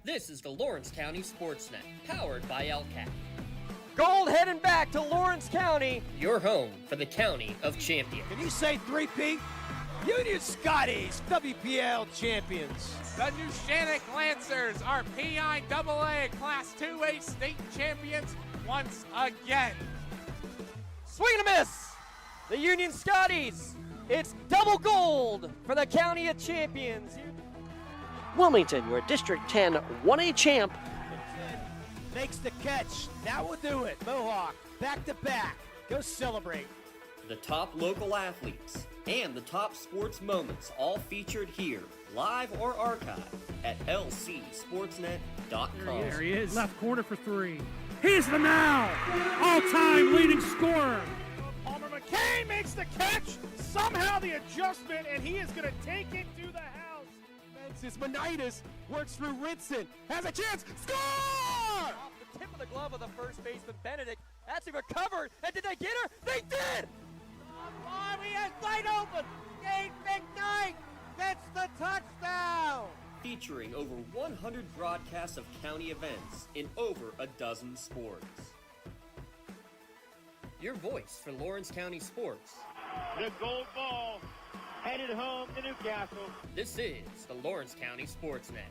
This is the Lawrence County SportsNet, powered by LCAT. Gold heading back to Lawrence County. Your home for the County of Champions. Can you say 3P? Union Scotties, WPIAL champions. The New Shannock Lancers are PIAA Class 2A state champions once again. Swing and a miss. The Union Scotties. It's double gold for the County of Champions. Wilmington, your District 10 1A champ. Makes the catch. That will do it. Mohawk, back to back. Go celebrate. The top local athletes and the top sports moments all featured here, live or archived at lcsportsnet.com. There he is. Left corner for three. He's the now all-time leading scorer. Palmer McKay makes the catch. Somehow the adjustment, and he is going to take it to the house. Monitis works through Rinson. Has a chance. Score! Off the tip of the glove of the first baseman, Benedict. Actually recovered. And did they get her? They did! He has wide open. Dave McKnight gets the touchdown. Featuring over 100 broadcasts of county events in over a dozen sports. Your voice for Lawrence County sports. The gold ball headed home to Newcastle. This is the Lawrence County SportsNet.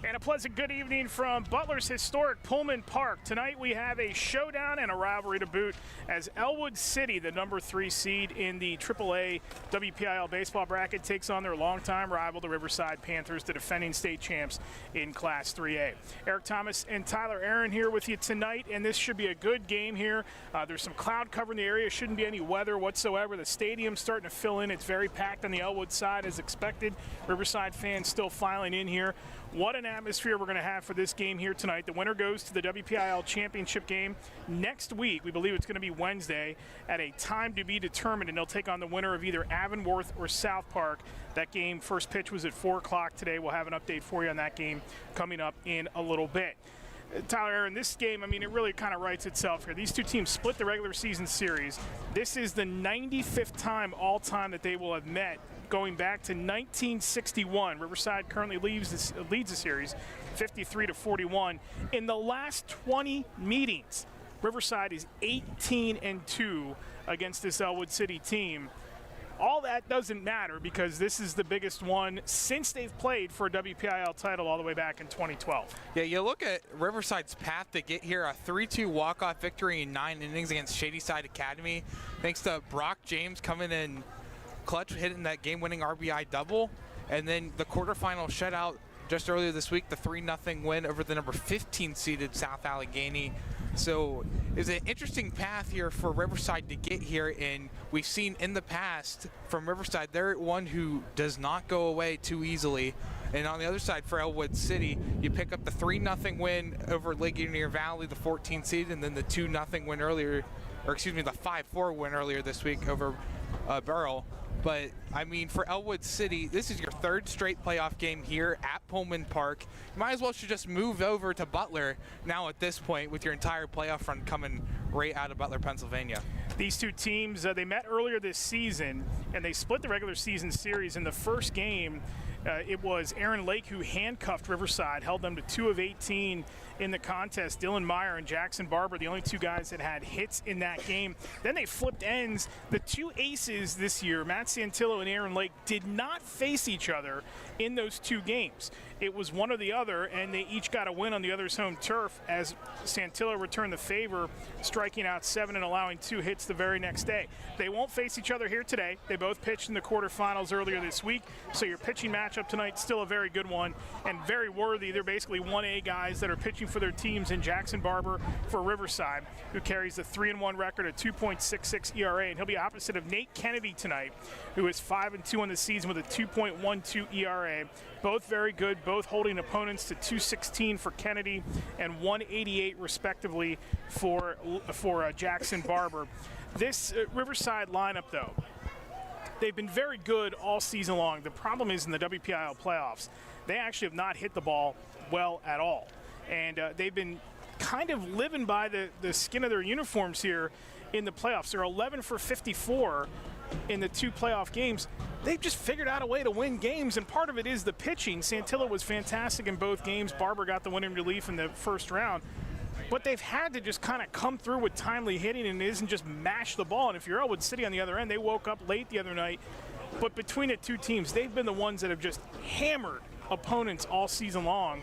And a pleasant good evening from Butler's historic Pullman Park. Tonight we have a showdown and a rivalry to boot as Ellwood City, the number 3 seed in the AAA WPIAL baseball bracket, takes on their longtime rival, the Riverside Panthers, the defending state champs in Class 3A. Eric Thomas and Tyler Aaron here with you tonight, and this should be a good game here. There's some cloud cover in the area. Shouldn't be any weather whatsoever. The stadium's starting to fill in. It's very packed on the Ellwood side as expected. Riverside fans still filing in here. What an atmosphere we're going to have for this game here tonight. The winner goes to the WPIAL championship game next week. We believe it's going to be Wednesday at a time to be determined, and they'll take on the winner of either Avonworth or South Park. That game, first pitch was at 4 o'clock today. We'll have an update for you on that game coming up in a little bit. Tyler, in this game, I mean, it really kind of writes itself here. These two teams split the regular season series. This is the 95th time all-time that they will have met, going back to 1961. Riverside currently leads the series 53-41. In the last 20 meetings, Riverside is 18-2 against this Ellwood City team. All that doesn't matter because this is the biggest one since they've played for a WPIAL title all the way back in 2012. Yeah, you look at Riverside's path to get here, a 3-2 walk-off victory in 9 innings against Shadyside Academy, thanks to Brock James coming in clutch, hitting that game-winning RBI double, and then the quarterfinal shutout just earlier this week, the 3-0 win over the number 15-seeded South Allegheny. So it's an interesting path here for Riverside to get here, and we've seen in the past from Riverside, they're one who does not go away too easily. And on the other side for Ellwood City, you pick up the 3-0 win over Lake Union Valley, the 14th seed, and then the 2-0 win earlier, or excuse me, the 5-4 win earlier this week over Burrell. But, I mean, for Ellwood City, this is your 3rd straight playoff game here at Pullman Park. You might as well should just move over to Butler now at this point with your entire playoff run coming right out of Butler, Pennsylvania. These two teams, they met earlier this season, and they split the regular season series. In the first game, it was Aaron Lake who handcuffed Riverside, held them to 2 of 18 in the contest. Dylan Meyer and Jackson Barber, the only two guys that had hits in that game. Then they flipped ends. The two aces this year, Matt Santillo and Aaron Lake, did not face each other in those 2 games. It was one or the other, and they each got a win on the other's home turf as Santillo returned the favor, striking out 7 and allowing 2 hits the very next day. They won't face each other here today. They both pitched in the quarterfinals earlier this week, so your pitching matchup tonight still a very good one and very worthy. They're basically 1A guys that are pitching for their teams in Jackson Barber for Riverside, who carries a 3-1 record, a 2.66 ERA, and he'll be opposite of Nate Kennedy tonight, who is 5-2 on the season with a 2.12 ERA. Both very good, both holding opponents to 216 for Kennedy and 188 respectively for Jackson Barber. This Riverside lineup, though, they've been very good all season long. The problem is in the WPIAL playoffs, they actually have not hit the ball well at all. And they've been kind of living by the skin of their uniforms here in the playoffs. They're 11 for 54 in the 2 playoff games. They've just figured out a way to win games, and part of it is the pitching. Santilla was fantastic in both games. Barber got the winning relief in the first round. But they've had to just kind of come through with timely hitting, and it isn't just mash the ball. And if you're Ellwood City on the other end, they woke up late the other night. But between the 2 teams, they've been the ones that have just hammered opponents all season long.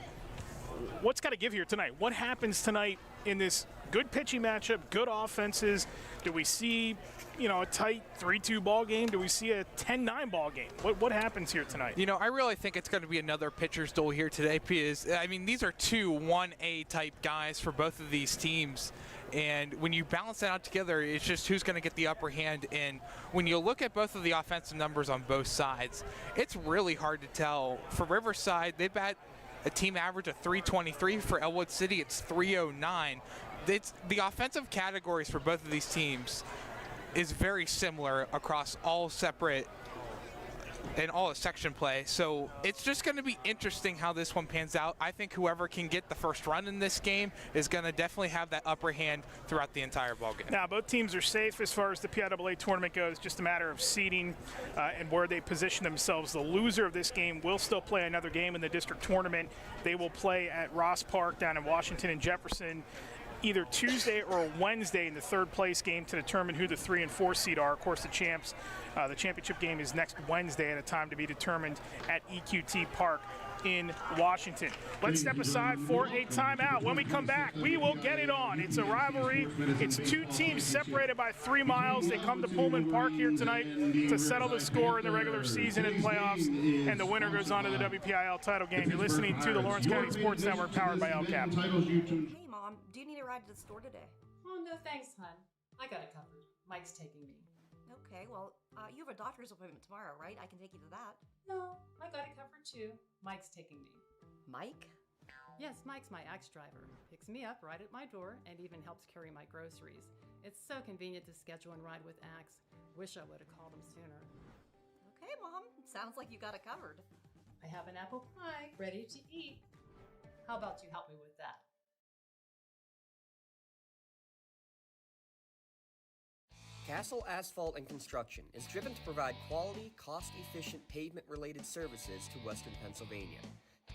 What's got to give here tonight? What happens tonight in this good pitching matchup, good offenses? Do we see, a tight 3-2 ball game? Do we see a 10-9 ball game? What happens here tonight? I really think it's going to be another pitcher's duel here today because, these are 2 1A type guys for both of these teams. And when you balance that out together, it's just who's going to get the upper hand. And when you look at both of the offensive numbers on both sides, it's really hard to tell. For Riverside, they've got a team average of 323. For Ellwood City, it's 309. The offensive categories for both of these teams is very similar across all separate and all the section play. So it's just going to be interesting how this one pans out. I think whoever can get the first run in this game is going to definitely have that upper hand throughout the entire ballgame. Now, both teams are safe as far as the PIAA tournament goes, just a matter of seeding and where they position themselves. The loser of this game will still play another game in the district tournament. They will play at Ross Park down in Washington and Jefferson either Tuesday or Wednesday in the 3rd place game to determine who the 3 and 4 seed are. Of course, the championship game is next Wednesday at a time to be determined at EQT Park in Washington. Let's step aside for a timeout. When we come back, we will get it on. It's a rivalry. It's 2 teams separated by 3 miles. They come to Pullman Park here tonight to settle the score in the regular season and playoffs, and the winner goes on to the WPIAL title game. You're listening to the Lawrence County Sports Network, powered by LCAP. Hey, Mom, do you need a ride to the store today? Oh, no thanks, hon. I got it covered. Mike's taking me. Okay, well, you have a doctor's appointment tomorrow, right? I can take you to that. No, I got it covered too. Mike's taking me. Mike? Yes, Mike's my Axe driver. Picks me up right at my door and even helps carry my groceries. It's so convenient to schedule and ride with Axe. Wish I would have called him sooner. Okay, Mom. Sounds like you got it covered. I have an apple pie ready to eat. How about you help me with that? Castle Asphalt and Construction is driven to provide quality, cost-efficient pavement-related services to Western Pennsylvania.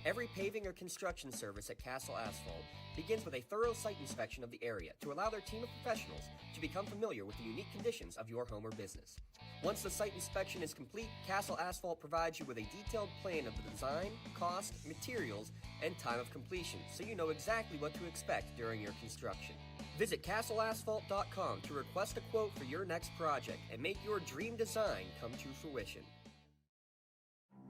Every paving or construction service at Castle Asphalt begins with a thorough site inspection of the area to allow their team of professionals to become familiar with the unique conditions of your home or business. Once the site inspection is complete, Castle Asphalt provides you with a detailed plan of the design, cost, materials, and time of completion, so you know exactly what to expect during your construction. Visit castleasphalt.com to request a quote for your next project and make your dream design come to fruition.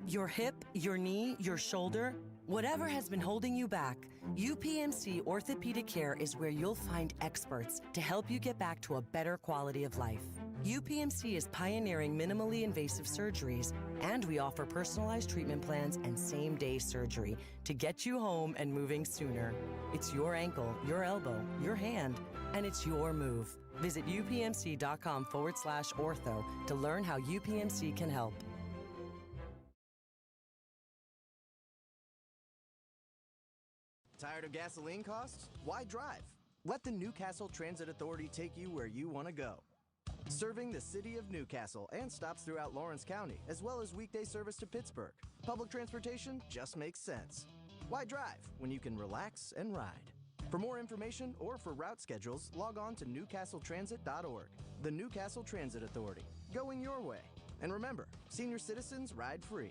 Your hip, your knee, your shoulder, whatever has been holding you back, UPMC Orthopedic Care is where you'll find experts to help you get back to a better quality of life. UPMC is pioneering minimally invasive surgeries, and we offer personalized treatment plans and same-day surgery to get you home and moving sooner. It's your ankle, your elbow, your hand, and it's your move. Visit upmc.com/ortho to learn how UPMC can help. Tired of gasoline costs? Why drive? Let the Newcastle Transit Authority take you where you want to go. Serving the city of Newcastle and stops throughout Lawrence County, as well as weekday service to Pittsburgh. Public transportation just makes sense. Why drive when you can relax and ride? For more information or for route schedules, log on to newcastletransit.org. The Newcastle Transit Authority, going your way. And remember, senior citizens ride free.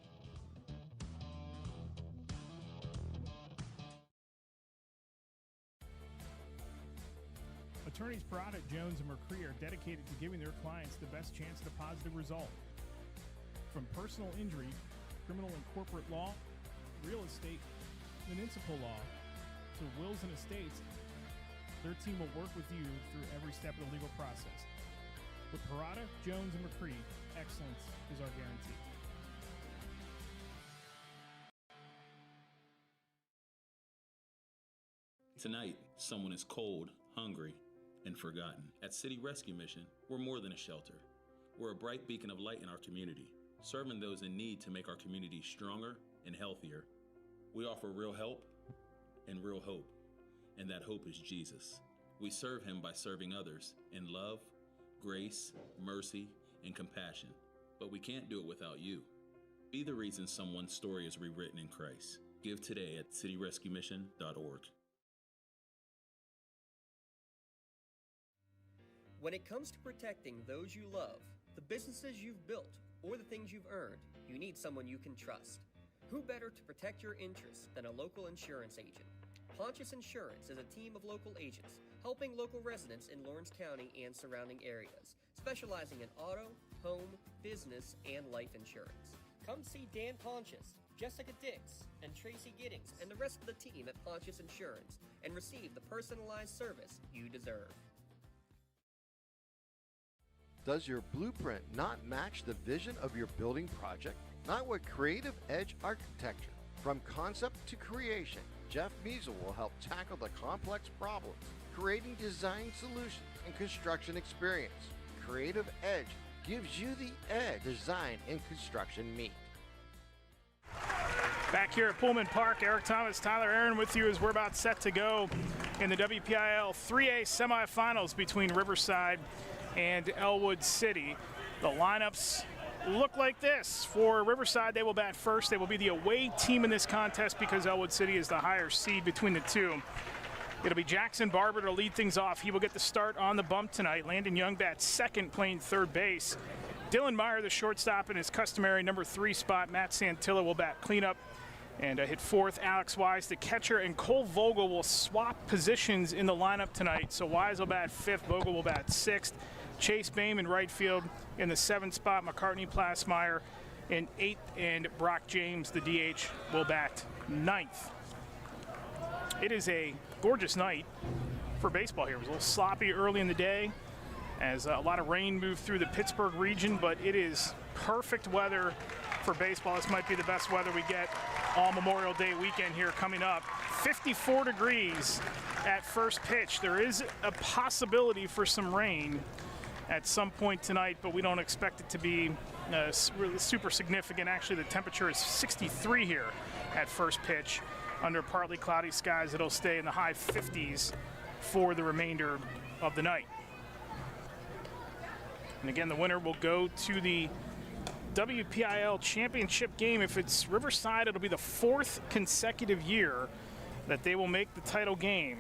Attorneys Parada, Jones, and McCree are dedicated to giving their clients the best chance at a positive result. From personal injury, criminal and corporate law, real estate, municipal law, to wills and estates, their team will work with you through every step of the legal process. With Parada, Jones, and McCree, excellence is our guarantee. Tonight, someone is cold, hungry, and forgotten. At City Rescue Mission, we're more than a shelter. We're a bright beacon of light in our community, serving those in need to make our community stronger and healthier. We offer real help and real hope. and that hope is Jesus. We serve him by serving others in love, grace, mercy, and compassion. But we can't do it without you. Be the reason someone's story is rewritten in Christ. Give today at cityrescuemission.org. When it comes to protecting those you love, the businesses you've built, or the things you've earned, you need someone you can trust. Who better to protect your interests than a local insurance agent? Pontius Insurance is a team of local agents helping local residents in Lawrence County and surrounding areas, specializing in auto, home, business, and life insurance. Come see Dan Pontius, Jessica Dix, and Tracy Giddings, and the rest of the team at Pontius Insurance, and receive the personalized service you deserve. Does your blueprint not match the vision of your building project? Not with Creative Edge Architecture. From concept to creation, Jeff Measel will help tackle the complex problems, creating design solutions and construction experience. Creative Edge gives you the edge design and construction meet. Back here at Pullman Park, Eric Thomas, Tyler Aaron with you as we're about set to go in the WPIAL 3A semifinals between Riverside and Ellwood City. The lineups look like this. For Riverside, they will bat first. They will be the away team in this contest because Ellwood City is the higher seed between the two. It'll be Jackson Barber to lead things off. He will get the start on the bump tonight. Landon Young bats second, playing third base. Dylan Meyer, the shortstop, in his customary number 3 spot. Matt Santilla will bat cleanup and hit fourth. Alex Wise, the catcher, and Cole Vogel will swap positions in the lineup tonight. So Wise will bat fifth, Vogel will bat sixth. Chase Boehm in right field in the 7th spot. McCartney Plasmeyer in 8th, and Brock James, the DH, will bat 9th. It is a gorgeous night for baseball here. It was a little sloppy early in the day as a lot of rain moved through the Pittsburgh region, but it is perfect weather for baseball. This might be the best weather we get all Memorial Day weekend here coming up. 54 degrees at first pitch. There is a possibility for some rain at some point tonight, but we don't expect it to be really super significant. Actually, the temperature is 63 here at first pitch. Under partly cloudy skies, it'll stay in the high 50s for the remainder of the night. And again, the winner will go to the WPIAL championship game. If it's Riverside, it'll be the 4th consecutive year that they will make the title game.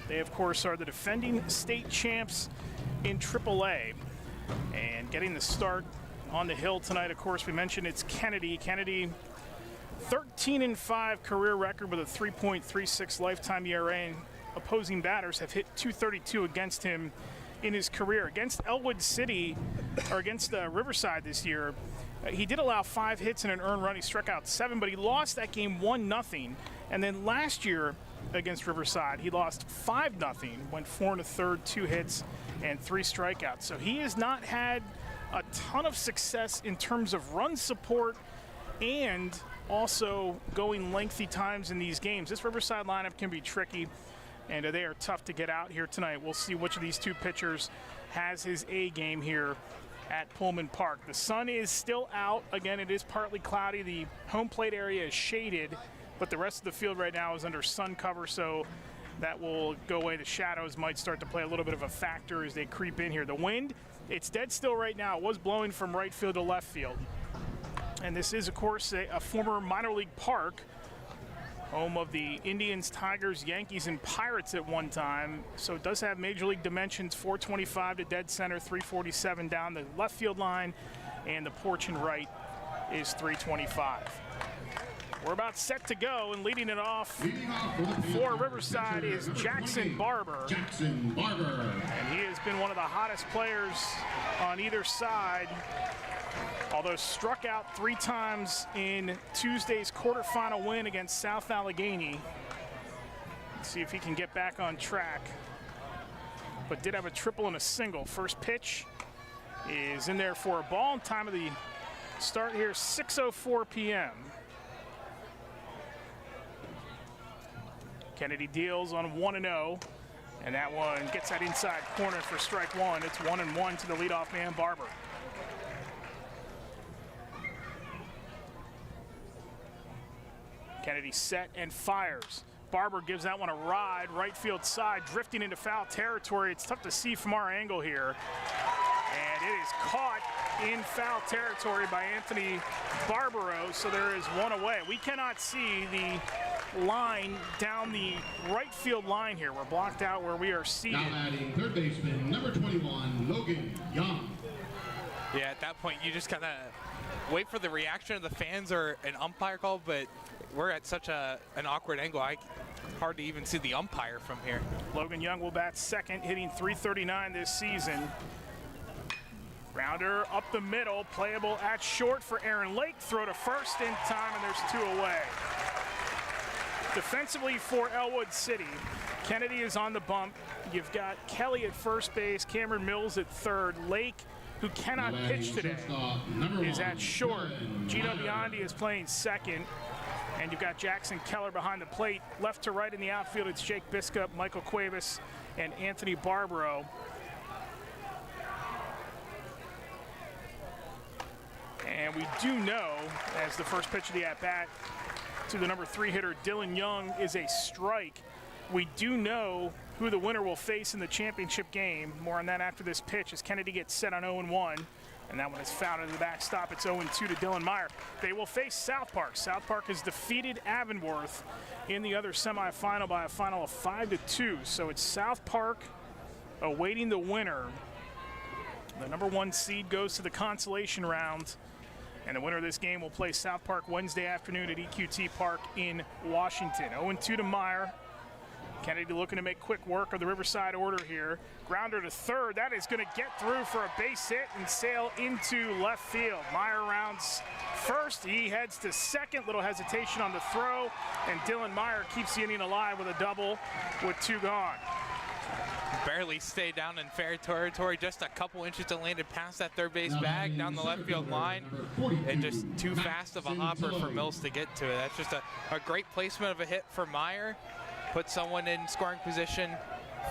They, of course, are the defending state champs in AAA. And getting the start on the hill tonight, of course, we mentioned it's Kennedy. Kennedy, 13-5 career record with a 3.36 lifetime ERA, and opposing batters have hit .232 against him in his career. Against Ellwood City, or against Riverside this year, he did allow 5 hits and an earned run. He struck out 7, but he lost that game 1-0. And then last year against Riverside, he lost 5-0, went 4 1/3, 2 hits and 3 strikeouts. So he has not had a ton of success in terms of run support and also going lengthy times in these games. This Riverside lineup can be tricky, and they are tough to get out here tonight. We'll see which of these two pitchers has his A game here at Pullman Park. The sun is still out. Again, it is partly cloudy. The home plate area is shaded, but the rest of the field right now is under sun cover, so that will go away. The shadows might start to play a little bit of a factor as they creep in here. The wind, it's dead still right now. It was blowing from right field to left field. And this is, of course, a former minor league park, home of the Indians, Tigers, Yankees, and Pirates at one time. So it does have major league dimensions, 425 to dead center, 347 down the left field line, and the porch and right is 325. We're about set to go, and leading it off for Riverside is Jackson Barber. Jackson Barber. And he has been one of the hottest players on either side, although struck out 3 times in Tuesday's quarterfinal win against South Allegheny. Let's see if he can get back on track. But did have a triple and a single. First pitch is in there for a ball. Time of the start here, 6:04 p.m. Kennedy deals on 1-0, and that one gets that inside corner for strike one. It's 1-1 to the leadoff man, Barber. Kennedy set and fires. Barber gives that one a ride, right field side, drifting into foul territory. It's tough to see from our angle here. And it is caught in foul territory by Anthony Barbaro, so there is one away. We cannot see the line down the right field line here. We're blocked out where we are seated. Now adding third baseman, number 21, Logan Young. Yeah, at that point, you just kind of wait for the reaction of the fans or an umpire call, but we're at such an awkward angle. Hard to even see the umpire from here. Logan Young will bat second, hitting .339 this season. Grounder up the middle, playable at short for Aaron Lake. Throw to first in time, and there's 2 away. Defensively for Ellwood City, Kennedy is on the bump. You've got Kelly at first base, Cameron Mills at third. Lake, who cannot pitch today, is at short. Gino Biondi is playing second. And you've got Jackson Keller behind the plate. Left to right in the outfield, it's Jake Biscup, Michael Cuevas, and Anthony Barbaro. And we do know, as the first pitch of the at-bat to the number 3 hitter, Dylan Young, is a strike. We do know who the winner will face in the championship game. More on that after this pitch as Kennedy gets set on 0-1. And that one is fouled into the backstop. It's 0-2 to Dylan Meyer. They will face South Park. South Park has defeated Avonworth in the other semifinal by a final of 5-2. So it's South Park awaiting the winner. The number 1 seed goes to the consolation round. And the winner of this game will play South Park Wednesday afternoon at EQT Park in Washington. 0-2 to Meyer. Kennedy looking to make quick work of the Riverside order here. Grounder to third. That is going to get through for a base hit and sail into left field. Meyer rounds first. He heads to second. Little hesitation on the throw. And Dylan Meyer keeps the inning alive with a double with 2 gone. Barely stayed down in fair territory, just a couple inches to land it past that third base bag down the left field line, and just too fast of a hopper for Mills to get to it. That's just a great placement of a hit for Meyer. Put someone in scoring position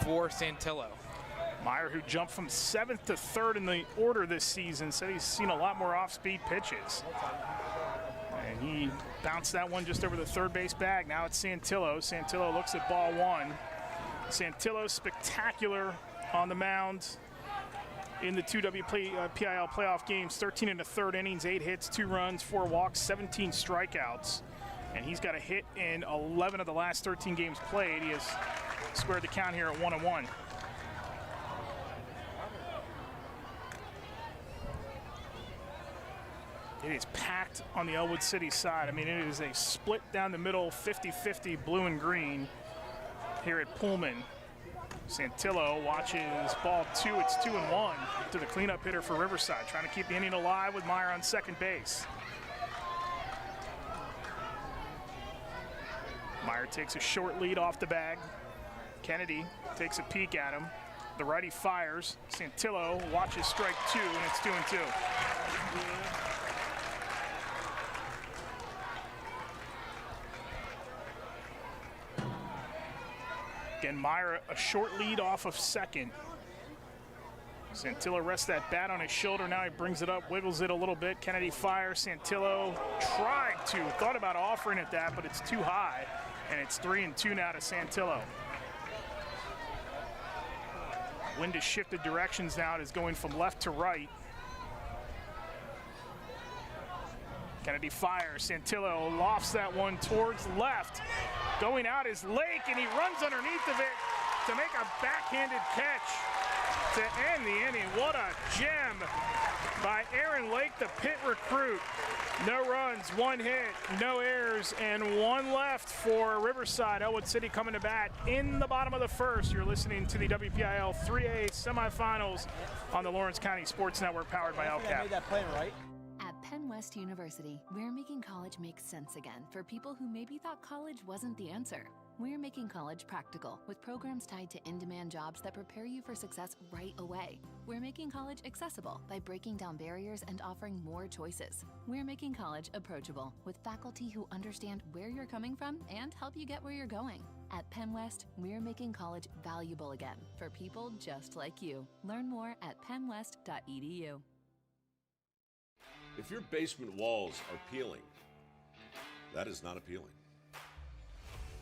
for Santillo. Meyer, who jumped from 7th to 3rd in the order this season, said he's seen a lot more off-speed pitches. And he bounced that one just over the third base bag. Now it's Santillo. Santillo looks at ball 1. Santillo spectacular on the mound in the 2 WPIAL playoff games. 13 1/3 innings, 8 hits, 2 runs, 4 walks, 17 strikeouts. And he's got a hit in 11 of the last 13 games played. He has squared the count here at 1-1. It is packed on the Ellwood City side. I mean, it is a split down the middle, 50-50 blue and green here at Pullman. Santillo watches ball 2. It's 2-1 to the cleanup hitter for Riverside, trying to keep the inning alive with Meyer on second base. Meyer takes a short lead off the bag. Kennedy takes a peek at him. The righty fires. Santillo watches strike 2, and it's 2-2. Again, Meyer a short lead off of second. Santillo rests that bat on his shoulder. Now he brings it up, wiggles it a little bit. Kennedy fires. Santillo thought about offering it that, but it's too high. And it's 3-2 now to Santillo. Wind has shifted directions now. It is going from left to right. Kennedy fires. Santillo lofts that one towards left. Going out is Lake, and he runs underneath of it to make a backhanded catch to end the inning. What a gem by Aaron Lake, the Pitt recruit. No runs, 1 hit, no errors, and 1 left for Riverside. Ellwood City coming to bat in the bottom of the first. You're listening to the WPIAL 3A semifinals on the Lawrence County Sports Network, powered by LCAP. Made that play right. At Penn West University, we're making college make sense again for people who maybe thought college wasn't the answer. We're making college practical with programs tied to in-demand jobs that prepare you for success right away. We're making college accessible by breaking down barriers and offering more choices. We're making college approachable with faculty who understand where you're coming from and help you get where you're going. At Penn West, we're making college valuable again for people just like you. Learn more at pennwest.edu. If your basement walls are peeling, that is not appealing.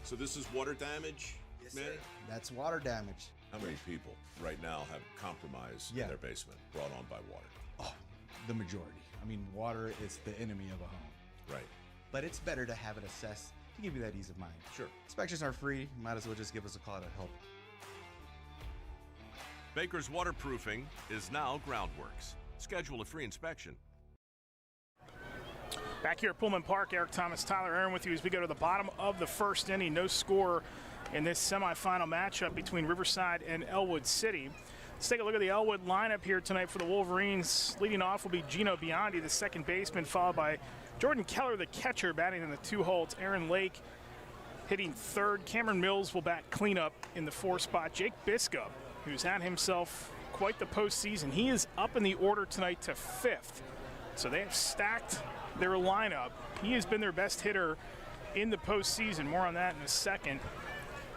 So this is water damage, Manny? That's water damage. How many people right now have compromised in their basement brought on by water? Oh, the majority. I mean, water is the enemy of a home. Right. But it's better to have it assessed to give you that ease of mind. Sure. Inspections are free. Might as well just give us a call to help. Baker's Waterproofing is now Groundworks. Schedule a free inspection. Back here at Pullman Park, Eric Thomas, Tyler Aaron with you as we go to the bottom of the first inning. No score in this semifinal matchup between Riverside and Ellwood City. Let's take a look at the Ellwood lineup here tonight for the Wolverines. Leading off will be Gino Biondi, the second baseman, followed by Jordan Keller, the catcher, batting in the 2 holes. Aaron Lake hitting third. Cameron Mills will bat cleanup in the 4 spot. Jake Biskup, who's had himself quite the postseason, he is up in the order tonight to 5th. So they have stacked their lineup. He has been their best hitter in the postseason. More on that in a second.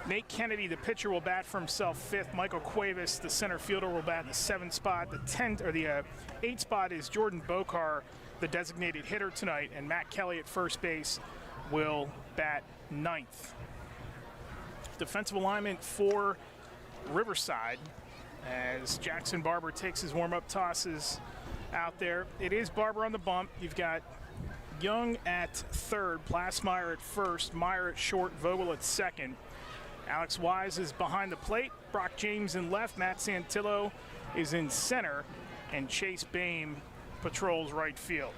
Nate Kennedy, the pitcher, will bat for himself 5th. Michael Cuevas, the center fielder, will bat in the 7th spot. The 8th spot is Jordan Bokar, the designated hitter tonight, and Matt Kelly at first base will bat 9th. Defensive alignment for Riverside as Jackson Barber takes his warm-up tosses out there. It is Barber on the bump. You've got Young at third, Plasmeyer at first, Meyer at short, Vogel at second. Alex Wise is behind the plate, Brock James in left, Matt Santillo is in center, and Chase Bame patrols right field.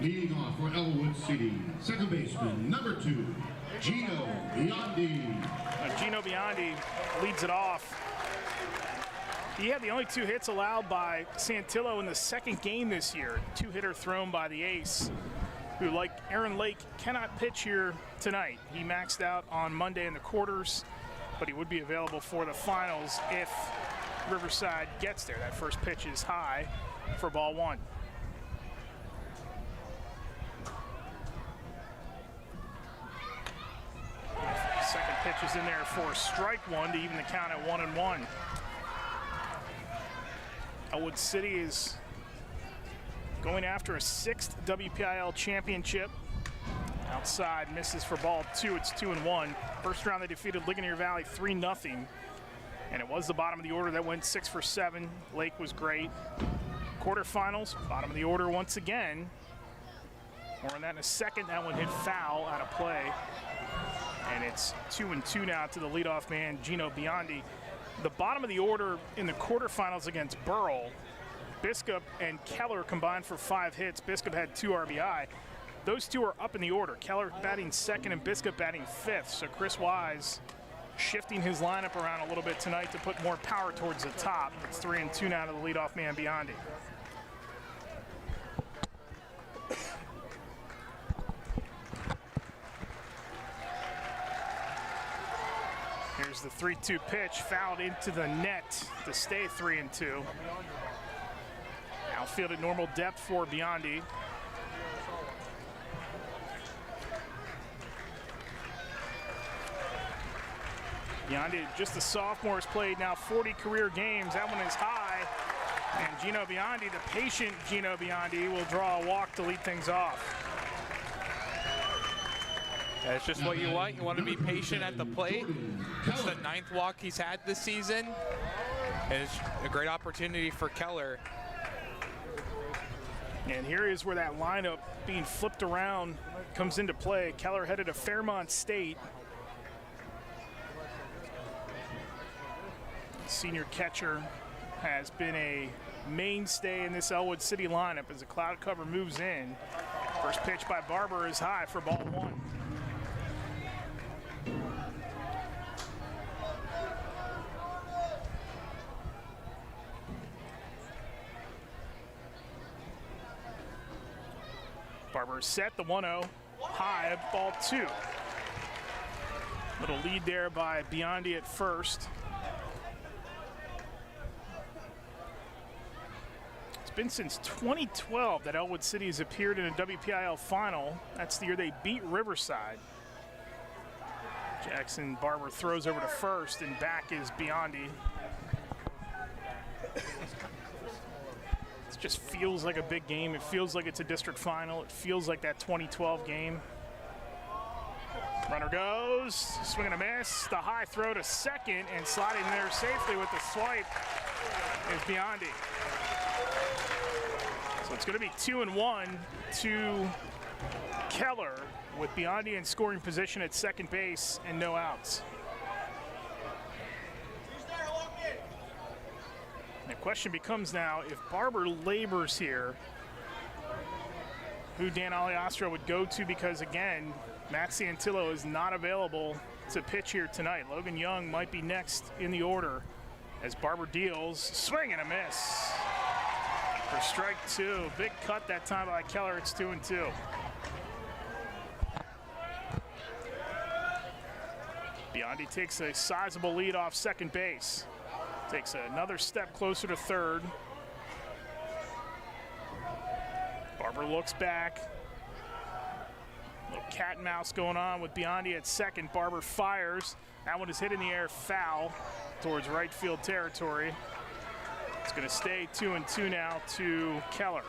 Leading off for Ellwood City, second baseman, number 2, Gino Biondi. Gino Biondi leads it off. He had the only 2 hits allowed by Santillo in the second game this year. 2-hitter thrown by the ace, who, like Aaron Lake, cannot pitch here tonight. He maxed out on Monday in the quarters, but he would be available for the finals if Riverside gets there. That first pitch is high for ball 1. Second pitch is in there for strike 1 to even the count at 1-1. Ellwood City is going after a 6th WPIAL championship. Outside, misses for ball 2. It's 2-1. First round, they defeated Ligonier Valley 3-0. And it was the bottom of the order that went 6 for 7. Lake was great. Quarterfinals, bottom of the order once again. More on that in a second. That one hit foul out of play. And it's 2-2 now to the leadoff man, Gino Biondi. The bottom of the order in the quarterfinals against Burrell, Biskup and Keller combined for 5 hits. Biskup had 2 RBI. Those 2 are up in the order. Keller batting second and Biskup batting 5th. So Chris Wise shifting his lineup around a little bit tonight to put more power towards the top. It's 3-2 now to the leadoff man, Biondi. Here's the 3-2 pitch, fouled into the net to stay 3-2. Outfield at normal depth for Biondi. Biondi, just a sophomore, has played now 40 career games. That one is high. And Gino Biondi, the patient Gino Biondi, will draw a walk to lead things off. That's just what you want. You want to be patient at the plate. It's the 9th walk he's had this season. And it's a great opportunity for Keller. And here is where that lineup being flipped around comes into play. Keller headed to Fairmont State. Senior catcher has been a mainstay in this Ellwood City lineup as the cloud cover moves in. First pitch by Barber is high for ball 1. Barber set the 1-0 high, ball 2. Little lead there by Biondi at first. It's been since 2012 that Ellwood City has appeared in a WPIAL final. That's the year they beat Riverside. Jackson Barber throws over to first, and back is Biondi. It just feels like a big game. It feels like it's a district final. It feels like that 2012 game. Runner goes, swing and a miss. The high throw to second, and sliding there safely with the swipe is Biondi. So it's going to be 2-1 to Keller with Biondi in scoring position at second base and no outs. The question becomes now, if Barber labors here, who Dan Aliastro would go to, because again, Matt Santillo is not available to pitch here tonight. Logan Young might be next in the order as Barber deals, swing and a miss for strike two. Big cut that time by Keller. It's 2-2. Biondi takes a sizable lead off second base. Takes another step closer to third. Barber looks back. Little cat and mouse going on with Biondi at second. Barber fires. That one is hit in the air, foul towards right field territory. It's going to stay 2-2 now to Keller.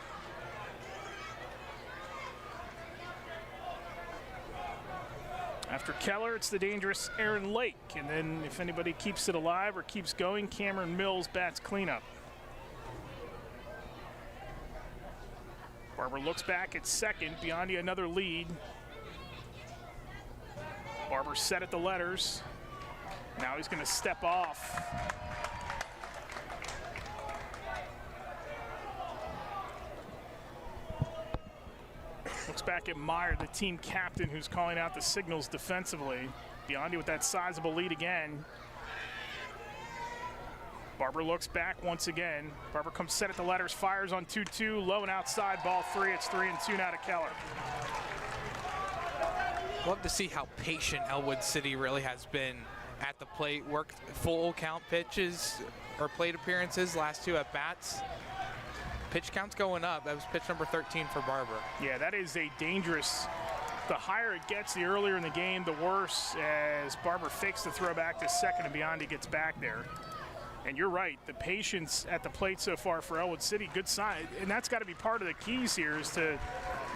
After Keller, it's the dangerous Aaron Lake. And then if anybody keeps it alive or keeps going, Cameron Mills bats cleanup. Barber looks back at second. Biondi another lead. Barber set at the letters. Now he's going to step off. Looks back at Meyer, the team captain, who's calling out the signals defensively. Biondi with that sizable lead again. Barber looks back once again. Barber comes set at the letters, fires on 2-2, low and outside, ball three. It's 3-2 now to Keller. Love to see how patient Ellwood City really has been at the plate. Worked full count pitches or plate appearances, last two at bats. Pitch count's going up. That was pitch number 13 for Barber. Yeah, that is a dangerous. The higher it gets, the earlier in the game, the worse, as Barber fakes the throw back to second and Biondi gets back there. And you're right, the patience at the plate so far for Ellwood City, good sign. And that's got to be part of the keys here, is to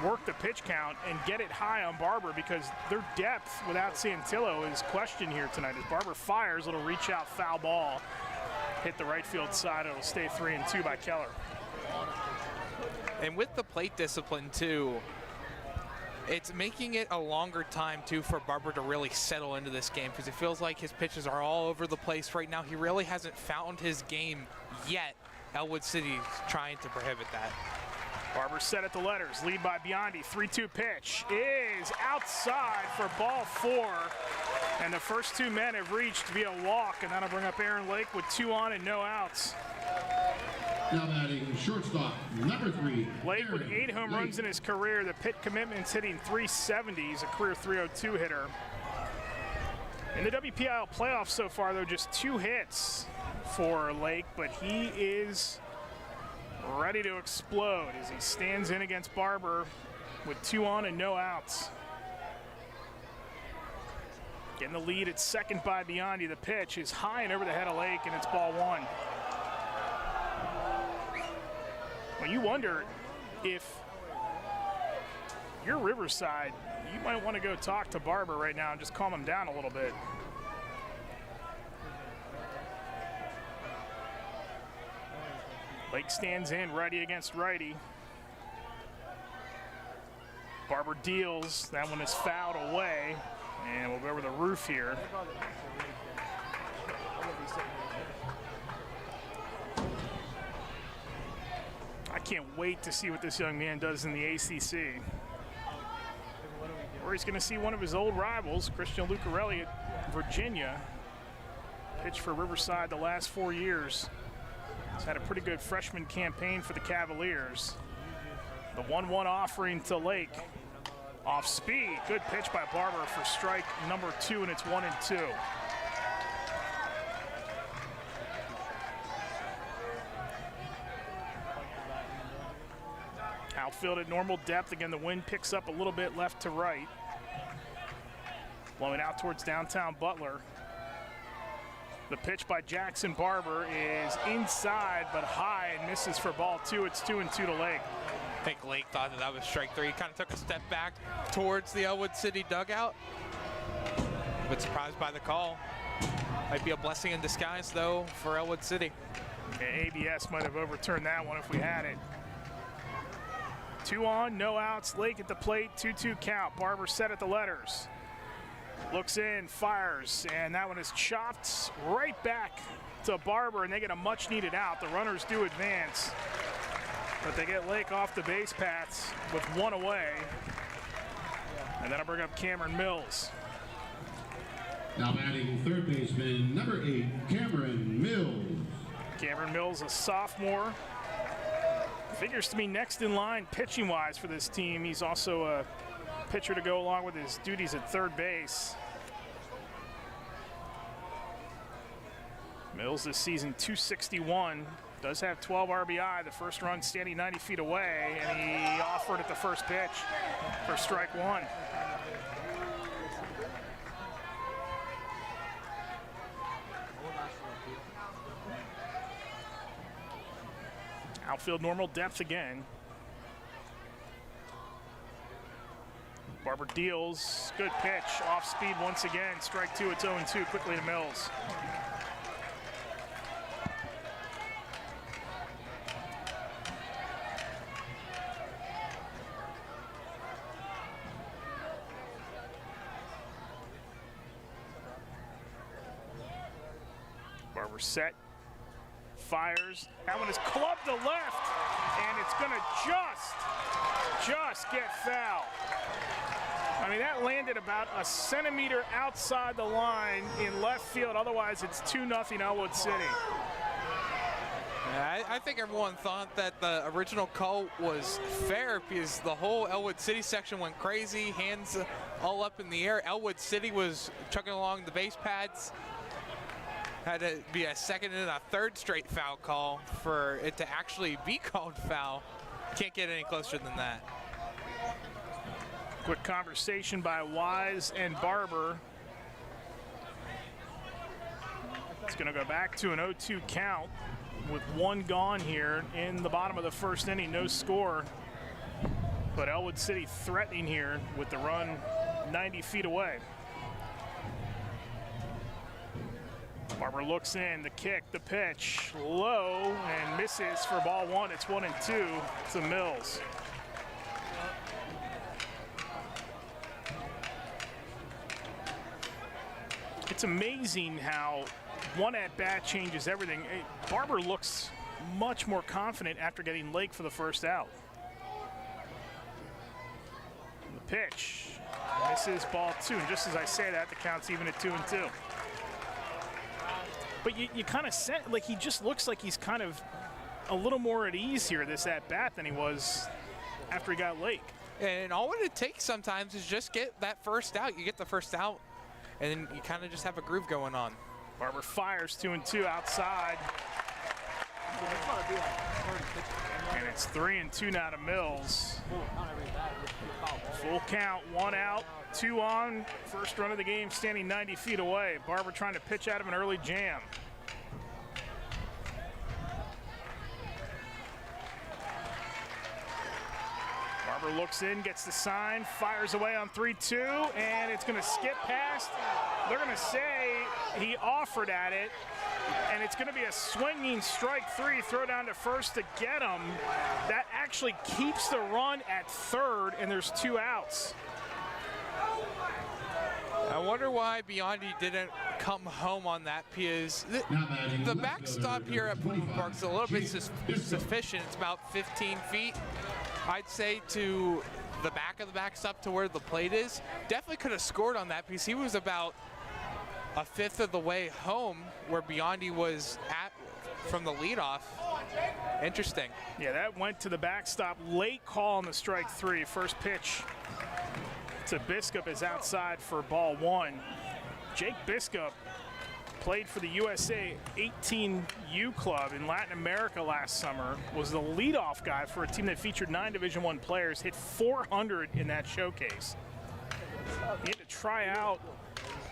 work the pitch count and get it high on Barber, because their depth without Santillo is questioned here tonight. As Barber fires, it'll reach out, foul ball, hit the right field side. It'll stay 3-2 by Keller. And with the plate discipline too, it's making it a longer time too for Barber to really settle into this game, because it feels like his pitches are all over the place right now. He really hasn't found his game yet. Ellwood City's trying to prohibit that. Barber set at the letters, lead by Biondi. 3-2 pitch is outside for ball four. And the first two men have reached via walk, and that'll bring up Aaron Lake with 2 on and no outs. Now batting shortstop, number 3. Lake with 8 home runs in his career. The pit commitment's hitting .370. He's a career .302 hitter. In the WPIAL playoffs so far, though, just 2 hits for Lake, but he is ready to explode as he stands in against Barber with 2 on and no outs. Getting the lead at second by Biondi. The pitch is high and over the head of Lake, and it's ball 1. Well, you wonder if you're Riverside, you might want to go talk to Barber right now and just calm him down a little bit. Lake stands in, righty against righty. Barber deals, that one is fouled away, and we'll go over the roof here. I can't wait to see what this young man does in the ACC. Or he's going to see one of his old rivals, Christian Lucarelli at Virginia. Pitched for Riverside the last 4 years. He's had a pretty good freshman campaign for the Cavaliers. The 1-1 offering to Lake. Off speed, good pitch by Barber for strike number 2, and it's 1-2. Outfield at normal depth. Again, the wind picks up a little bit left to right. Blowing out towards downtown Butler. The pitch by Jackson Barber is inside but high and misses for ball 2. It's 2-2 to Lake. I think Lake thought that was strike 3. He kind of took a step back towards the Ellwood City dugout. A bit surprised by the call. Might be a blessing in disguise, though, for Ellwood City. Yeah, ABS might have overturned that one if we had it. 2 on, no outs. Lake at the plate, 2-2 count. Barber set at the letters. Looks in, fires, and that one is chopped right back to Barber, and they get a much-needed out. The runners do advance, but they get Lake off the base paths with 1 away. And then I'll bring up Cameron Mills. Now batting third baseman, number 8, Cameron Mills. Cameron Mills, a sophomore. Figures to be next in line pitching-wise for this team. He's also a pitcher to go along with his duties at third base. Mills this season, 261. Does have 12 RBI. The first run standing 90 feet away, and he offered at the first pitch for strike 1. Outfield normal depth again. Barber deals, good pitch, off speed once again. Strike 2, it's 0-2, quickly to Mills. Barber set, fires. That one is clubbed to left, and it's gonna just get foul. I mean, that landed about a centimeter outside the line in left field. Otherwise, it's 2-0 Ellwood City. Yeah, I think everyone thought that the original call was fair because the whole Ellwood City section went crazy, hands all up in the air. Ellwood City was chugging along the base pads. Had to be a second and a third straight foul call for it to actually be called foul. Can't get any closer than that. Quick conversation by Wise and Barber. It's going to go back to an 0-2 count with 1 gone here in the bottom of the first inning. No score, but Ellwood City threatening here with the run 90 feet away. Barber looks in, the kick, the pitch, low, and misses for ball 1. It's 1-2 to Mills. It's amazing how one at-bat changes everything. Barber looks much more confident after getting Lake for the first out. The pitch misses, ball 2, and just as I say that, the count's even at 2-2. But you kind of set, like, he just looks like he's kind of a little more at ease here this at-bat than he was after he got Lake. And all it takes sometimes is just get that first out. You get the first out, and then you kind of just have a groove going on. Barber fires 2-2 outside. And it's 3-2 now to Mills. Full count, 1 out, 2 on. First run of the game standing 90 feet away. Barber trying to pitch out of an early jam. Barber looks in, gets the sign, fires away on 3-2, and it's going to skip past. They're going to say he offered at it, and it's going to be a swinging strike 3, throw down to first to get him. That actually keeps the run at third, and there's 2 outs. I wonder why Biondi didn't come home on that, because the backstop here at Pullman Park is a little bit sufficient. It's about 15 feet. I'd say to the back of the backstop to where the plate is. Definitely could have scored on that because he was about a 1/5 of the way home where Biondi was at from the leadoff. Interesting. Yeah, that went to the backstop. Late call on the strike 3. First pitch to Biskup is outside for ball 1. Jake Biskup played for the USA 18U club in Latin America last summer, was the leadoff guy for a team that featured 9 Division I players, hit 400 in that showcase. He had to try out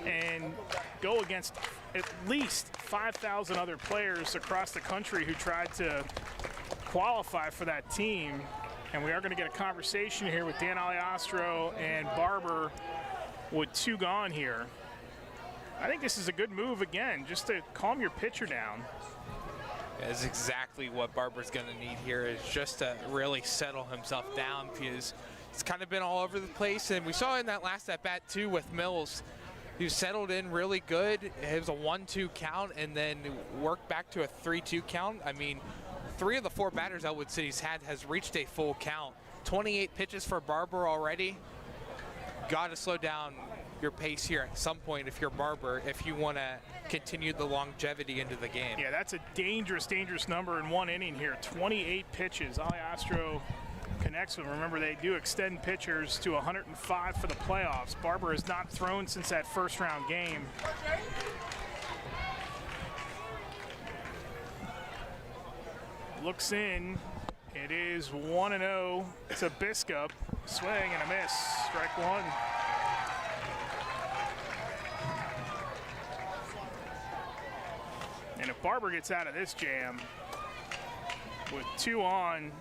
and go against at least 5,000 other players across the country who tried to qualify for that team. And we are going to get a conversation here with Dan Aliastro and Barber with 2 gone here. I think this is a good move again, just to calm your pitcher down. That's exactly what Barber's going to need here, is just to really settle himself down, because it's kind of been all over the place. And we saw in that last at-bat, too, with Mills. He settled in really good. It was a 1-2 count and then worked back to a 3-2 count. I mean, 3 of the 4 batters Ellwood City's had has reached a full count. 28 pitches for Barber already. Got to slow down your pace here at some point if you're Barber, if you want to continue the longevity into the game. Yeah, that's a dangerous, dangerous number in 1 inning here. 28 pitches. Ali Astro connects with them. Remember, they do extend pitchers to 105 for the playoffs. Barber has not thrown since that first-round game. Looks in. It is 1-0 to Biskup. Swing and a miss. Strike 1. And if Barber gets out of this jam with 2 on,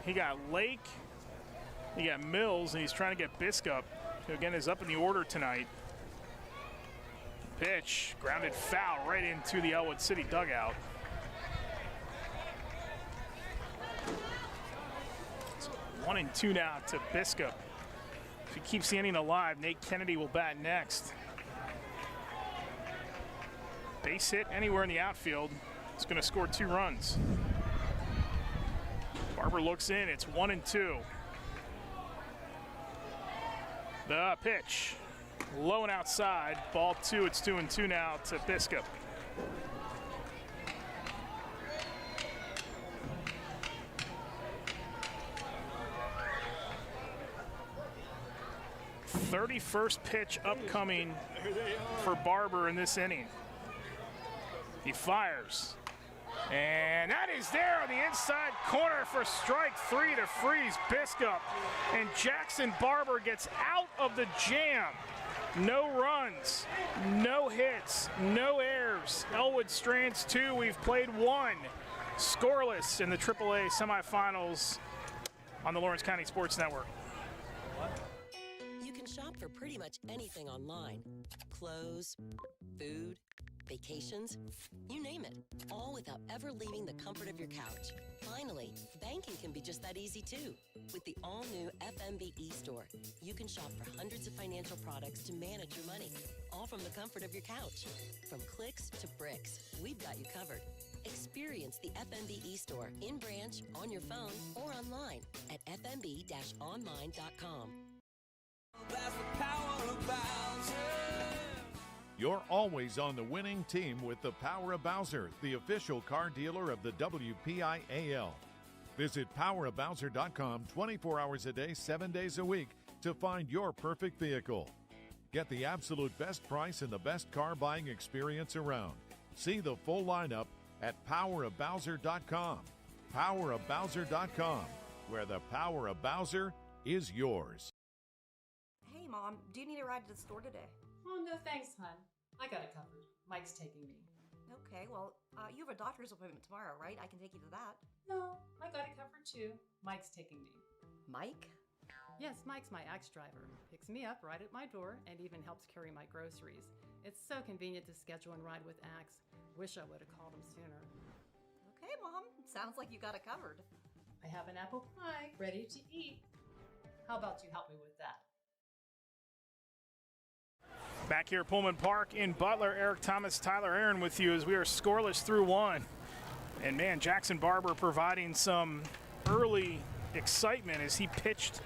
he got Lake, he got Mills, and he's trying to get Biskup, who again is up in the order tonight. Pitch, grounded foul right into the Ellwood City dugout. It's 1-2 now to Biskup. If he keeps the inning alive, Nate Kennedy will bat next. Base hit anywhere in the outfield. It's going to score 2 runs. Barber looks in. It's 1-2. The pitch. Low and outside. Ball 2. It's 2-2 now to Biskup. "31st pitch upcoming for Barber in this inning. He fires. And that is there on the inside corner for strike 3 to freeze Biskup. And Jackson Barber gets out of the jam. No runs, no hits, no errors. Ellwood strands 2. We've played 1. Scoreless in the AAA semifinals on the Lawrence County Sports Network. You can shop for pretty much anything online. Clothes, food, vacations, you name it, all without ever leaving the comfort of your couch. Finally, banking can be just that easy too. With the all-new FMB e-store, you can shop for hundreds of financial products to manage your money, all from the comfort of your couch. From clicks to bricks, we've got you covered. Experience the FMB e-store in branch, on your phone, or online at fmb-online.com. You're always on the winning team with the Power of Bowser, the official car dealer of the WPIAL. Visit powerofbowser.com 24 hours a day, 7 days a week to find your perfect vehicle. Get the absolute best price and the best car buying experience around. See the full lineup at powerofbowser.com. Powerofbowser.com, where the power of Bowser is yours. Hey, Mom, do you need a ride to the store today? Oh, no thanks, hon. I got it covered. Mike's taking me. Okay, well, you have a doctor's appointment tomorrow, right? I can take you to that. No, I got it covered too. Mike's taking me. Mike? Yes, Mike's my Axe driver. Picks me up right at my door and even helps carry my groceries. It's so convenient to schedule and ride with Axe. Wish I would have called him sooner. Okay, Mom. Sounds like you got it covered. I have an apple pie ready to eat. How about you help me with that? Back here at Pullman Park in Butler, Eric Thomas, Tyler Aaron with you as we are scoreless through 1. And man, Jackson Barber providing some early excitement as he pitched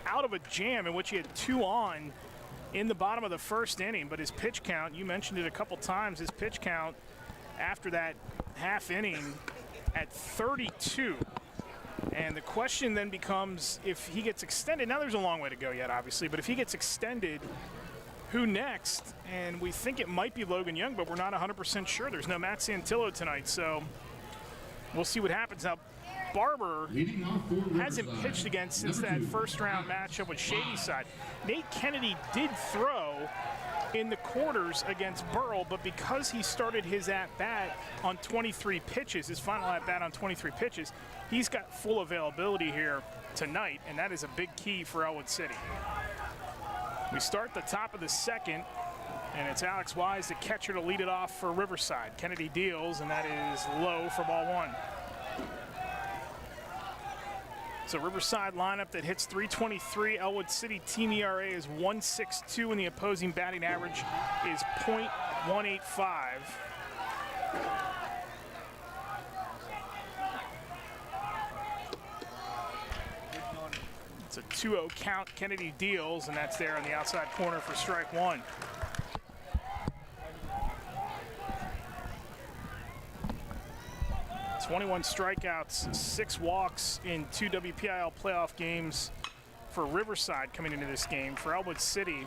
out of a jam in which he had 2 on in the bottom of the first inning. But his pitch count, you mentioned it a couple times, his pitch count after that half inning at 32. And the question then becomes, if he gets extended, now there's a long way to go yet, obviously, but if he gets extended, who next? And we think it might be Logan Young, but we're not 100% sure. There's no Matt Santillo tonight, so we'll see what happens. Now, Barber hasn't pitched against since that first-round matchup with Shadyside. Nate Kennedy did throw in the quarters against Burrell, but because he started his at-bat on 23 pitches, his final at-bat on 23 pitches, he's got full availability here tonight, and that is a big key for Ellwood City. We start the top of the second, and it's Alex Wise, the catcher, to lead it off for Riverside. Kennedy deals, and that is low for ball one. So Riverside lineup that hits .323. Ellwood City team ERA is 1.62, and the opposing batting average is .185. It's a 2-0 count. Kennedy deals, and that's there on the outside corner for strike one. .21 strikeouts, 6 walks in 2 WPIAL playoff games for Riverside coming into this game. For Ellwood City,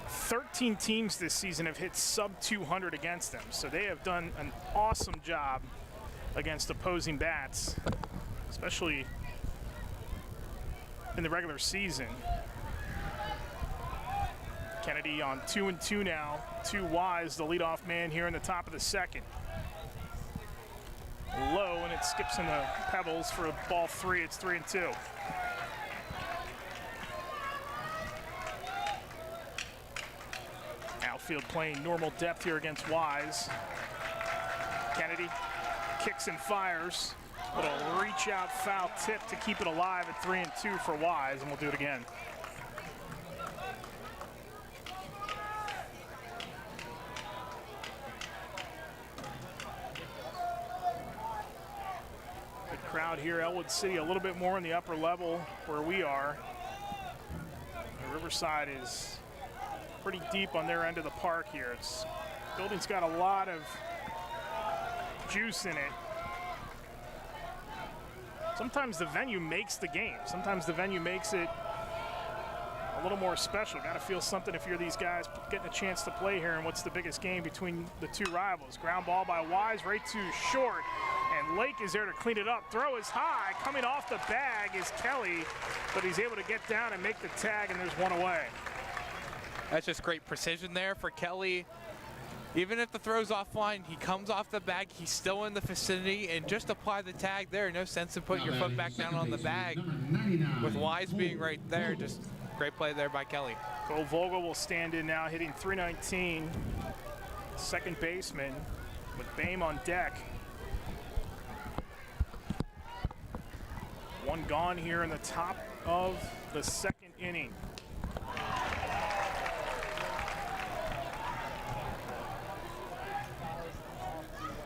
13 teams this season have hit sub 200 against them, so they have done an awesome job against opposing bats, especially in the regular season. Kennedy on 2-2 now. 2 Wise, the leadoff man here in the top of the second. Low, and it skips in the pebbles for ball 3. It's 3-2. Outfield playing normal depth here against Wise. Kennedy kicks and fires. Little reach out foul tip to keep it alive at 3-2 for Wise, and we'll do it again. Good crowd here. Ellwood City a little bit more in the upper level where we are. Riverside is pretty deep on their end of the park here. Building's got a lot of juice in it. Sometimes the venue makes the game. Sometimes the venue makes it a little more special. Got to feel something if you're these guys getting a chance to play here. And what's the biggest game between the two rivals? Ground ball by Wise, right to short. And Lake is there to clean it up. Throw is high. Coming off the bag is Kelly, but he's able to get down and make the tag, and there's one away. That's just great precision there for Kelly. Even if the throw's offline, he comes off the bag, he's still in the vicinity, and just apply the tag there. No sense in putting your foot back down on the bag. With Wise being right there, just great play there by Kelly. Cole Vogel will stand in now, hitting .319. Second baseman with Bame on deck. One gone here in the top of the second inning.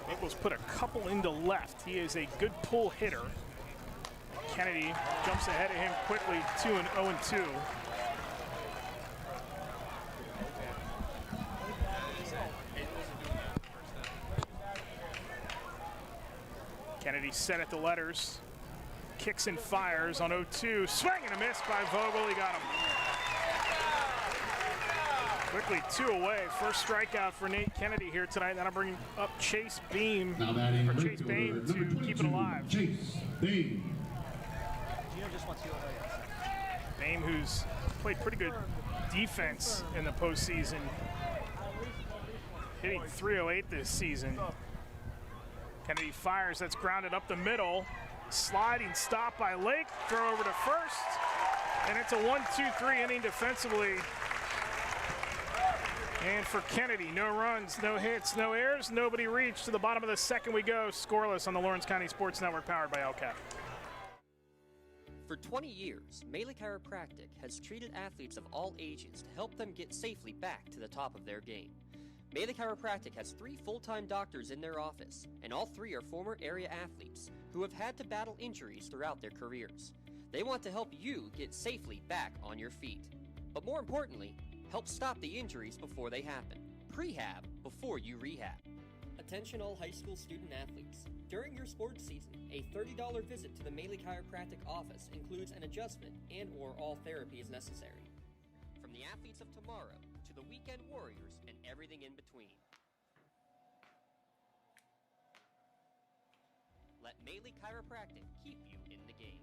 Nichols put a couple into left. He is a good pull hitter. Kennedy jumps ahead of him quickly, 2-0-2. Kennedy set at the letters. Kicks and fires on 0-2. Swing and a miss by Vogel. He got him. Quickly 2 away. First strikeout for Nate Kennedy here tonight. That'll bring up Chase Beam, or Chase Beam, to keep it alive. Chase Beam. Beam, who's played pretty good defense in the postseason, hitting .308 this season. Kennedy fires. That's grounded up the middle. Sliding stop by Lake. Throw over to first. And it's a 1-2-3 inning defensively. And for Kennedy, no runs, no hits, no errors, nobody reached. To the bottom of the second we go, scoreless on the Lawrence County Sports Network, powered by LCAP. For 20 years, Melee Chiropractic has treated athletes of all ages to help them get safely back to the top of their game. Melee Chiropractic has 3 full-time doctors in their office, and all 3 are former area athletes who have had to battle injuries throughout their careers. They want to help you get safely back on your feet. But more importantly, help stop the injuries before they happen. Prehab before you rehab. Attention all high school student athletes. During your sports season, a $30 visit to the Melee Chiropractic office includes an adjustment and/or all therapy is necessary. From the athletes of tomorrow to the weekend warriors and everything in between. Let Melee Chiropractic keep you in the game.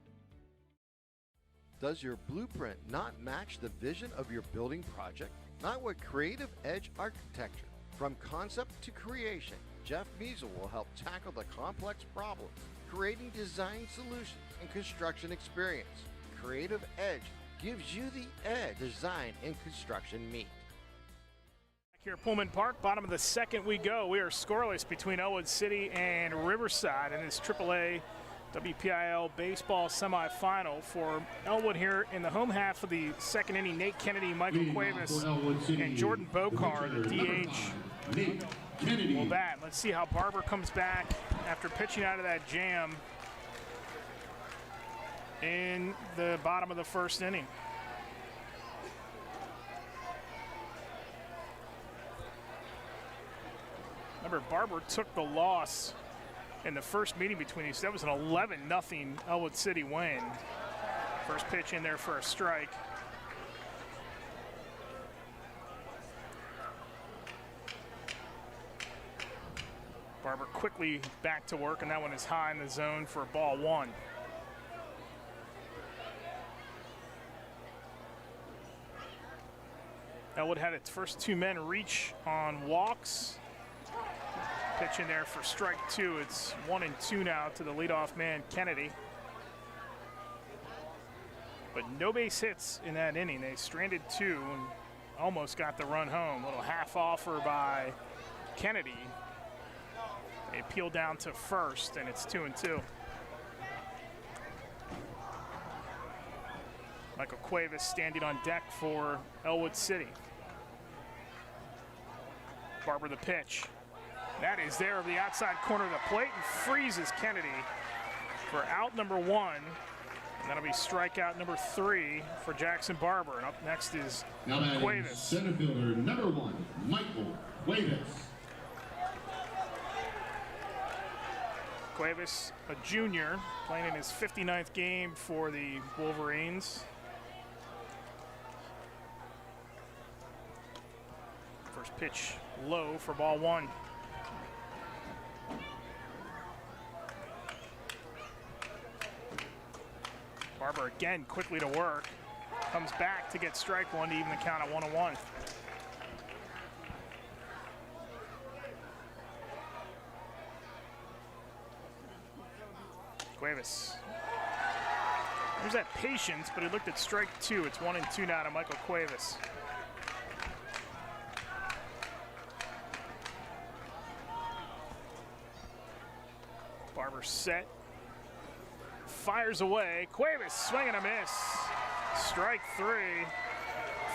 Does your blueprint not match the vision of your building project? Not with Creative Edge Architecture. From concept to creation, Jeff Measle will help tackle the complex problems, creating design solutions and construction experience. Creative Edge gives you the edge design and construction meet. Here at Pullman Park, bottom of the second we go. We are scoreless between Ellwood City and Riverside in this AAA WPIAL baseball semifinal. For Ellwood here in the home half of the second inning, Nate Kennedy, Michael Cuevas, and Jordan Bokar, the DH, will bat. Let's see how Barber comes back after pitching out of that jam in the bottom of the first inning. Remember, Barber took the loss in the first meeting between these. That was an 11-0 Ellwood City win. First pitch in there for a strike. Barber quickly back to work, and that one is high in the zone for ball one. Ellwood had its first two men reach on walks. Pitch in there for strike two. It's 1-2 now to the leadoff man, Kennedy. But no base hits in that inning. They stranded two and almost got the run home. Little half offer by Kennedy. They peel down to first, and it's 2-2. Michael Cuevas standing on deck for Ellwood City. Barber the pitch. That is there of the outside corner of the plate and freezes Kennedy for out number one. And that'll be strikeout number 3 for Jackson Barber. And up next is Cuevas. Center fielder number 1, Michael Cuevas. Cuevas, a junior, playing in his 59th game for the Wolverines. First pitch low for ball one. Barber again quickly to work. Comes back to get strike one to even the count at 1-1. Cuevas. There's that patience, but he looked at strike two. It's 1-2 now to Michael Cuevas. Barber set. Fires away. Cuevas swing and a miss. Strike 3.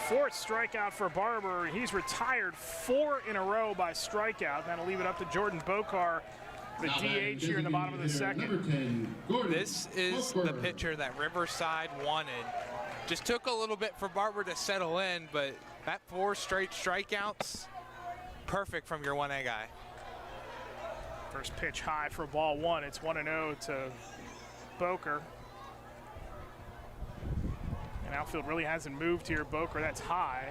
Fourth strikeout for Barber. He's retired 4 in a row by strikeout. That'll leave it up to Jordan Bokar, the DH here in the bottom of the second. This is the pitcher that Riverside wanted. Just took a little bit for Barber to settle in, but that 4 straight strikeouts, perfect from your 1A guy. First pitch high for ball one. It's 1-0 to Bokar. And outfield really hasn't moved here. Bokar, that's high.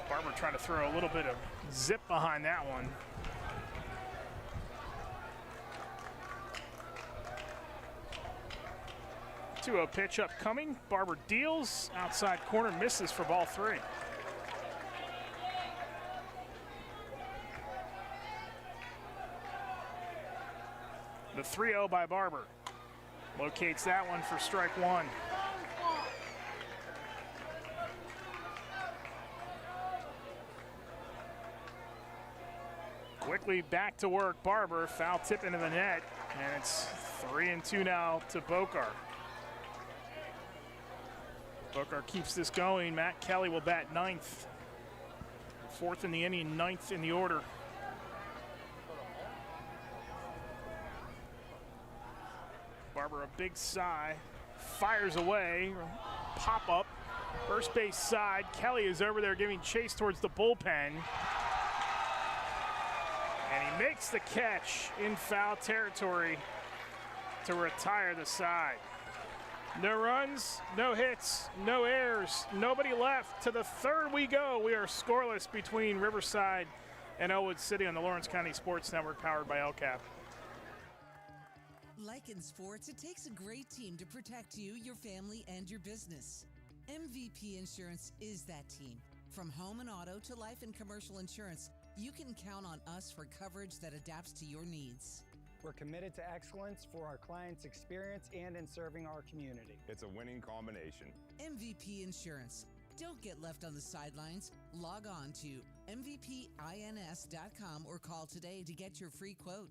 Barber trying to throw a little bit of zip behind that one. A pitch upcoming. Barber deals. Outside corner misses for ball 3. The 3-0 by Barber. Locates that one for strike 1. Quickly back to work. Barber, foul tip into the net, and it's 3-2 now to Bokar. Bokar keeps this going. Matt Kelly will bat 9th. 4th in the inning, 9th in the order. Barber, a big sigh, fires away. Pop up, first base side. Kelly is over there giving chase towards the bullpen. And he makes the catch in foul territory to retire the side. No runs, no hits, no errors, nobody left. To the third we go. We are scoreless between Riverside and Ellwood City on the Lawrence County Sports Network, powered by LCAP. Like in sports, it takes a great team to protect you, your family, and your business. MVP Insurance is that team. From home and auto to life and commercial insurance, you can count on us for coverage that adapts to your needs. We're committed to excellence for our clients' experience and in serving our community. It's a winning combination. MVP Insurance. Don't get left on the sidelines. Log on to mvpins.com or call today to get your free quote.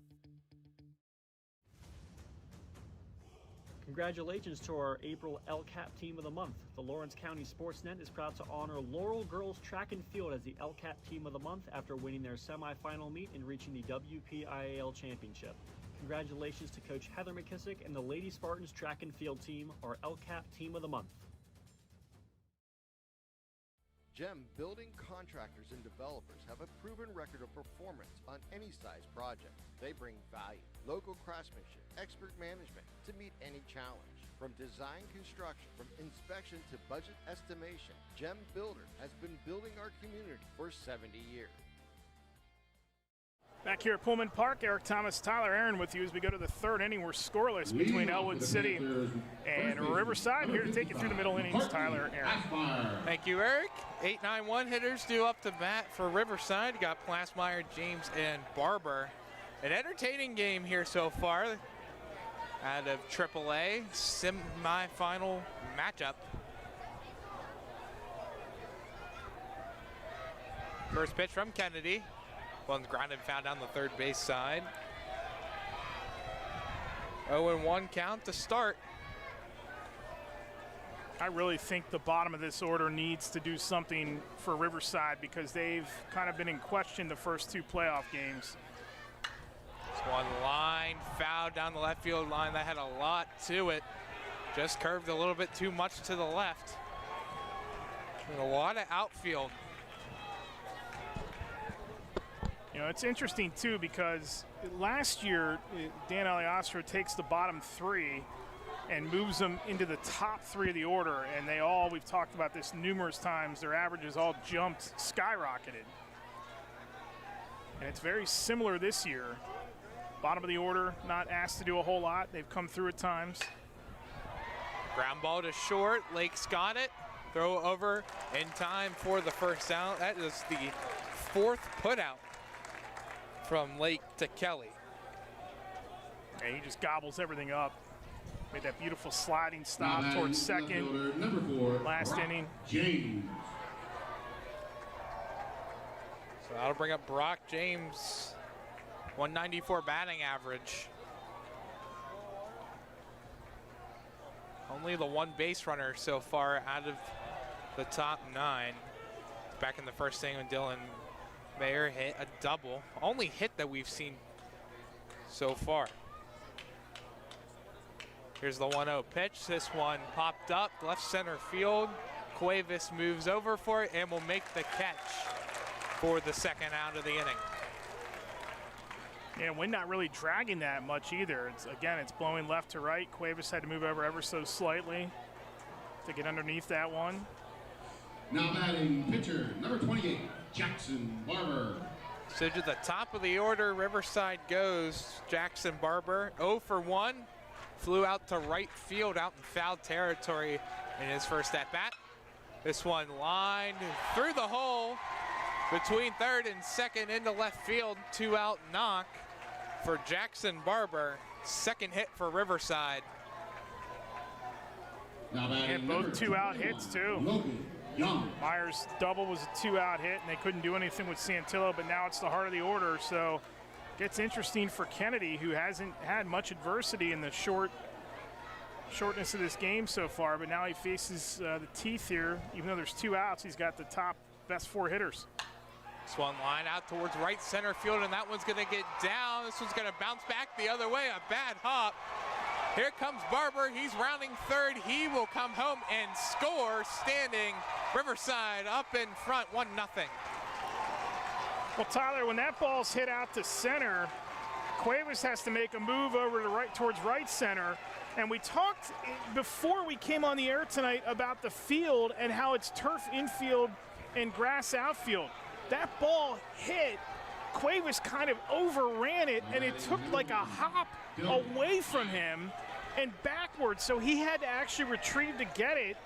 Congratulations to our April LCAP Team of the Month. The Lawrence County SportsNet is proud to honor Laurel Girls Track and Field as the LCAP Team of the Month after winning their semifinal meet and reaching the WPIAL Championship. Congratulations to Coach Heather McKissick and the Lady Spartans Track and Field Team, our LCAP Team of the Month. GEM building contractors and developers have a proven record of performance on any size project. They bring value, local craftsmanship, expert management to meet any challenge. From design construction, from inspection to budget estimation, GEM Builder has been building our community for 70 years. Back here at Pullman Park, Eric Thomas, Tyler Aaron with you as we go to the third inning. We're scoreless between Ellwood City and Riverside. Here to take you through the middle innings, Tyler Aaron. Thank you, Eric. 8-9-1 hitters due up to bat for Riverside. You got Plasmeyer, James, and Barber. An entertaining game here so far out of AAA semi-final matchup. First pitch from Kennedy. One's grounded and found down the third base side. 0-1 count to start. I really think the bottom of this order needs to do something for Riverside because they've kind of been in question the first two playoff games. This one line foul down the left field line. That had a lot to it. Just curved a little bit too much to the left. And a lot of outfield. You know, it's interesting, too, because last year, Dan Aliastro takes the bottom three and moves them into the top three of the order, and they all, we've talked about this numerous times, their averages all jumped, skyrocketed. And it's very similar this year. Bottom of the order, not asked to do a whole lot. They've come through at times. Ground ball to short. Lake's got it. Throw over in time for the first out. That is the fourth putout from Lake to Kelly. And he just gobbles everything up. Made that beautiful sliding stop towards second. Number 4, last inning. James. So that'll bring up Brock James. 194 batting average. Only the one base runner so far out of the top 9. Back in the first inning when Dylan Mayer hit a double. Only hit that we've seen so far. Here's the 1-0 pitch. This one popped up left center field. Cuevas moves over for it and will make the catch for the second out of the inning. Yeah, wind not really dragging that much either. Again, it's blowing left to right. Cuevas had to move over ever so slightly to get underneath that one. Now batting pitcher, number 28, Jackson Barber. So to the top of the order, Riverside goes. Jackson Barber, 0 for 1. Flew out to right field, out in foul territory in his first at-bat. This one lined through the hole between third and second into left field. 2-out knock for Jackson Barber. Second hit for Riverside. And both 2-out hits too. Myers' double was a 2-out hit, and they couldn't do anything with Santillo, but now it's the heart of the order, so gets interesting for Kennedy, who hasn't had much adversity in the shortness of this game so far, but now he faces the teeth here. Even though there's 2 outs, he's got the top best 4 hitters. This one line out towards right center field, and that one's going to get down. This one's going to bounce back the other way, a bad hop. Here comes Barber, he's rounding third. He will come home and score, standing Riverside up in front, 1-0. Well, Tyler, when that ball's hit out to center, Cuevas has to make a move over to right towards right center. And we talked before we came on the air tonight about the field and how it's turf infield and grass outfield. That ball hit, Cuevas kind of overran it, and it took like a hop away from him and backwards. So he had to actually retrieve to get it.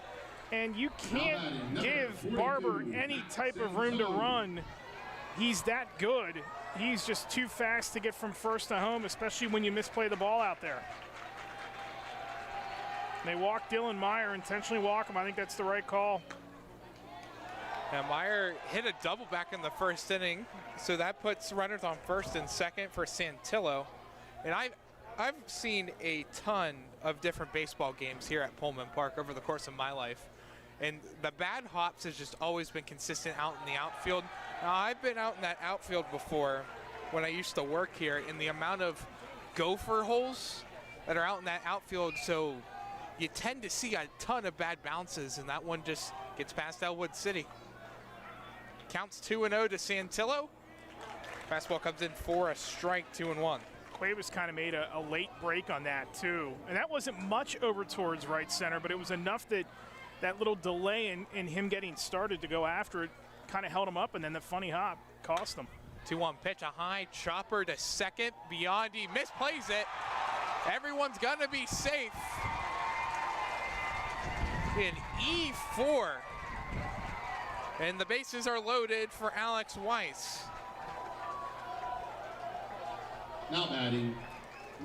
And you can't give Barber any type of room to run. He's that good. he's just too fast to get from first to home, especially when you misplay the ball out there. They walk Dylan Meyer, intentionally walk him. I think that's the right call. And Meyer hit a double back in the first inning, so that puts runners on first and second for Santillo. And I've seen a ton of different baseball games here at Pullman Park over the course of my life. And the bad hops has just always been consistent out in the outfield. Now, I've been out in that outfield before when I used to work here, and the amount of gopher holes that are out in that outfield, so you tend to see a ton of bad bounces, and that one just gets past Ellwood City. Counts 2-0 to Santillo. Fastball comes in for a strike, 2-1. Cuevas kind of made a late break on that too. And that wasn't much over towards right center, but it was enough that that little delay in him getting started to go after it kind of held him up, and then the funny hop cost him. 2-1 pitch, a high chopper to second. Biondi misplays it. Everyone's gonna be safe. In E4. And the bases are loaded for Alex Weiss. Now batting,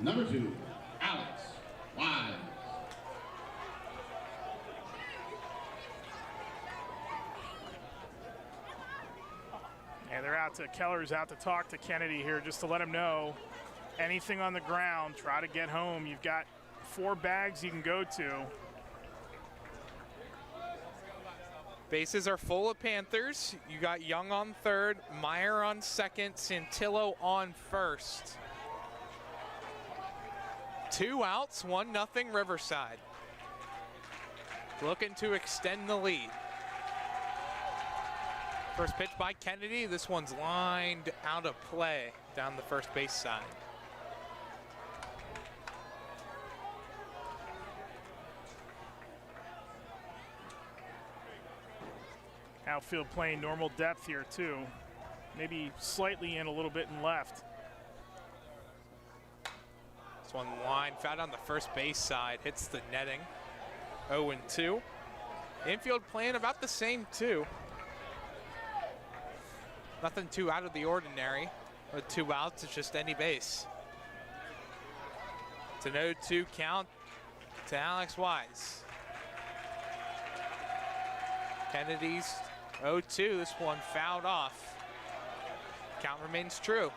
number 2, Alex Weiss. Yeah, Keller's out to talk to Kennedy here just to let him know anything on the ground, try to get home. You've got 4 bags you can go to. Bases are full of Panthers. You got Young on third, Meyer on second, Santillo on first. 2 outs, 1-0 Riverside. Looking to extend the lead. First pitch by Kennedy. This one's lined out of play down the first base side. Outfield playing normal depth here too. Maybe slightly in a little bit and left. This one line foul on the first base side, hits the netting. 0-2. Infield playing about the same too. Nothing too out of the ordinary. With 2 outs, it's just any base. It's an 0-2 count to Alex Weiss. Kennedy's 0-2, this one fouled off. Count remains true.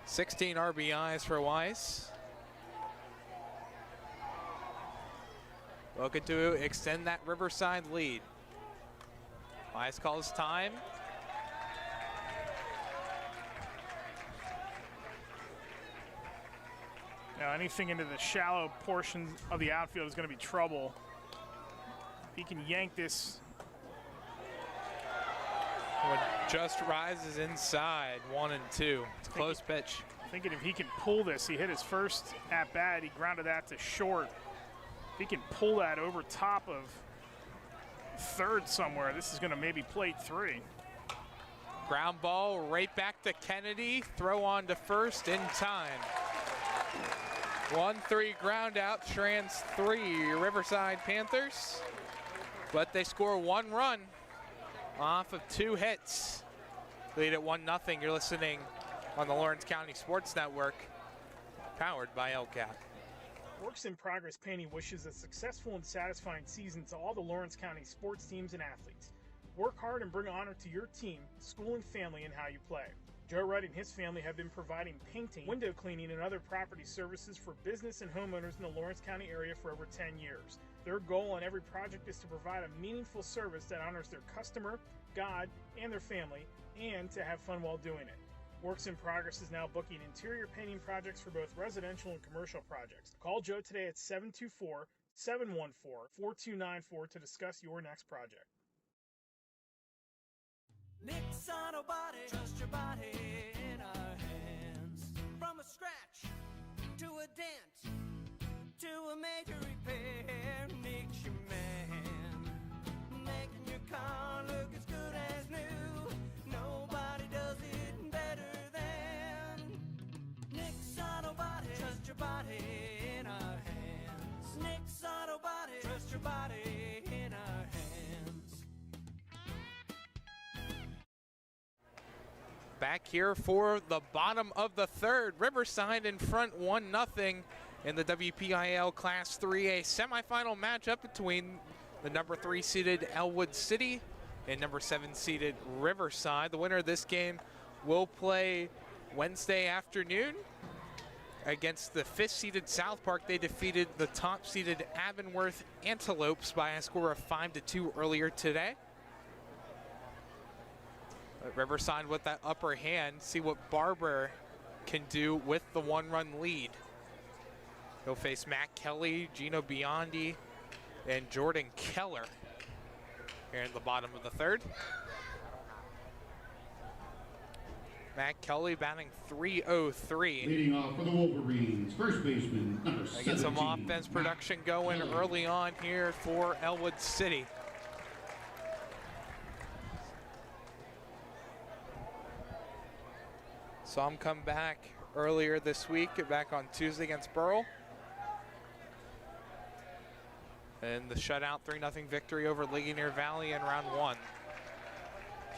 $16 RBIs for Weiss. Looking to extend that Riverside lead. Weiss calls time. Now anything into the shallow portion of the outfield is going to be trouble. If he can yank this. One just rises inside, 1-2. It's a close pitch. Thinking if he can pull this, he hit his first at bat, he grounded that to short. If he can pull that over top of third somewhere, this is going to maybe plate 3. Ground ball right back to Kennedy. Throw on to first in time. 1-3 ground out, Trans 3 Riverside Panthers. But they score 1 run off of 2 hits. Lead at 1-0. You're listening on the Lawrence County Sports Network, powered by LCAP. Works in Progress Painting wishes a successful and satisfying season to all the Lawrence County sports teams and athletes. Work hard and bring honor to your team, school, and family in how you play. Joe Wright and his family have been providing painting, window cleaning, and other property services for business and homeowners in the Lawrence County area for over 10 years. Their goal on every project is to provide a meaningful service that honors their customer, God, and their family, and to have fun while doing it. Works in Progress is now booking interior painting projects for both residential and commercial projects. Call Joe today at 724-714-4294 to discuss your next project. Nick's Auto Body, trust your body in our hands. From a scratch to a dent to a major repair, Nick's your man. Making your car look as good as new. Nobody does it better than Nick's Auto Body. Trust your body in our hands. Nick's Auto Body, trust your body in our hands. back here for the bottom of the third. Riverside in front 1-0 in the WPIAL Class 3A semifinal matchup between the number 3 seeded Ellwood City and number 7 seeded Riverside. The winner of this game will play Wednesday afternoon against the 5th seeded South Park. They defeated the top seeded Avonworth Antelopes by a score of 5-2 earlier today. But Riverside with that upper hand. See what Barber can do with the 1-run lead. He'll face Matt Kelly, Gino Biondi, and Jordan Keller here in the bottom of the third. Matt Kelly batting .303. Leading off for the Wolverines, first baseman, number 17. Get some offense production going early on here for Ellwood City. Saw him come back earlier this week, back on Tuesday against Burrell. And the shutout 3-0 victory over Ligonier Valley in round 1.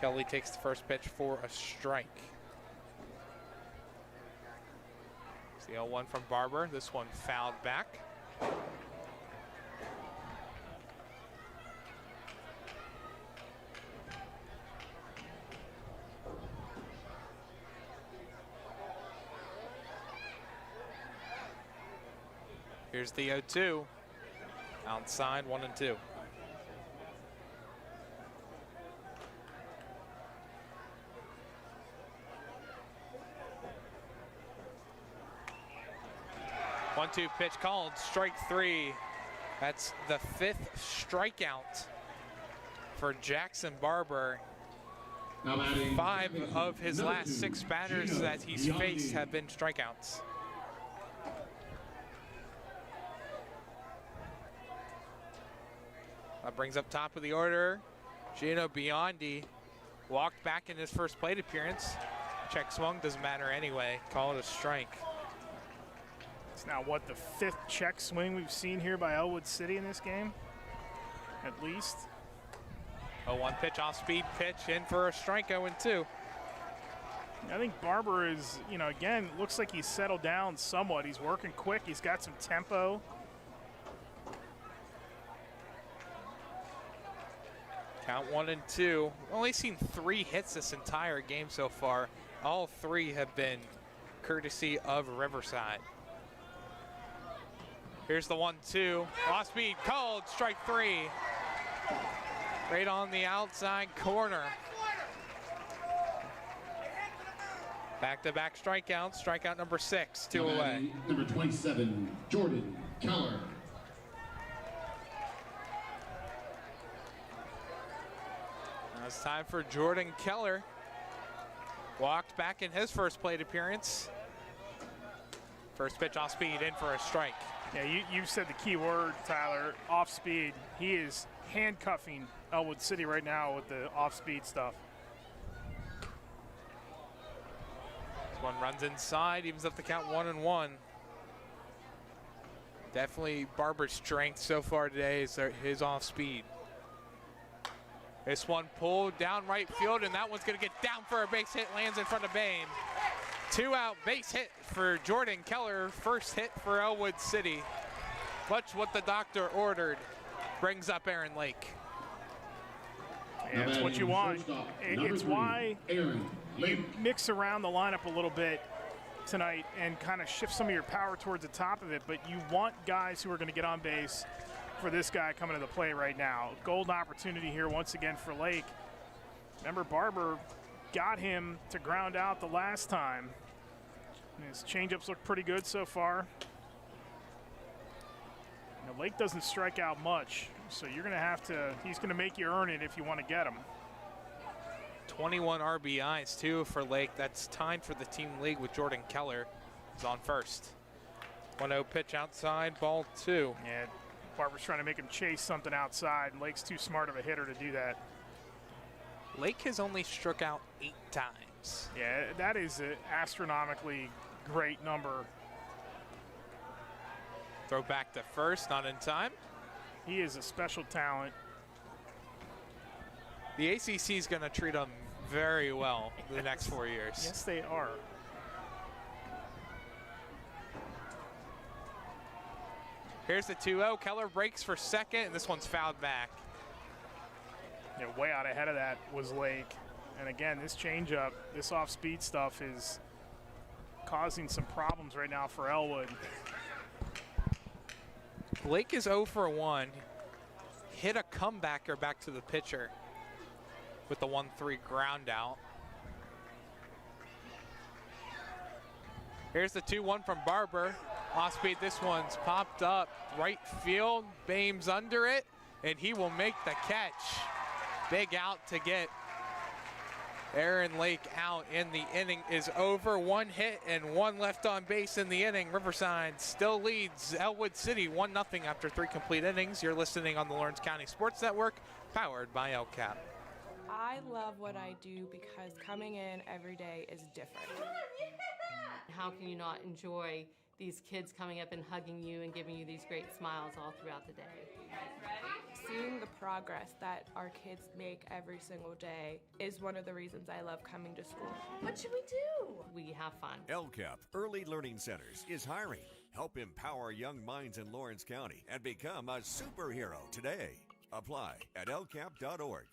Kelly takes the first pitch for a strike. It's the 0-1 from Barber. This one fouled back. Here's the 0-2. Outside, 1-2. One-two pitch called, strike 3. That's the 5th strikeout for Jackson Barber. 5 of his last 6 batters that he's faced have been strikeouts. That brings up top of the order. Gino Biondi walked back in his first plate appearance. Check swung, doesn't matter anyway. Call it a strike. It's now what, the 5th check swing we've seen here by Ellwood City in this game, at least. 0-1 pitch, off-speed pitch, in for a strike, 0-2. I think Barber is, again, looks like he's settled down somewhat. He's working quick, he's got some tempo. Count 1-2. Only seen 3 hits this entire game so far. All 3 have been courtesy of Riverside. Here's the 1-2. Off speed called, strike 3. Right on the outside corner. Back-to-back strikeouts. Strikeout number 6, 2 away. Number 27, Jordan Keller. Now it's time for Jordan Keller. Walked back in his first plate appearance. First pitch off speed, in for a strike. Yeah, you said the key word, Tyler, off speed. He is handcuffing Ellwood City right now with the off speed stuff. This one runs inside, evens up the count 1-1. Definitely Barber's strength so far today is his off speed. This one pulled down right field, and that one's going to get down for a base hit, lands in front of Bain. 2 out, base hit for Jordan Keller. First hit for Ellwood City. Much what the doctor ordered. Brings up Aaron Lake. Yeah, that's what you want. It's why you mix around the lineup a little bit tonight and kind of shift some of your power towards the top of it, but you want guys who are going to get on base for this guy coming to the plate right now. Golden opportunity here once again for Lake. Remember, Barber got him to ground out the last time. And his changeups look pretty good so far. Now, Lake doesn't strike out much, so you're going to have to, he's going to make you earn it if you want to get him. 21 RBIs, too, for Lake. That's tied for the team league with Jordan Keller. He's on first. 1-0 pitch outside, ball 2. Yeah, Barber's trying to make him chase something outside, and Lake's too smart of a hitter to do that. Lake has only struck out 8 times. Yeah, that is an astronomically great number. Throw back to first, not in time. He is a special talent. The ACC is going to treat him very well the next 4 years. Yes, they are. Here's the 2-0. Keller breaks for second, and this one's fouled back. Yeah, way out ahead of that was Lake. And again, this changeup, this off-speed stuff is causing some problems right now for Ellwood. Lake is 0 for 1. Hit a comebacker back to the pitcher with the 1-3 ground out. Here's the 2-1 from Barber. Off speed, this one's popped up right field. Bames under it, and he will make the catch. Big out to get Aaron Lake out, and the inning is over. 1 hit and 1 left on base in the inning. Riverside still leads Ellwood City 1-0 after 3 complete innings. You're listening on the Lawrence County Sports Network, powered by LCAP. I love what I do because coming in every day is different. How can you not enjoy these kids coming up and hugging you and giving you these great smiles all throughout the day? Seeing the progress that our kids make every single day is one of the reasons I love coming to school. What should we do? We have fun. LCAP Early Learning Centers is hiring. Help empower young minds in Lawrence County and become a superhero today. Apply at lcap.org.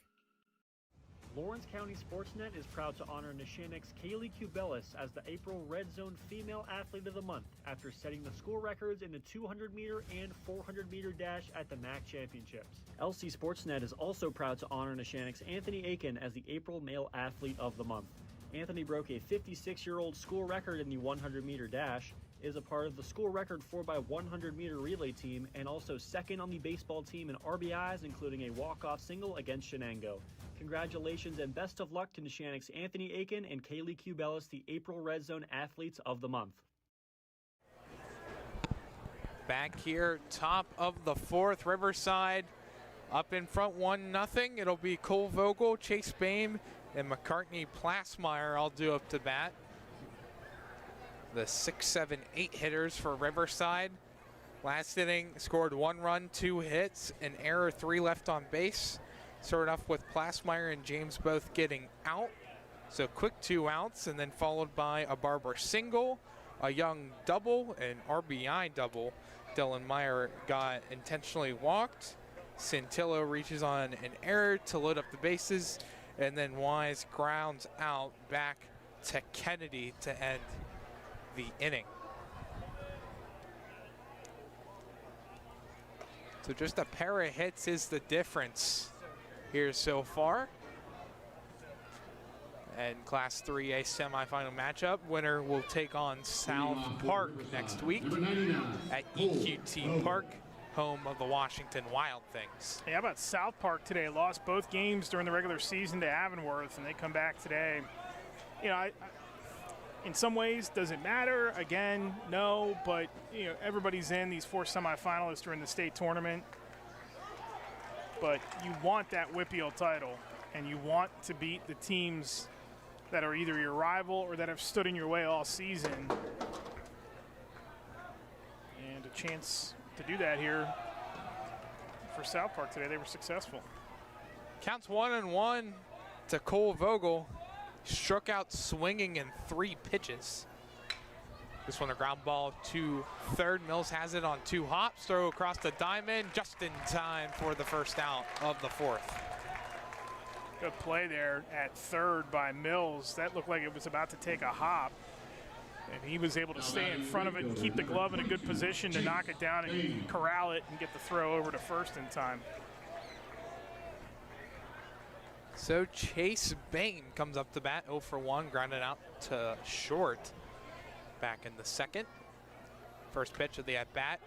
Lawrence County SportsNet is proud to honor Neshannock's Kaylee Cubelis as the April Red Zone Female Athlete of the Month after setting the school records in the 200-meter and 400-meter dash at the MAC Championships. LC SportsNet is also proud to honor Neshannock's Anthony Aiken as the April Male Athlete of the Month. Anthony broke a 56-year-old school record in the 100-meter dash, is a part of the school record 4x100-meter relay team, and also second on the baseball team in RBIs, including a walk-off single against Shenango. Congratulations and best of luck to Neshannock's Anthony Aiken and Kaylee Cubelis, the April Red Zone Athletes of the Month. Back here, top of the 4th, Riverside up in front 1-0. It'll be Cole Vogel, Chase Bame, and McCartney Plasmeyer all due up to bat. The 6, 7, 8 hitters for Riverside. Last inning scored 1 run, 2 hits, an error, 3 left on base. Started off with Plasmeyer and James both getting out. So quick 2 outs, and then followed by a Barber single, a Young double, an RBI double. Dylan Meyer got intentionally walked. Santillo reaches on an error to load up the bases, and then Wise grounds out back to Kennedy to end the inning. So just a pair of hits is the difference here so far. And Class 3A semifinal matchup. Winner will take on South Park next week at EQT Park, home of the Washington Wild Things. Hey, how about South Park today? Lost both games during the regular season to Avonworth, and they come back today. You know, in some ways, does it matter? Again, no, but you know, everybody's in these 4 semifinalists during the state tournament. But you want that WPIAL title, and you want to beat the teams that are either your rival or that have stood in your way all season. And a chance to do that here for South Park today. They were successful. Counts 1-1 to Cole Vogel. Struck out swinging in 3 pitches. This one a ground ball to third. Mills has it on 2 hops. Throw across the diamond just in time for the first out of the 4th. Good play there at third by Mills. That looked like it was about to take a hop. And he was able to stay in front of it and keep the glove in a good position to knock it down and corral it and get the throw over to first in time. So Chase Bain comes up to bat, 0 for 1, grounded out to short. Back in the 2nd. First pitch of the at-bat.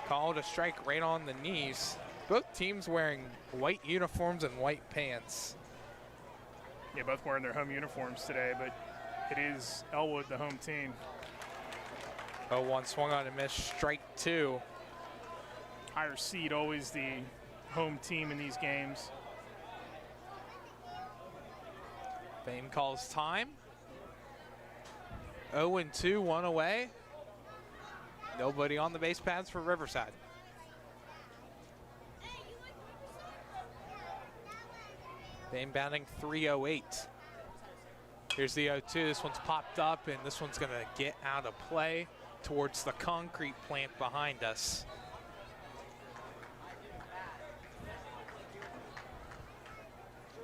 Called a strike right on the knees. Both teams wearing white uniforms and white pants. Yeah, both wearing their home uniforms today, but it is Ellwood, the home team. 0-1 swung on and missed, strike 2. Higher seed, always the home team in these games. Bain calls time. 0-2, 1 away. Nobody on the base paths for Riverside. Bain batting .308. Here's the 0-2. This one's popped up, and this one's going to get out of play towards the concrete plant behind us.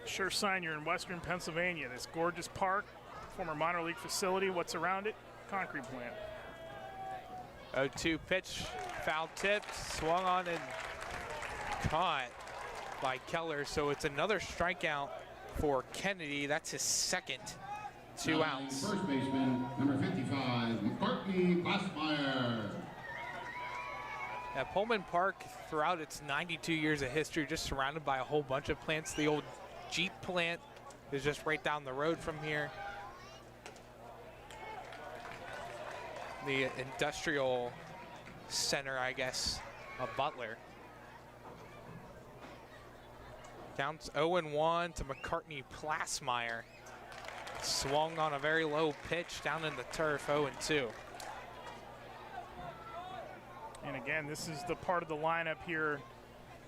Sure sign you're in Western Pennsylvania. This gorgeous park, former minor league facility. What's around it? Concrete plant. 0-2 pitch, foul tipped, swung on and caught by Keller. So it's another strikeout for Kennedy. That's his second. 2 outs. First baseman, number 55, McCartney Glassmeyer. At Pullman Park, throughout its 92 years of history, just surrounded by a whole bunch of plants. The old Jeep plant is just right down the road from here. The industrial center, I guess, of Butler. Counts 0-1 to McCartney Plasmeyer. Swung on a very low pitch down in the turf, 0-2. And again, this is the part of the lineup here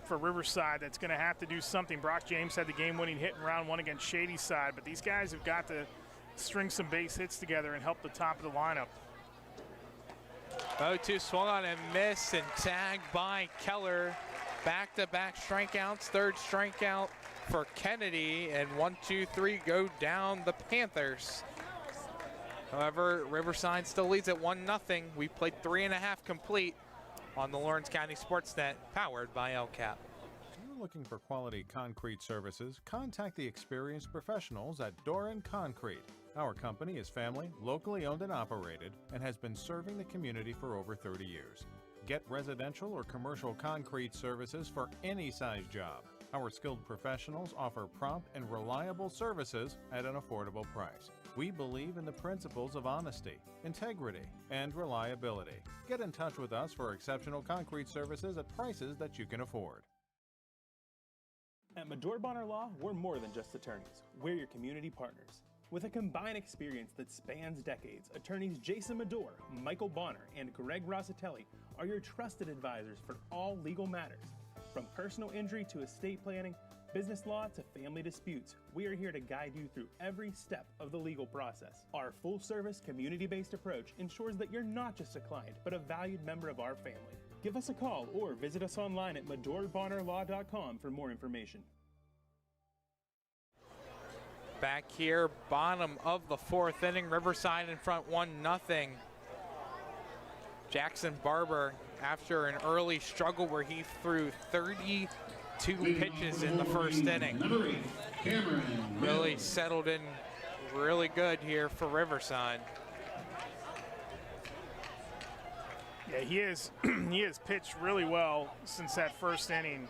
for Riverside that's going to have to do something. Brock James had the game-winning hit in round 1 against Shadyside, but these guys have got to string some base hits together and help the top of the lineup. 0-2 swung on and missed, and tagged by Keller. Back-to-back strikeouts, third strikeout for Kennedy, and 1, 2, 3 go down the Panthers. However, Riverside still leads at 1-0. We played 3.5 complete on the Lawrence County SportsNet, powered by LCAP. If you're looking for quality concrete services, contact the experienced professionals at Doran Concrete. Our company is family, locally owned and operated, and has been serving the community for over 30 years. Get residential or commercial concrete services for any size job. Our skilled professionals offer prompt and reliable services at an affordable price. We believe in the principles of honesty, integrity, and reliability. Get in touch with us for exceptional concrete services at prices that you can afford. At Medore Bonner Law, we're more than just attorneys. We're your community partners. With a combined experience that spans decades, attorneys Jason Medore, Michael Bonner, and Greg Rossitelli are your trusted advisors for all legal matters. From personal injury to estate planning, business law to family disputes, we are here to guide you through every step of the legal process. Our full-service, community-based approach ensures that you're not just a client, but a valued member of our family. Give us a call or visit us online at MedoreBonnerLaw.com for more information. Back here, bottom of the 4th inning, Riverside in front 1-0. Jackson Barber, after an early struggle where he threw 32 pitches in the first inning, really settled in really good here for Riverside. Yeah, he has pitched really well since that first inning,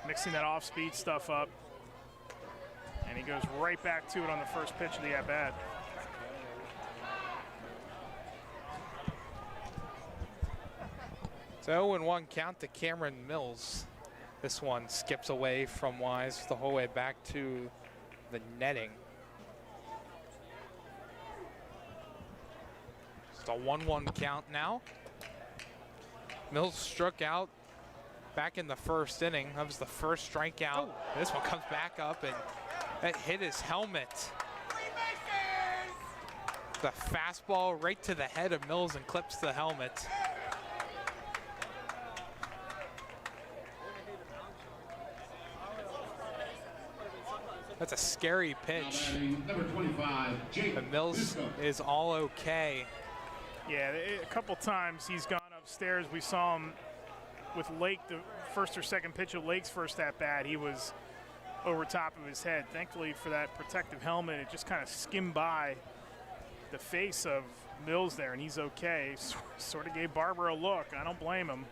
mixing that off-speed stuff up. And he goes right back to it on the first pitch of the at-bat. So 0-1 count to Cameron Mills. This one skips away from Wise the whole way back to the netting. It's a 1-1 count now. Mills struck out back in the first inning. That was the first strikeout. This one comes back up, and that hit his helmet. The fastball right to the head of Mills and clips the helmet. That's a scary pitch. Number 25, but Mills is all okay. Yeah, a couple times he's gone upstairs. We saw him with Lake, the first or second pitch of Lake's first at-bat. He was over top of his head. Thankfully for that protective helmet, it just kind of skimmed by the face of Mills there, and he's okay. Sort of gave Barber a look. I don't blame him.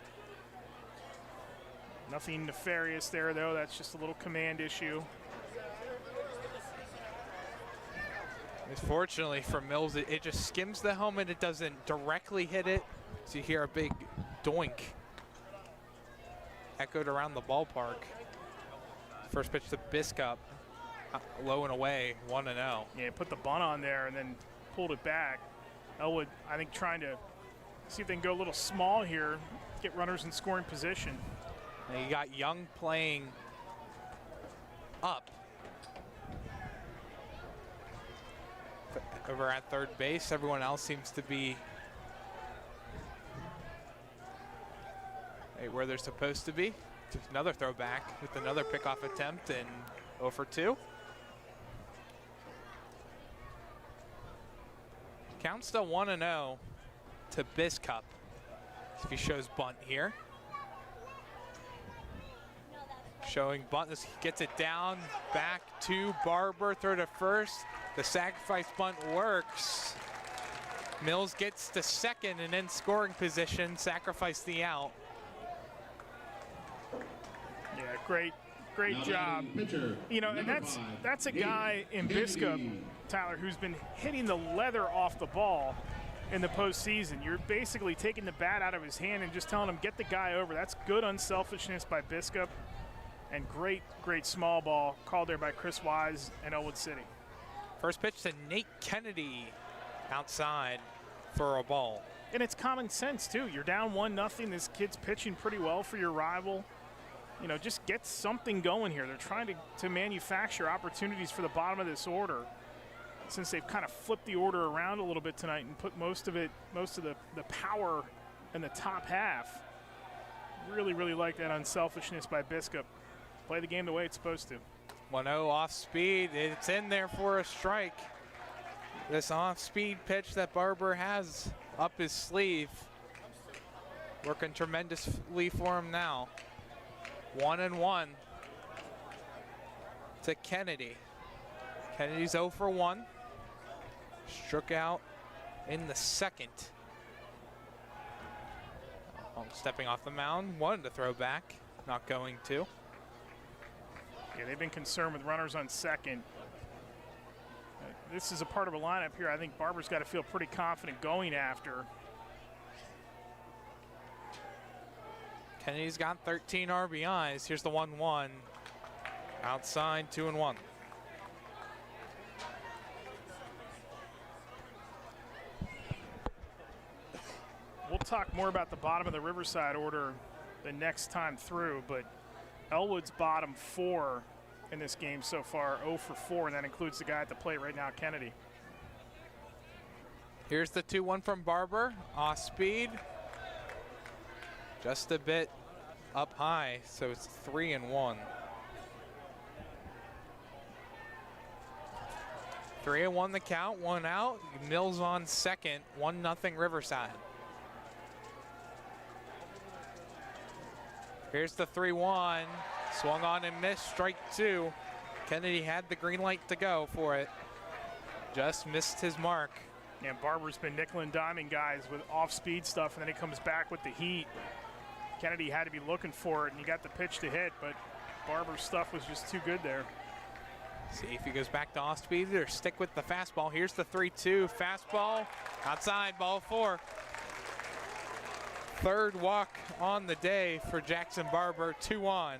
Nothing nefarious there, though. That's just a little command issue. Fortunately for Mills, it just skims the helmet. It doesn't directly hit it. So you hear a big doink echoed around the ballpark. First pitch to Biscup, low and away, 1-0. Yeah, put the bunt on there and then pulled it back. Ellwood, I think, trying to see if they can go a little small here, get runners in scoring position. And you got Young playing up. over at third base. Everyone else seems to be where they're supposed to be. Just another throwback with another pickoff attempt and 0 for 2. Count still 1-0 to Biscup. If he shows bunt here. Showing bunt, this gets it down, back to Barber, throw to first. The sacrifice bunt works. Mills gets to second and in scoring position, sacrifice the out. Yeah, great job. You know, and that's a guy in Biscup, Tyler, who's been hitting the leather off the ball in the postseason. You're basically taking the bat out of his hand and just telling him, get the guy over. That's good unselfishness by Biscup, and great small ball called there by Chris Wise and Ellwood City. First pitch to Nate Kennedy outside for a ball. And it's common sense, too. You're down 1-0. This kid's pitching pretty well for your rival. You know, just get something going here. They're trying to manufacture opportunities for the bottom of this order, since they've kind of flipped the order around a little bit tonight and put most of the power in the top half. Really like that unselfishness by Biscup. Play the game the way it's supposed to. 1-0 off speed. It's in there for a strike. This off speed pitch that Barber has up his sleeve, working tremendously for him now. 1-1 to Kennedy. Kennedy's 0 for 1. Struck out in the second. Stepping off the mound, wanted to throw back, not going to. Yeah, they've been concerned with runners on second. This is a part of a lineup here I think Barber's got to feel pretty confident going after. Kennedy's got 13 RBIs. Here's the 1-1. Outside, 2-1. We'll talk more about the bottom of the Riverside order the next time through, but Ellwood's bottom 4 in this game so far, 0 for 4, and that includes the guy at the plate right now, Kennedy. Here's the 2-1 from Barber, off speed. Just a bit up high, so it's 3-1. 3-1 the count, 1 out. Mills on second, 1-0 Riverside. Here's the 3-1, swung on and missed, strike 2. Kennedy had the green light to go for it. Just missed his mark. And Barber's been nickel and diming guys with off-speed stuff, and then he comes back with the heat. Kennedy had to be looking for it, and he got the pitch to hit, but Barber's stuff was just too good there. See if he goes back to off-speed or stick with the fastball. Here's the 3-2, fastball, outside, ball 4. Third walk on the day for Jackson Barber, 2-on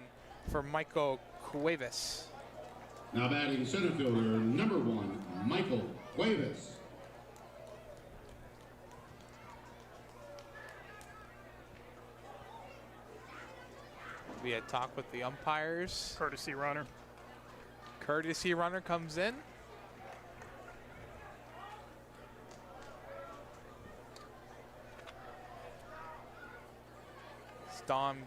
for Michael Cuevas. Now batting center fielder, number 1, Michael Cuevas. We had talk with the umpires. Courtesy runner. Courtesy runner comes in. Dom,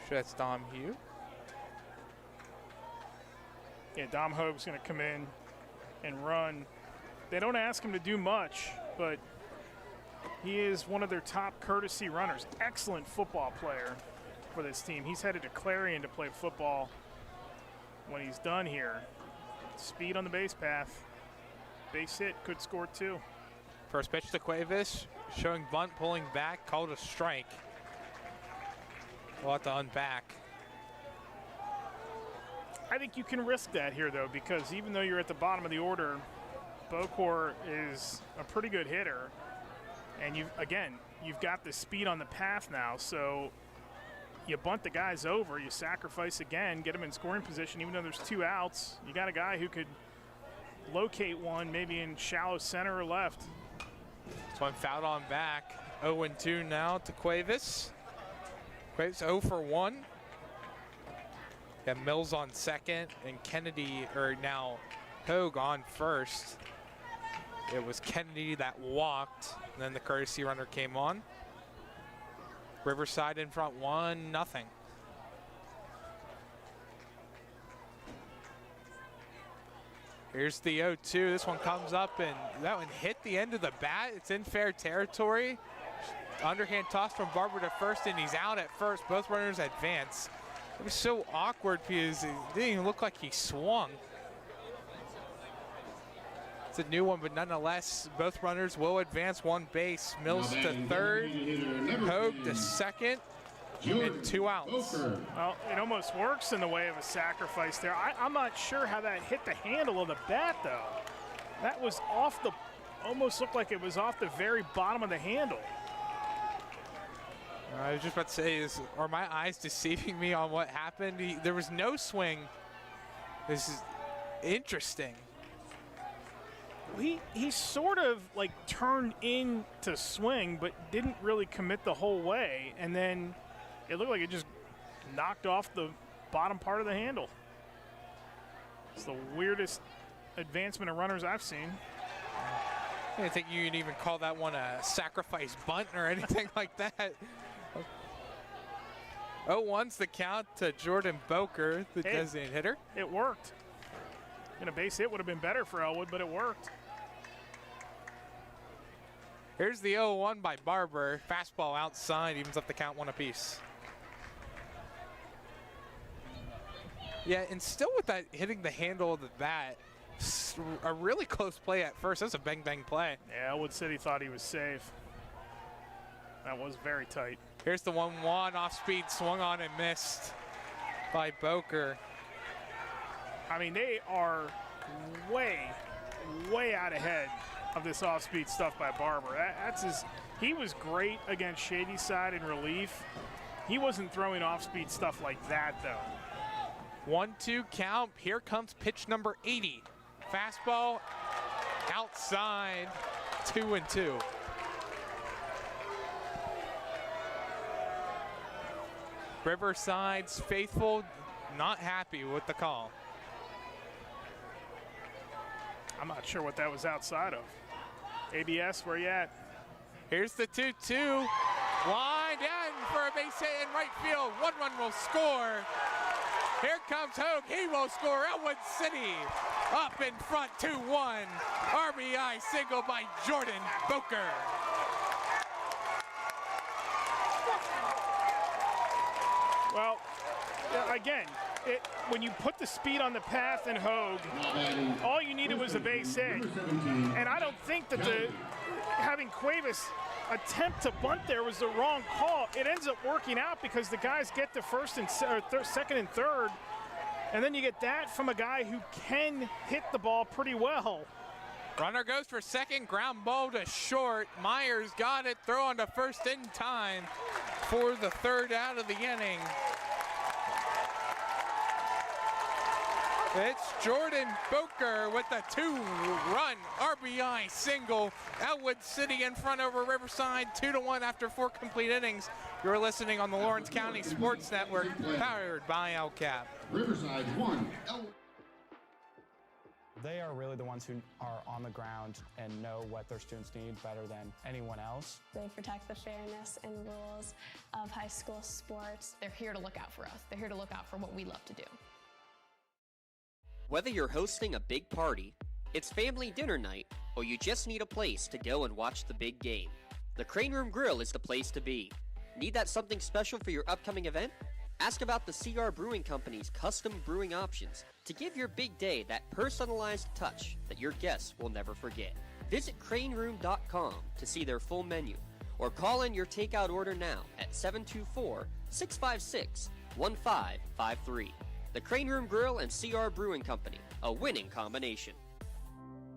sure that's Dom Hugh. Yeah, Dom Hogue's going to come in and run. They don't ask him to do much, but he is one of their top courtesy runners. Excellent football player for this team. He's headed to Clarion to play football when he's done here. Speed on the base path. Base hit, could score 2. First pitch to Cuevas, showing bunt, pulling back, called a strike. We'll have to unback. I think you can risk that here, though, because even though you're at the bottom of the order, Bocor is a pretty good hitter. And you've got the speed on the path now, so you bunt the guys over, you sacrifice again, get them in scoring position. Even though there's 2 outs, you got a guy who could locate one maybe in shallow center or left. This one fouled on back. 0-2 now to Cuevas. Cuevas 0 for 1. Got Mills on second and Kennedy, or now Hogue on first. It was Kennedy that walked, and then the courtesy runner came on. Riverside in front 1-0. Here's the 0-2. This one comes up, and that one hit the end of the bat. It's in fair territory. Underhand toss from Barber to first, and he's out at first. Both runners advance. It was so awkward because it didn't even look like he swung. It's a new one, but nonetheless, both runners will advance one base. Mills to third, Hogue to second, and 2 outs. Well, it almost works in the way of a sacrifice there. I'm not sure how that hit the handle of the bat, though. That was off the, almost looked like it was off the very bottom of the handle. I was just about to say, are my eyes deceiving me on what happened? There was no swing. This is interesting. He sort of like turned in to swing, but didn't really commit the whole way. And then it looked like it just knocked off the bottom part of the handle. It's the weirdest advancement of runners I've seen. I didn't think you'd even call that one a sacrifice bunt or anything like that. 0-1's the count to Jordan Boker, the designated hitter. It worked. And a base hit would have been better for Ellwood, but it worked. Here's the 0-1 by Barber. Fastball outside, evens up the count 1 apiece. Yeah, and still with that hitting the handle of the bat, a really close play at first. That's a bang-bang play. Yeah, Ellwood City thought he was safe. That was very tight. Here's the 1-1 off speed, swung on and missed by Boker. I mean, they are way out ahead of this off-speed stuff by Barber. He was great against Shady Side in relief. He wasn't throwing off-speed stuff like that, though. 1-2 count. Here comes pitch number 80. Fastball outside, 2-2. Riverside's faithful not happy with the call. I'm not sure what that was outside of. ABS, where you at? Here's the 2-2. Line down for a base hit in right field. 1 run will score. Here comes Hogue. He will score. Ellwood City up in front 2-1. RBI single by Jordan Boker. Well, again, when you put the speed on the path in Hogue, all you needed was a base hit. And I don't think that having Cuevas attempt to bunt there was the wrong call. It ends up working out because the guys get to first and second and third, and then you get that from a guy who can hit the ball pretty well. Runner goes for second, ground ball to short. Myers got it, throw on to first in time for the third out of the inning. It's Jordan Boker with a 2-run RBI single. Ellwood City in front over Riverside, 2-1 after 4 complete innings. You're listening on the Lawrence County Sports Network, powered by LCAP. Riverside 1. They are really the ones who are on the ground and know what their students need better than anyone else. They protect the fairness and rules of high school sports. They're here to look out for us. They're here to look out for what we love to do. Whether you're hosting a big party, it's family dinner night, or you just need a place to go and watch the big game, the Crane Room Grill is the place to be. Need that something special for your upcoming event? Ask about the CR Brewing Company's custom brewing options to give your big day that personalized touch that your guests will never forget. Visit craneroom.com to see their full menu, or call in your takeout order now at 724-656-1553. The Crane Room Grill and CR Brewing Company, a winning combination.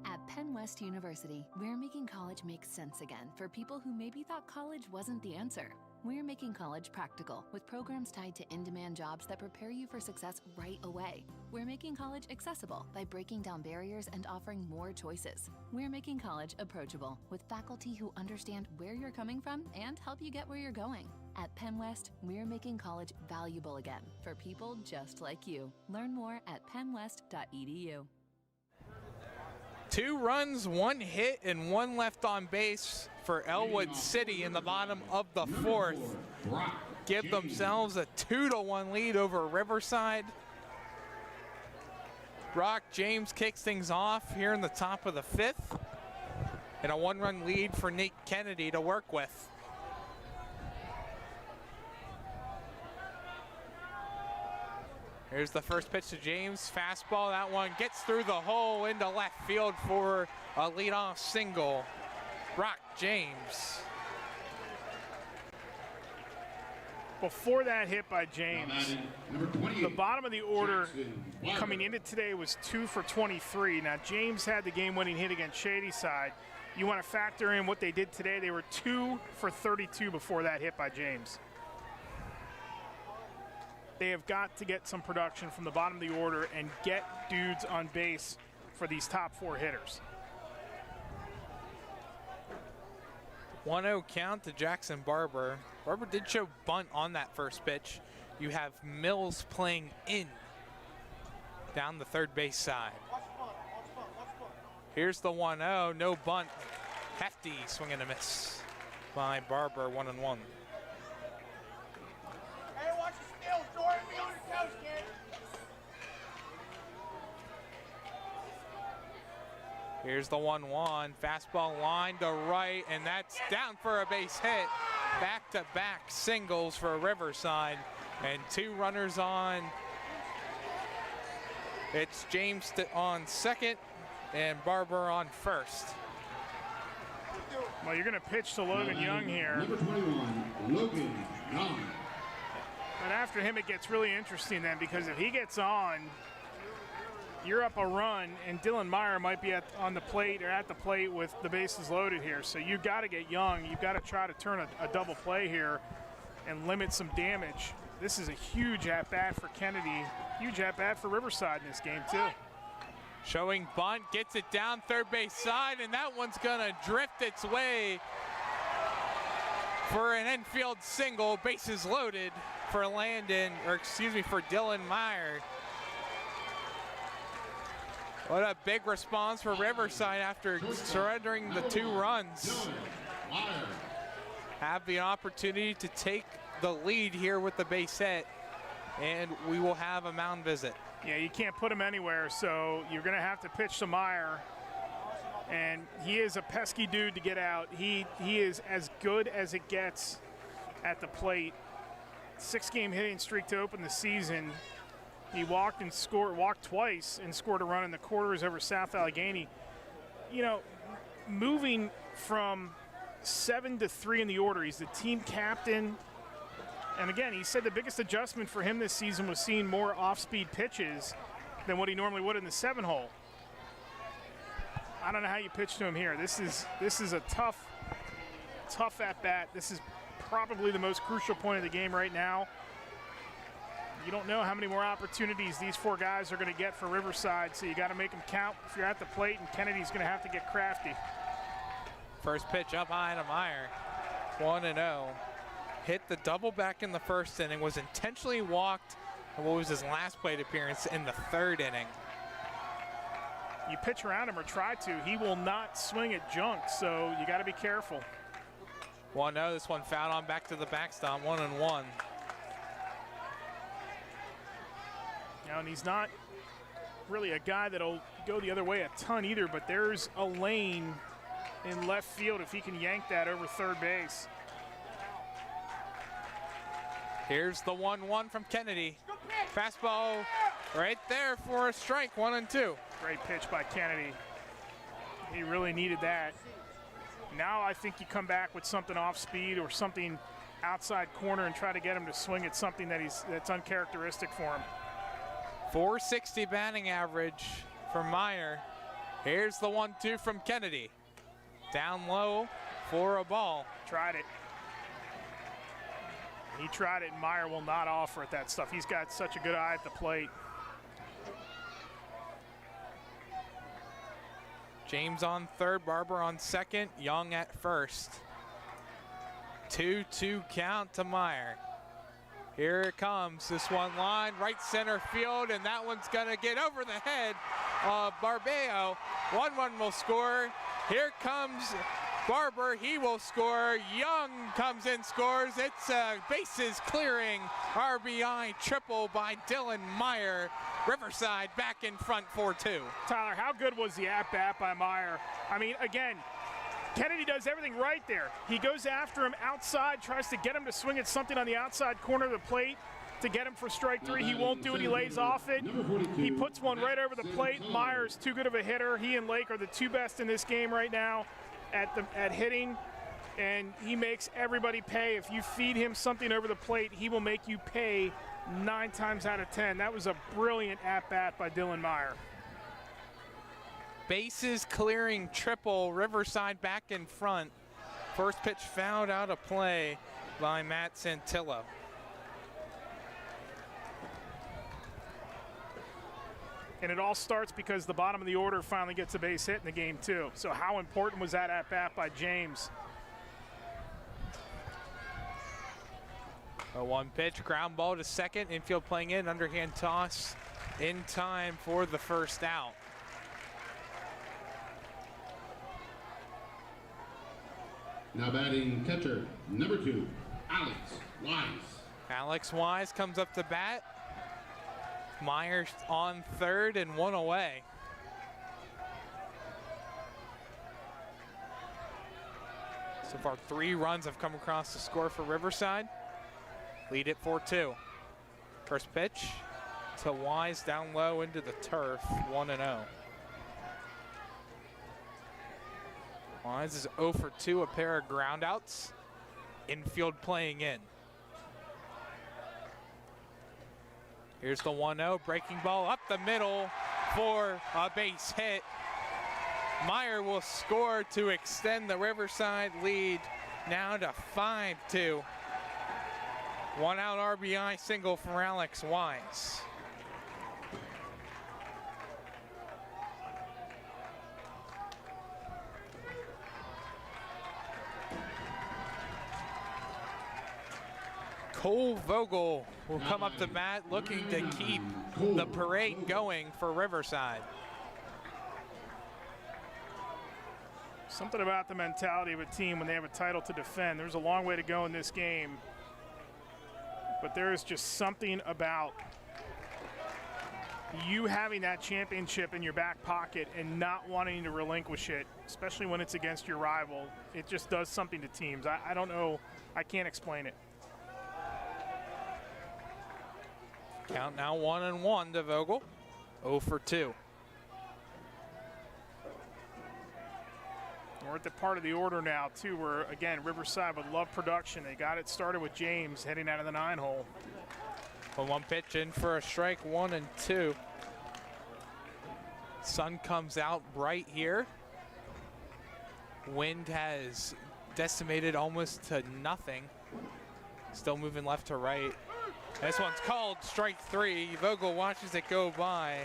At Penn West University, we're making college make sense again for people who maybe thought college wasn't the answer. We're making college practical with programs tied to in-demand jobs that prepare you for success right away. We're making college accessible by breaking down barriers and offering more choices. We're making college approachable with faculty who understand where you're coming from and help you get where you're going. At Penn West, we're making college valuable again for people just like you. Learn more at pennwest.edu. 2 runs, 1 hit, and 1 left on base for Ellwood City in the bottom of the 4th. Give themselves a 2-1 lead over Riverside. Brock James kicks things off here in the top of the 5th. And a 1-run lead for Nate Kennedy to work with. Here's the first pitch to James. Fastball, that one gets through the hole into left field for a leadoff single. Brock James. Before that hit by James, the bottom of the order coming into today was 2 for 23. Now, James had the game-winning hit against Shadyside. You want to factor in what they did today. They were 2 for 32 before that hit by James. They have got to get some production from the bottom of the order and get dudes on base for these top 4 hitters. 1-0 count to Jackson Barber. Barber did show bunt on that first pitch. You have Mills playing in down the third base side. Here's the 1-0, no bunt. Hefty swing and a miss by Barber, 1-1. Hey, watch the steals, Jordan. Be on your toes, kid. Here's the 1-1, fastball line to right, and that's down for a base hit. Back-to-back singles for Riverside, and 2 runners on. It's James on second and Barber on first. Well, you're going to pitch to Logan Young here. Number 21, Logan Young. But after him, it gets really interesting then, because if he gets on, you're up a run, and Dylan Meyer might be on the plate or at the plate with the bases loaded here. So you've got to get Young. You've got to try to turn a double play here and limit some damage. This is a huge at-bat for Kennedy, huge at-bat for Riverside in this game too. Showing bunt, gets it down third base side, and that one's gonna drift its way for an infield single. Bases loaded for for Dylan Meyer. What a big response for Riverside after surrendering the 2 runs. Have the opportunity to take the lead here with the base hit, and we will have a mound visit. Yeah, you can't put him anywhere, so you're going to have to pitch to Meyer. And he is a pesky dude to get out. He is as good as it gets at the plate. 6-game hitting streak to open the season. He walked twice and scored a run in the quarters over South Allegheny. You know, moving from 7 to 3 in the order, he's the team captain. And again, he said the biggest adjustment for him this season was seeing more off-speed pitches than what he normally would in the 7-hole. I don't know how you pitch to him here. This is a tough at-bat. This is probably the most crucial point of the game right now. You don't know how many more opportunities these 4 guys are going to get for Riverside, so you got to make them count if you're at the plate, and Kennedy's going to have to get crafty. First pitch up high to Meyer, 1-0. Hit the double back in the first inning, was intentionally walked in what was his last plate appearance in the 3rd inning. You pitch around him or try to, he will not swing at junk, so you got to be careful. 1-0, this one fouled on back to the backstop, 1-1. And he's not really a guy that'll go the other way a ton either, but there's a lane in left field if he can yank that over third base. Here's the 1-1 from Kennedy. Fastball right there for a strike, 1-2. Great pitch by Kennedy. He really needed that. Now I think you come back with something off speed or something outside corner and try to get him to swing at something that's uncharacteristic for him. 460 batting average for Meyer. Here's the 1-2 from Kennedy. Down low for a ball. Tried it. He tried it, and Meyer will not offer it that stuff. He's got such a good eye at the plate. James on third, Barber on second, Young at first. 2-2 count to Meyer. Here it comes, this one line, right center field, and that one's gonna get over the head Barbeo. 1-1 will score. Here comes Barber, he will score. Young comes in, scores. It's a bases clearing RBI triple by Dylan Meyer. Riverside back in front 4-2. Tyler, how good was the at-bat by Meyer? I mean, again, Kennedy does everything right there. He goes after him outside, tries to get him to swing at something on the outside corner of the plate to get him for strike 3. He won't do it. He lays off it. He puts one right over the plate. Meyer's too good of a hitter. He and Lake are the two best in this game right now at hitting, and he makes everybody pay. If you feed him something over the plate, he will make you pay 9 times out of 10. That was a brilliant at-bat by Dylan Meyer. Bases clearing triple, Riverside back in front. First pitch fouled out of play by Matt Santillo. And it all starts because the bottom of the order finally gets a base hit in the game too. So how important was that at-bat by James? A 1 pitch, ground ball to second, infield playing in, underhand toss in time for the first out. Now batting catcher, number 2, Alex Wise. Alex Wise comes up to bat. Myers on third and 1 away. So far 3 runs have come across the score for Riverside. Lead it 4-2. First pitch to Wise down low into the turf, 1-0. Wise is 0 for 2, a pair of groundouts. Infield playing in. Here's the 1-0, breaking ball up the middle for a base hit. Meyer will score to extend the Riverside lead now to 5-2. 1 out RBI single for Alex Wise. Cole Vogel will come up to bat looking to keep the parade going for Riverside. Something about the mentality of a team when they have a title to defend. There's a long way to go in this game, but there is just something about you having that championship in your back pocket and not wanting to relinquish it, especially when it's against your rival. It just does something to teams. I don't know, I can't explain it. Count now 1-1 to Vogel, 0 for 2. We're at the part of the order now, too, where, again, Riverside would love production. They got it started with James heading out of the 9-hole. 1 pitch in for a strike, 1-2. Sun comes out bright here. Wind has decimated almost to nothing. Still moving left to right. This one's called strike 3. Vogel watches it go by.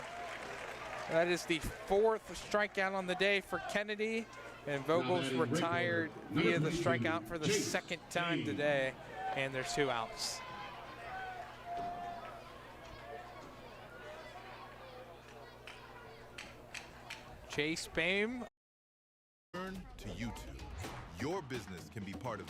That is the 4th strikeout on the day for Kennedy. And Vogel's retired via the strikeout for the 2nd time today. And there's 2 outs. Chase Bame. Turn to YouTube. Your business can be part of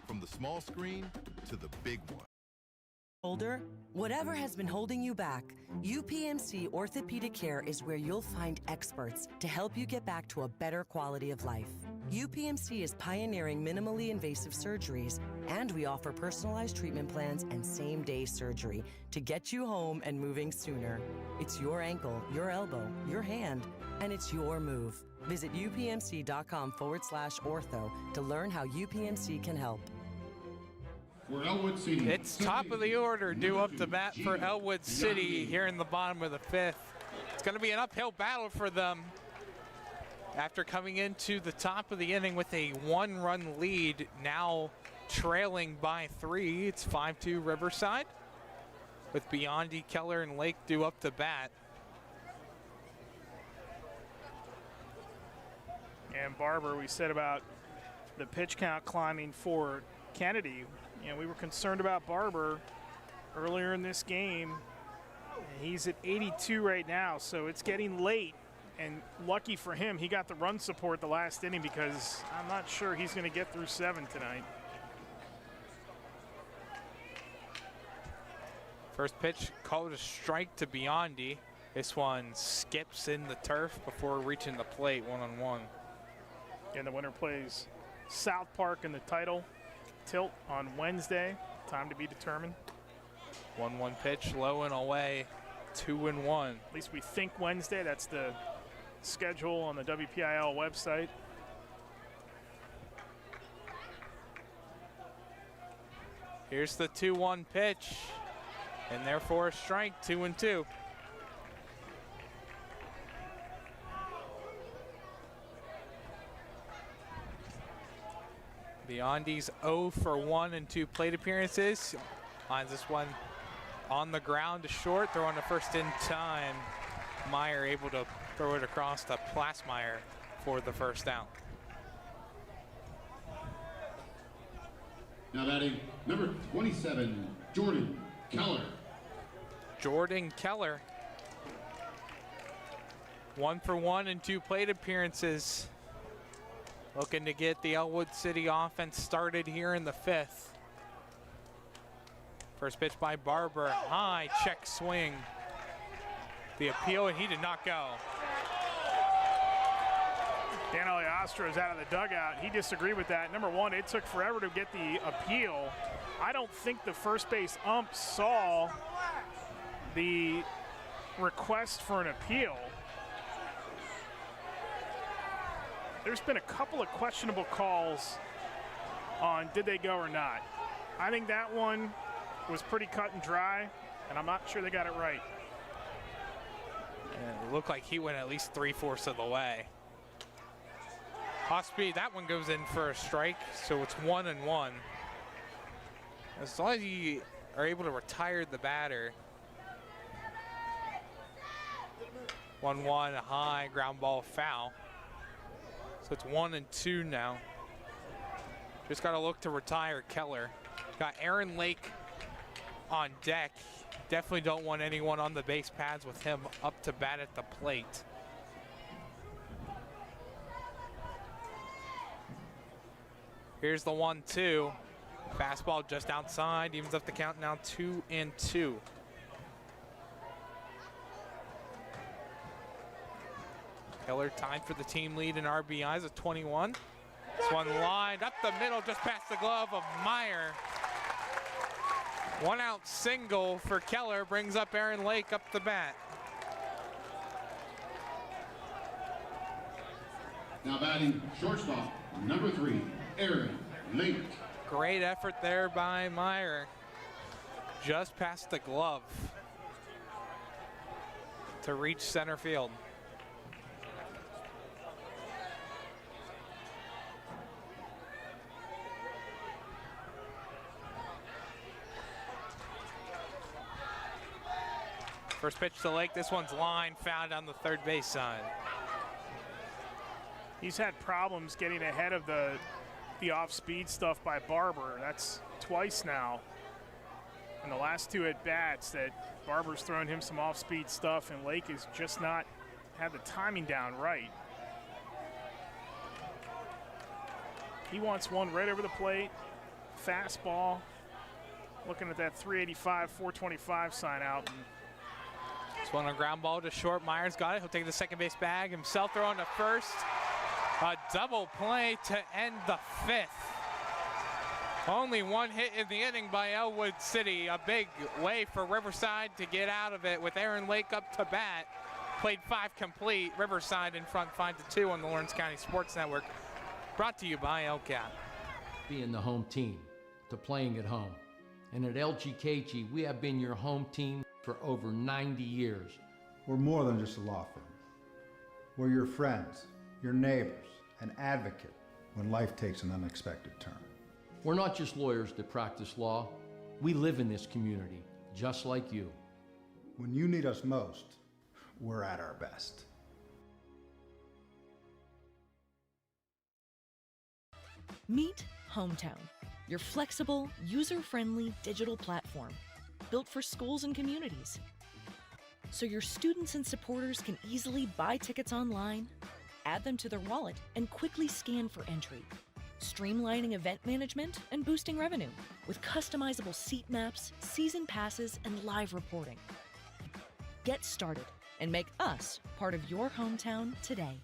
from the small screen to the big one. Older, whatever has been holding you back, UPMC Orthopedic Care is where you'll find experts to help you get back to a better quality of life. UPMC is pioneering minimally invasive surgeries, and we offer personalized treatment plans and same-day surgery to get you home and moving sooner. It's your ankle, your elbow, your hand, and it's your move. Visit upmc.com/ortho to learn how UPMC can help. It's top of the order, due up to bat for Ellwood City here in the bottom of the 5th. It's going to be an uphill battle for them after coming into the top of the inning with a 1-run lead, now trailing by 3. It's 5-2 Riverside with Biondi, Keller, and Lake due up to bat. And Barber, we said about the pitch count climbing for Kennedy. You know, we were concerned about Barber earlier in this game. He's at 82 right now, so it's getting late. And lucky for him, he got the run support the last inning because I'm not sure he's going to get through 7 tonight. First pitch called a strike to Biondi. This one skips in the turf before reaching the plate 1-on-1. And the winner plays South Park in the title tilt on Wednesday. Time to be determined. 1-1 pitch, low and away, 2-1. At least we think Wednesday. That's the schedule on the WPIAL website. Here's the 2-1 pitch, and therefore a strike, 2-2. Biondi's 0 for 1 in 2 plate appearances. Finds this one on the ground to short, throwing the first in time. Meyer able to throw it across to Plasmeyer for the first out. Now batting number 27, Jordan Keller. Jordan Keller. 1 for 1 in 2 plate appearances. Looking to get the Ellwood City offense started here in the 5th. First pitch by Barber, high check swing. The appeal, and he did not go. Dan Aliastro is out of the dugout. He disagreed with that. Number one, it took forever to get the appeal. I don't think the first base ump saw the request for an appeal. There's been a couple of questionable calls on did they go or not. I think that one was pretty cut and dry, and I'm not sure they got it right. And it looked like he went at least 3/4 of the way. Off speed, that one goes in for a strike, so it's 1-1. As long as you are able to retire the batter. 1-1, a high ground ball foul. So it's 1-2 now. Just got to look to retire Keller. Got Aaron Lake on deck. Definitely don't want anyone on the base paths with him up to bat at the plate. Here's the 1-2. Fastball just outside, evens up the count now 2-2. Keller tied for the team lead in RBIs at 21. This one lined up the middle, just past the glove of Meyer. 1 out single for Keller brings up Aaron Lake up the bat. Now batting shortstop, number 3, Aaron Lake. Great effort there by Meyer. Just past the glove to reach center field. First pitch to Lake, this one's line found on the third base side. He's had problems getting ahead of the off-speed stuff by Barber. That's twice now. In the last 2 at-bats that Barber's thrown him some off-speed stuff, and Lake has just not had the timing down right. He wants one right over the plate, fastball. Looking at that 385, 425 sign out. This one on ground ball to short. Myers got it. He'll take the second base bag himself, throwing to first. A double play to end the 5th. Only 1 hit in the inning by Ellwood City. A big way for Riverside to get out of it with Aaron Lake up to bat. Played 5 complete. Riverside in front 5-2 on the Lawrence County Sports Network. Brought to you by LCAP. Being the home team to playing at home. And at LGKG, we have been your home team for over 90 years. We're more than just a law firm. We're your friends, your neighbors, an advocate when life takes an unexpected turn. We're not just lawyers that practice law. We live in this community, just like you. When you need us most, we're at our best. Meet Hometown, your flexible, user-friendly digital platform built for schools and communities. So your students and supporters can easily buy tickets online, add them to their wallet, and quickly scan for entry. Streamlining event management and boosting revenue with customizable seat maps, season passes, and live reporting. Get started and make us part of your hometown today.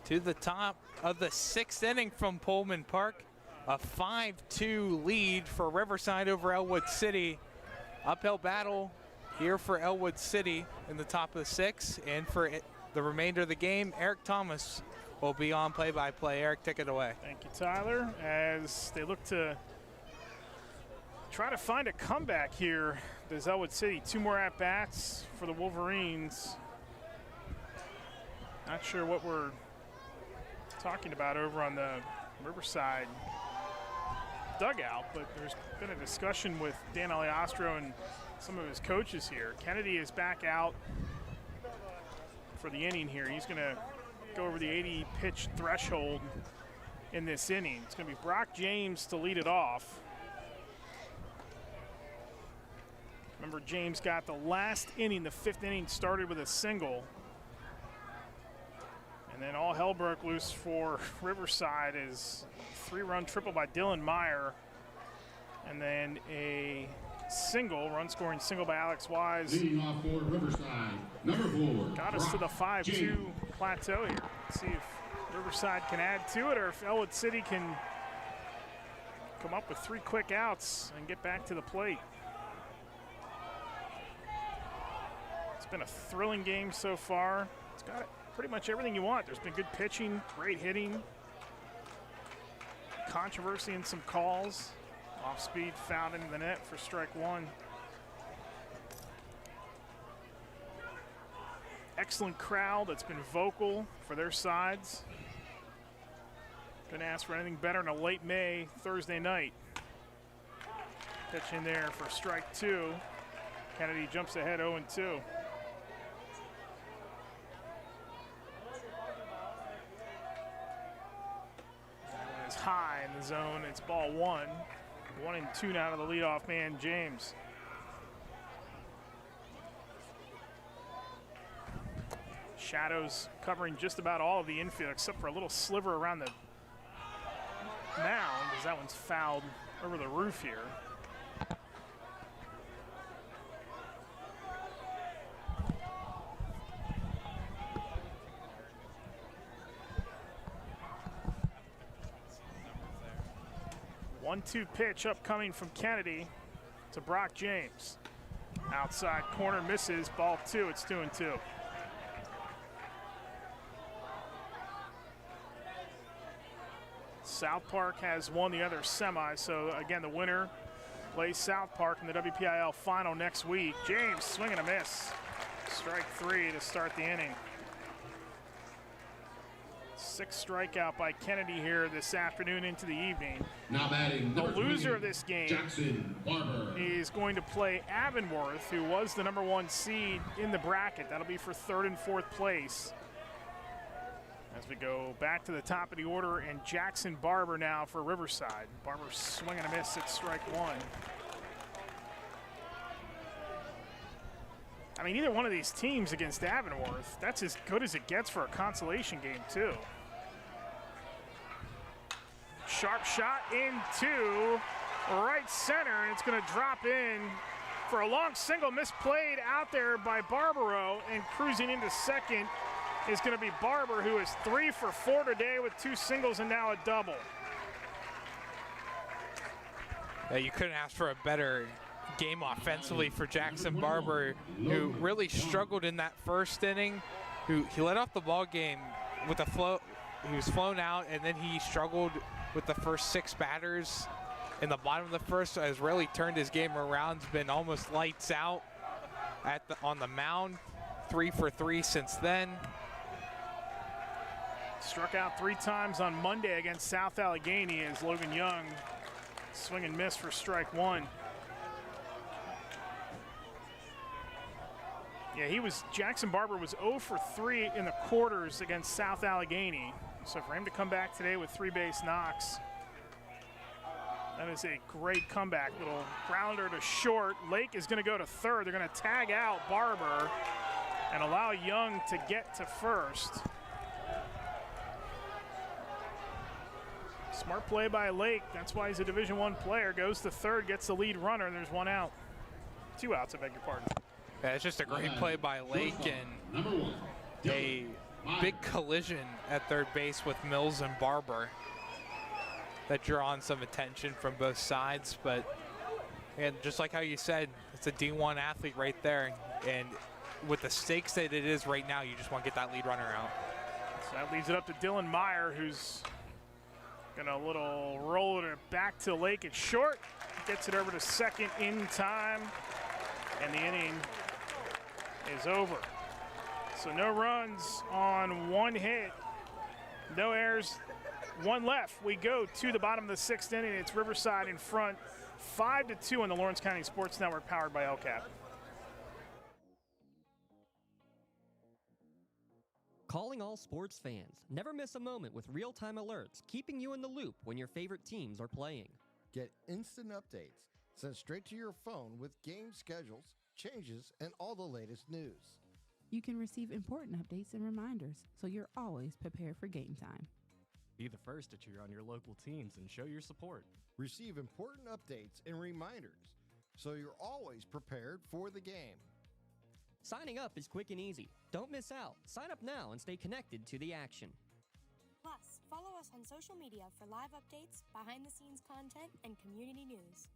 To the top of the 6th inning from Pullman Park, a 5-2 lead for Riverside over Ellwood City. Uphill battle here for Ellwood City in the top of the 6th, and for the remainder of the game, Eric Thomas will be on play-by-play. Eric, take it away. Thank you, Tyler. As they look to try to find a comeback here, does Ellwood City. 2 more at-bats for the Wolverines. Not sure what we're talking about over on the Riverside dugout, but there's been a discussion with Dan Aliastro and some of his coaches here. Kennedy is back out for the inning here. He's going to go over the 80 pitch threshold in this inning. It's going to be Brock James to lead it off. Remember, James got the last inning, the 5th inning, started with a single. And then all hell broke loose for Riverside as 3-run triple by Dylan Meyer. And then a single, run-scoring single by Alex Wise. Leading off for Riverside, number 4. Got us to the 5-2 plateau here. Let's see if Riverside can add to it or if Ellwood City can come up with 3 quick outs and get back to the plate. It's been a thrilling game so far. It's got pretty much everything you want. There's been good pitching, great hitting, controversy in some calls. Off-speed fouled into the net for strike 1. Excellent crowd that's been vocal for their sides. Couldn't ask for anything better in a late May Thursday night. Pitch in there for strike 2. Kennedy jumps ahead 0-2. That is high in the zone. It's ball 1. 1-2 now to the leadoff man, James. Shadows covering just about all of the infield except for a little sliver around the mound as that one's fouled over the roof here. One-two pitch upcoming from Kennedy to Brock James. Outside corner misses, ball 2, it's 2-2. South Park has won the other semi, so again, the winner plays South Park in the WPIAL final next week. James swinging a miss. Strike 3 to start the inning. 6th strikeout by Kennedy here this afternoon into the evening. Now batting the loser of this game, Jackson Barber, is going to play Avonworth, who was the number 1 seed in the bracket. That'll be for 3rd and 4th place. As we go back to the top of the order, and Jackson Barber now for Riverside. Barber swinging a miss at strike 1. I mean, either one of these teams against Avonworth, that's as good as it gets for a consolation game, too. Sharp shot into right center, and it's going to drop in for a long single, misplayed out there by Barbaro, and cruising into second is going to be Barber, who is 3 for 4 today with 2 singles and now a double. Yeah, you couldn't ask for a better game offensively for Jackson Barber, who really struggled in that 1st inning. He led off the ball game with a flow. He was flown out, and then he struggled with the first 6 batters in the bottom of the 1st. Has really turned his game around. Has been almost lights out on the mound. 3 for 3 since then. Struck out 3 times on Monday against South Allegheny as Logan Young swing and miss for strike 1. Yeah, Jackson Barber was 0 for 3 in the quarters against South Allegheny. So for him to come back today with 3 base knocks, that is a great comeback. Little grounder to short. Lake is going to go to third. They're going to tag out Barber and allow Young to get to first. Smart play by Lake. That's why he's a Division I player. Goes to third, gets the lead runner, and there's 1 out. 2 outs, I beg your pardon. Yeah, it's just a great play by Lake and a big collision at third base with Mills and Barber that drawn some attention from both sides. But and just like how you said, it's a D1 athlete right there, and with the stakes that it is right now, you just want to get that lead runner out. So that leaves it up to Dylan Meyer, who's gonna little roll it back to Lake at short. Gets it over to second in time, and the inning is over. So no runs on 1 hit, no errors, 1 left. We go to the bottom of the 6th inning. It's Riverside in front, 5-2 on the Lawrence County Sports Network, powered by LCAP. Calling all sports fans. Never miss a moment with real-time alerts, keeping you in the loop when your favorite teams are playing. Get instant updates sent straight to your phone with game schedules, changes, and all the latest news. You can receive important updates and reminders, so you're always prepared for game time. Be the first to cheer on your local teams and show your support. Receive important updates and reminders, so you're always prepared for the game. Signing up is quick and easy. Don't miss out. Sign up now and stay connected to the action. Plus, follow us on social media for live updates, behind-the-scenes content, and community news.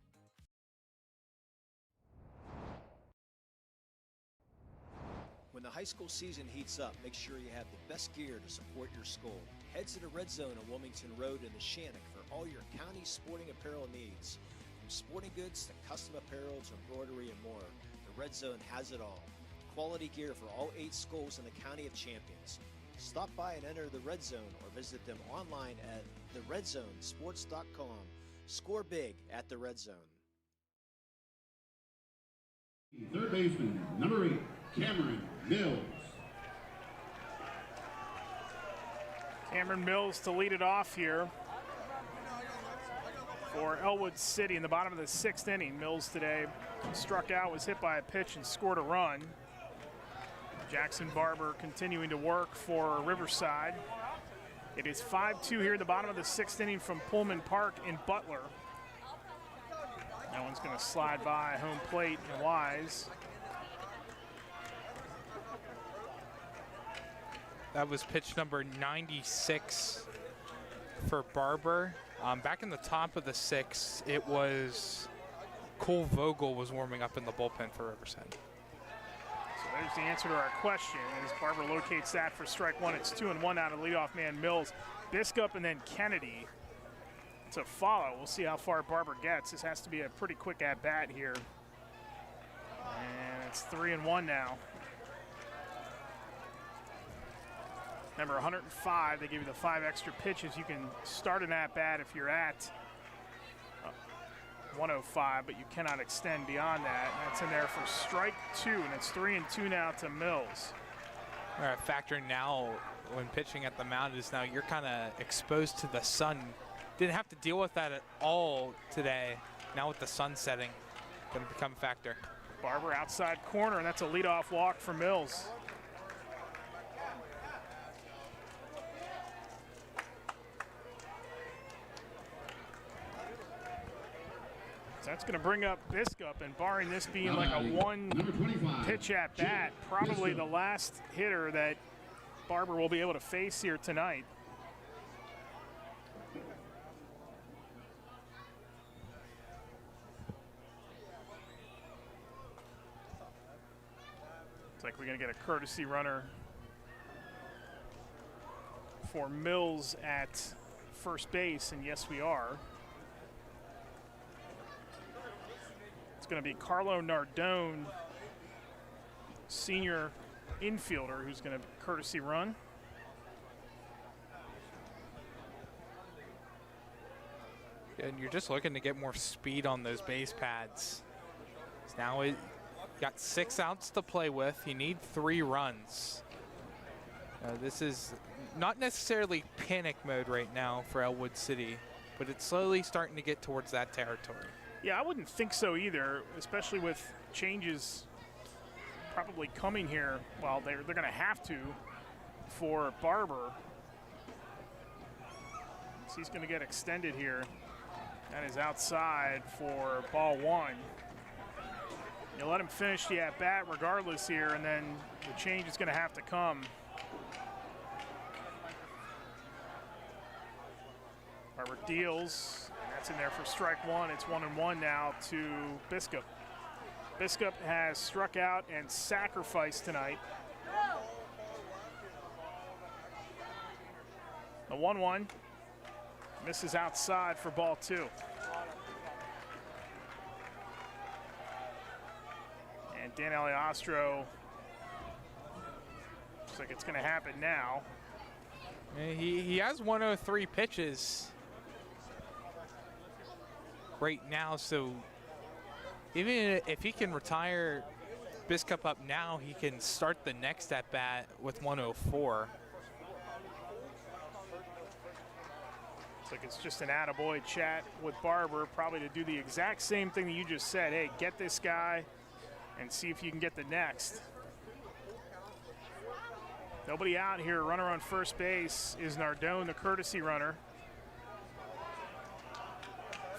When the high school season heats up, make sure you have the best gear to support your school. Head to the Red Zone on Wilmington Road in the Shannock for all your county sporting apparel needs. From sporting goods to custom apparel to embroidery and more, the Red Zone has it all. Quality gear for all 8 schools in the County of Champions. Stop by and enter the Red Zone or visit them online at theredzonesports.com. Score big at the Red Zone. Third baseman, number 8, Cameron Mills. Cameron Mills to lead it off here for Ellwood City in the bottom of the 6th inning. Mills today struck out, was hit by a pitch, and scored a run. Jackson Barber continuing to work for Riverside. It is 5-2 here in the bottom of the 6th inning from Pullman Park in Butler. That one's going to slide by home plate and Wise. That was pitch number 96 for Barber. Back in the top of the 6th, it was Cole Vogel was warming up in the bullpen for Riverside. So there's the answer to our question as Barber locates that for strike 1. It's 2-1 out of leadoff man Mills. Biskup and then Kennedy to follow. We'll see how far Barber gets. This has to be a pretty quick at-bat here. And it's 3-1 now. Remember, 105, they give you the 5 extra pitches. You can start an at-bat if you're at 105, but you cannot extend beyond that. And that's in there for strike 2, and it's 3-2 now to Mills. All right, factor now when pitching at the mound is now you're kind of exposed to the sun. Didn't have to deal with that at all today. Now with the sun setting, going to become a factor. Barber outside corner, and that's a leadoff walk for Mills. So that's going to bring up Biskup, and barring this being like a 1 pitch at bat, probably the last hitter that Barber will be able to face here tonight. It's like we're going to get a courtesy runner for Mills at first base, and yes, we are. It's going to be Carlo Nardone, senior infielder, who's going to courtesy run. And you're just looking to get more speed on those base pads. So now it got 6 outs to play with. You need 3 runs. This is not necessarily panic mode right now for Ellwood City, but it's slowly starting to get towards that territory. Yeah, I wouldn't think so either, especially with changes probably coming here. Well, they're going to have to for Barber. So he's going to get extended here. That is outside for ball one. You let him finish the at-bat regardless here, and then the change is going to have to come. Barber deals. That's in there for strike one. It's 1-1 now to Biskup. Biskup has struck out and sacrificed tonight. The 1-1 misses outside for ball two. And Dan Aliostro, looks like it's going to happen now. He has 103 pitches right now, so even if he can retire Biskup up now, he can start the next at bat with 104. Looks like it's just an attaboy chat with Barber, probably to do the exact same thing that you just said. Hey, get this guy and see if you can get the next. Nobody out here. Runner on first base is Nardone, the courtesy runner.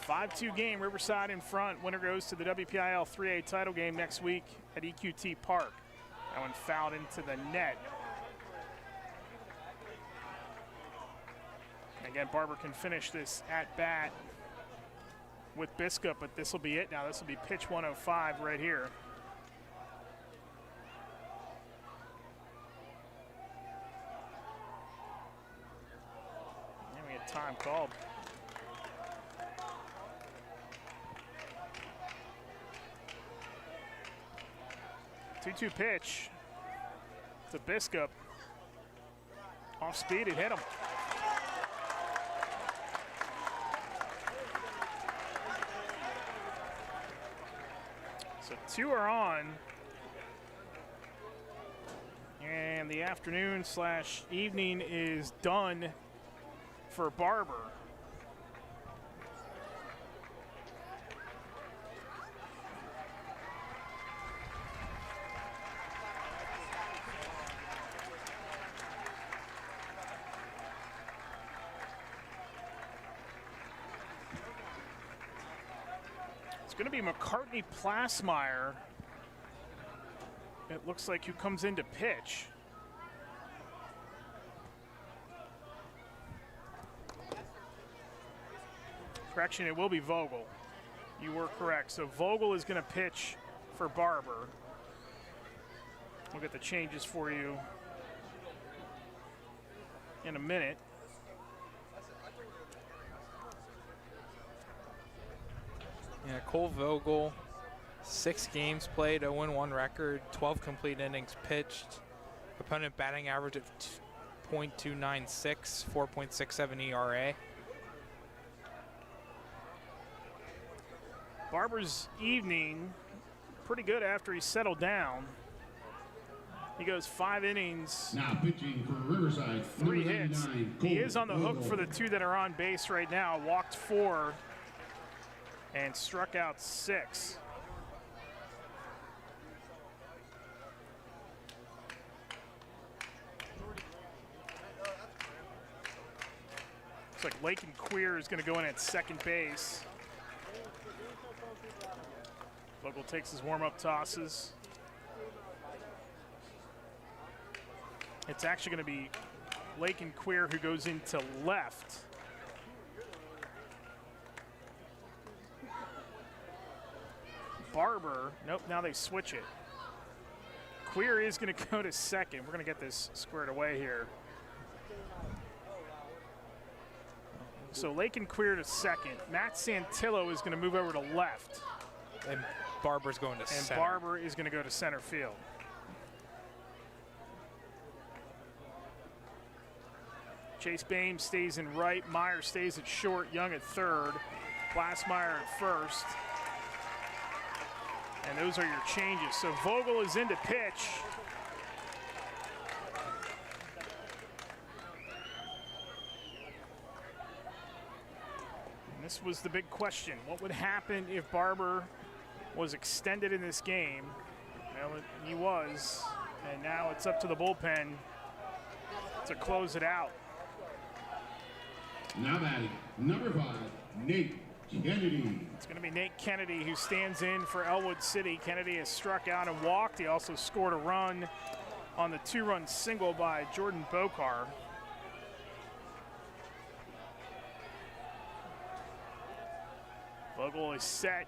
5-2 game, Riverside in front. Winner goes to the WPIAL 3A title game next week at EQT Park. That one fouled into the net. Again, Barber can finish this at bat with Biskup, but this will be it now. This will be pitch 105 right here. And we had time called. Two pitch to Biskup. Off speed, it hit him. So two are on. And the afternoon / evening is done for Barber. It's going to be McCartney Plasmeyer, it looks like, who comes in to pitch. Correction, it will be Vogel. You were correct. So Vogel is going to pitch for Barber. We'll get the changes for you in a minute. Yeah, Cole Vogel, 6 games played, 0-1 record, 12 complete innings pitched. Opponent batting average of .296, 4.67 ERA. Barber's evening, pretty good after he settled down. He goes 5 innings, now pitching for Riverside, 3 hits. He is on the hook for the 2 that are on base right now. Walked 4 and struck out 6. Looks like Lakin Queer is going to go in at second base. Vogel takes his warm-up tosses. It's actually going to be Lakin Queer who goes into left. Barber, nope, now they switch it. Queer is going to go to second. We're going to get this squared away here. So Lakin Queer to second. Matt Santillo is going to move over to left. And Barber's going to center. And Barber is going to go to center field. Chase Bain stays in right. Meyer stays at short. Young at third. Plasmeyer at first. And those are your changes. So Vogel is in to pitch. this was the big question. What would happen if Barber was extended in this game? Well, he was, and now it's up to the bullpen to close it out. Now batting, number 5, Nate Kennedy. It's going to be Nate Kennedy who stands in for Ellwood City. Kennedy has struck out and walked. He also scored a run on the 2-run single by Jordan Bokar. Vogel is set,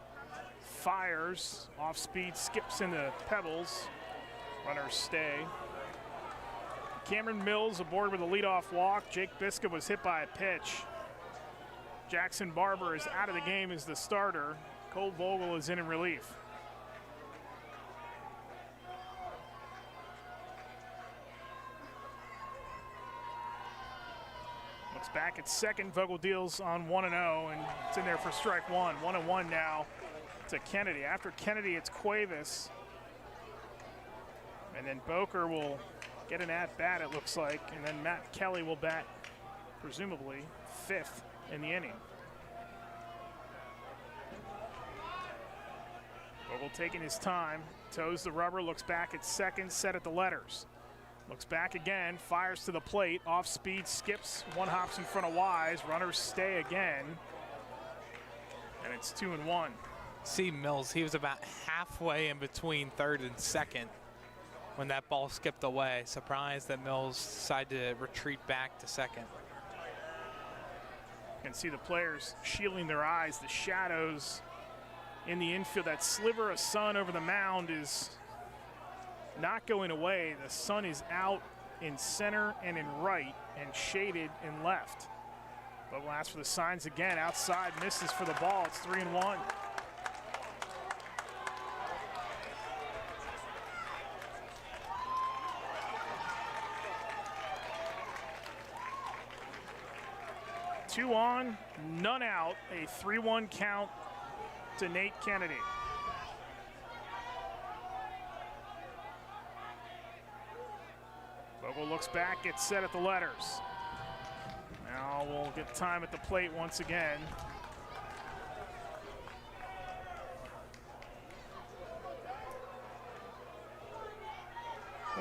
fires, off speed, skips into Pebbles. Runners stay. Cameron Mills aboard with a leadoff walk. Jake Biska was hit by a pitch. Jackson Barber is out of the game as the starter. Cole Vogel is in relief. Looks back at second. Vogel deals on 1-0, and it's in there for strike one. 1-1 now to Kennedy. After Kennedy, it's Cuevas. And then Boker will get an at-bat, it looks like, and then Matt Kelly will bat, presumably, 5th in the inning. Vogel taking his time, toes the rubber, looks back at second, set at the letters. Looks back again, fires to the plate, off speed, skips, one hops in front of Wise, runners stay again, and it's 2-1. See Mills, he was about halfway in between third and second when that ball skipped away. Surprised that Mills decided to retreat back to second. You can see the players shielding their eyes, the shadows in the infield. That sliver of sun over the mound is not going away. The sun is out in center and in right and shaded in left. But we'll ask for the signs again. Outside, misses for the ball. It's 3-1. Two on, none out. A 3-1 count to Nate Kennedy. Vogel looks back, gets set at the letters. Now we'll get time at the plate once again.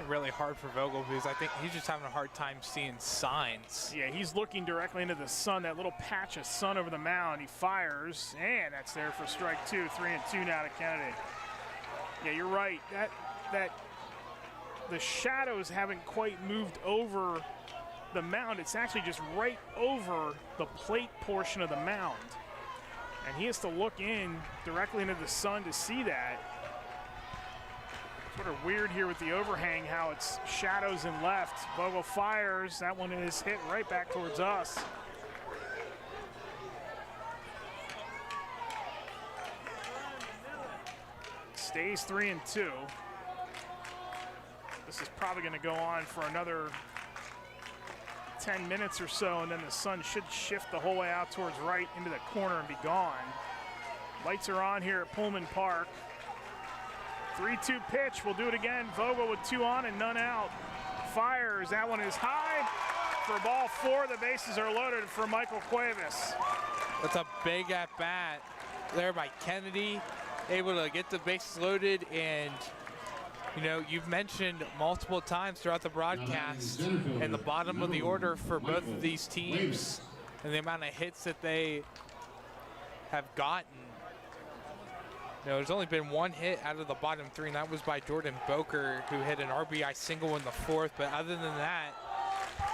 Really hard for Vogel because I think he's just having a hard time seeing signs. Yeah, he's looking directly into the sun, that little patch of sun over the mound. He fires, and that's there for strike two. 3-2 now to Kennedy. Yeah, you're right. That the shadows haven't quite moved over the mound. It's actually just right over the plate portion of the mound. And he has to look in directly into the sun to see that. Sort of weird here with the overhang, how it's shadows in left. Vogel fires. That one is hit right back towards us. Stays 3-2. This is probably going to go on for another 10 minutes or so, and then the sun should shift the whole way out towards right into the corner and be gone. Lights are on here at Pullman Park. 3-2 pitch, we'll do it again. Vogel with 2 on and none out. Fires, that one is high for ball 4. The bases are loaded for Michael Cuevas. That's a big at-bat there by Kennedy, able to get the bases loaded. And you know, you've mentioned multiple times throughout the broadcast and the bottom of the order for both of these teams and the amount of hits that they have gotten. You know, there's only been one hit out of the bottom 3, and that was by Jordan Boker, who hit an RBI single in the 4th. But other than that,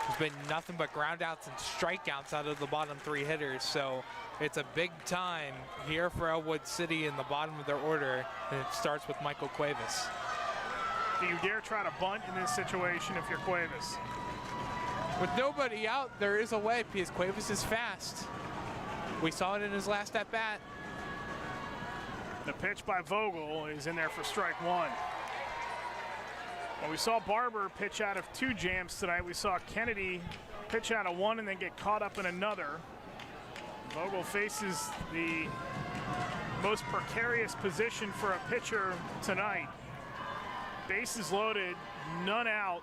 there's been nothing but groundouts and strikeouts out of the bottom 3 hitters. So it's a big time here for Ellwood City in the bottom of their order, and it starts with Michael Cuevas. Do you dare try to bunt in this situation if you're Cuevas? With nobody out, there is a way because Cuevas is fast. We saw it in his last at-bat. The pitch by Vogel is in there for strike 1. Well, we saw Barber pitch out of 2 jams tonight. We saw Kennedy pitch out of 1 and then get caught up in another. Vogel faces the most precarious position for a pitcher tonight. Bases loaded, none out.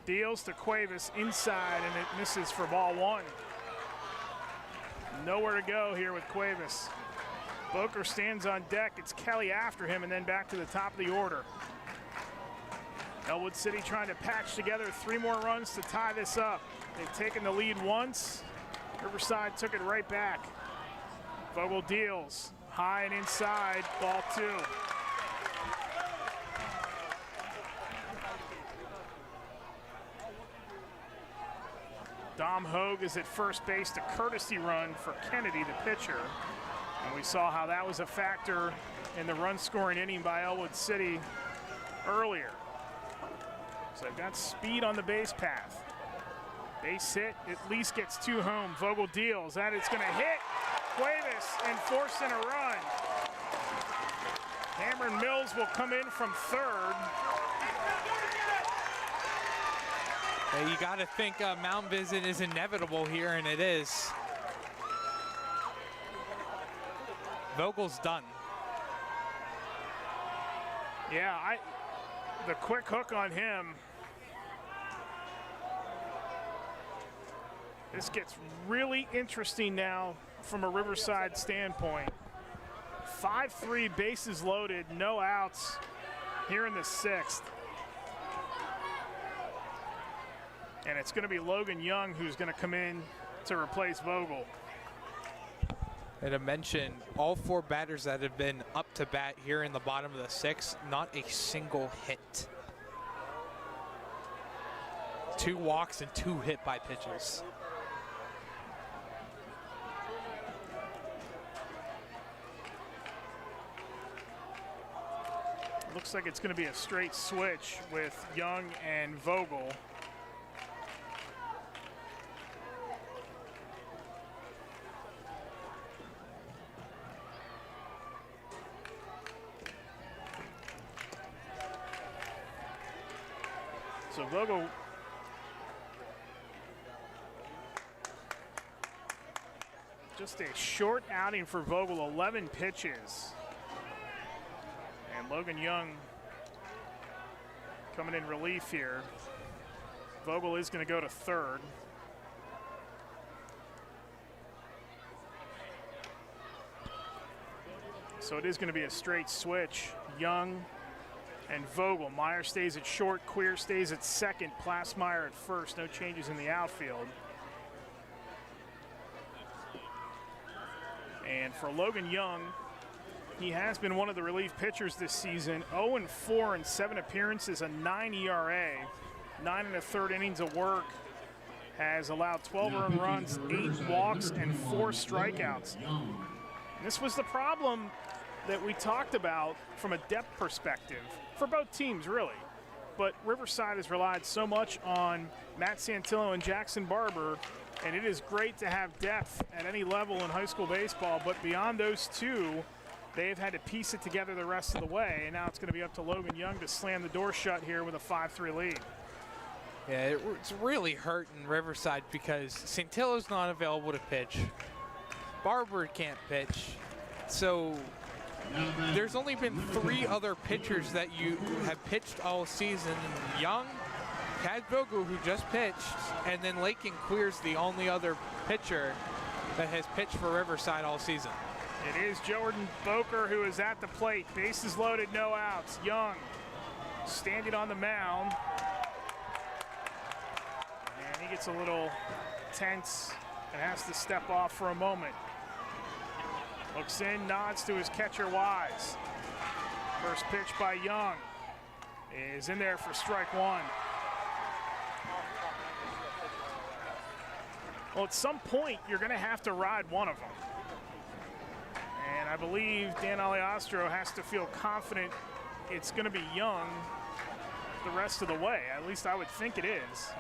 Deals to Cuevas inside, and it misses for ball 1. nowhere to go here with Cuevas. Boker stands on deck. It's Kelly after him, and then back to the top of the order. Ellwood City trying to patch together 3 more runs to tie this up. They've taken the lead once. Riverside took it right back. Vogel deals. High and inside, ball 2. Dom Hogue is at first base, a courtesy run for Kennedy, the pitcher. And we saw how that was a factor in the run-scoring inning by Ellwood City earlier. So they've got speed on the base path. Base hit, at least gets 2 home. Vogel deals, that is gonna hit Cuevas and force in a run. Cameron Mills will come in from third. Hey, you got to think a mound visit is inevitable here, and it is. Vogel's done. Yeah, the quick hook on him. This gets really interesting now from a Riverside standpoint. 5-3, bases loaded, no outs here in the 6th. And it's going to be Logan Young who's going to come in to replace Vogel. And to mention, all 4 batters that have been up to bat here in the bottom of the 6th, not a single hit. 2 walks and 2 hit by pitches. Looks like it's going to be a straight switch with Young and Vogel. So Vogel just a short outing for Vogel, 11 pitches. And Logan Young coming in relief here. Vogel is going to go to third. So it is going to be a straight switch. Young and Vogel. Meyer stays at short, Queer stays at second, Plasmeyer at first. No changes in the outfield. And for Logan Young, he has been one of the relief pitchers this season. 0-4 in 7 appearances, a 9 ERA, 9 1/3 innings of work. Has allowed 12 earned runs, 8 walks, and 4 strikeouts. And this was the problem that we talked about from a depth perspective for both teams, really. But Riverside has relied so much on Matt Santillo and Jackson Barber, and it is great to have depth at any level in high school baseball. But beyond those 2, they've had to piece it together the rest of the way, and now it's going to be up to Logan Young to slam the door shut here with a 5-3 lead. Yeah, it's really hurting Riverside because Santillo's not available to pitch. Barber can't pitch. So there's only been 3 other pitchers that you have pitched all season. Young, Tad Vogel, who just pitched, and then Lakin Queer's the only other pitcher that has pitched for Riverside all season. It is Jordan Boker who is at the plate. Bases loaded, no outs. Young standing on the mound. And he gets a little tense and has to step off for a moment. Looks in, nods to his catcher Wise. First pitch by Young is in there for strike 1. Well, at some point, you're going to have to ride one of them. And I believe Dan Aliastro has to feel confident it's going to be Young the rest of the way. At least I would think it is.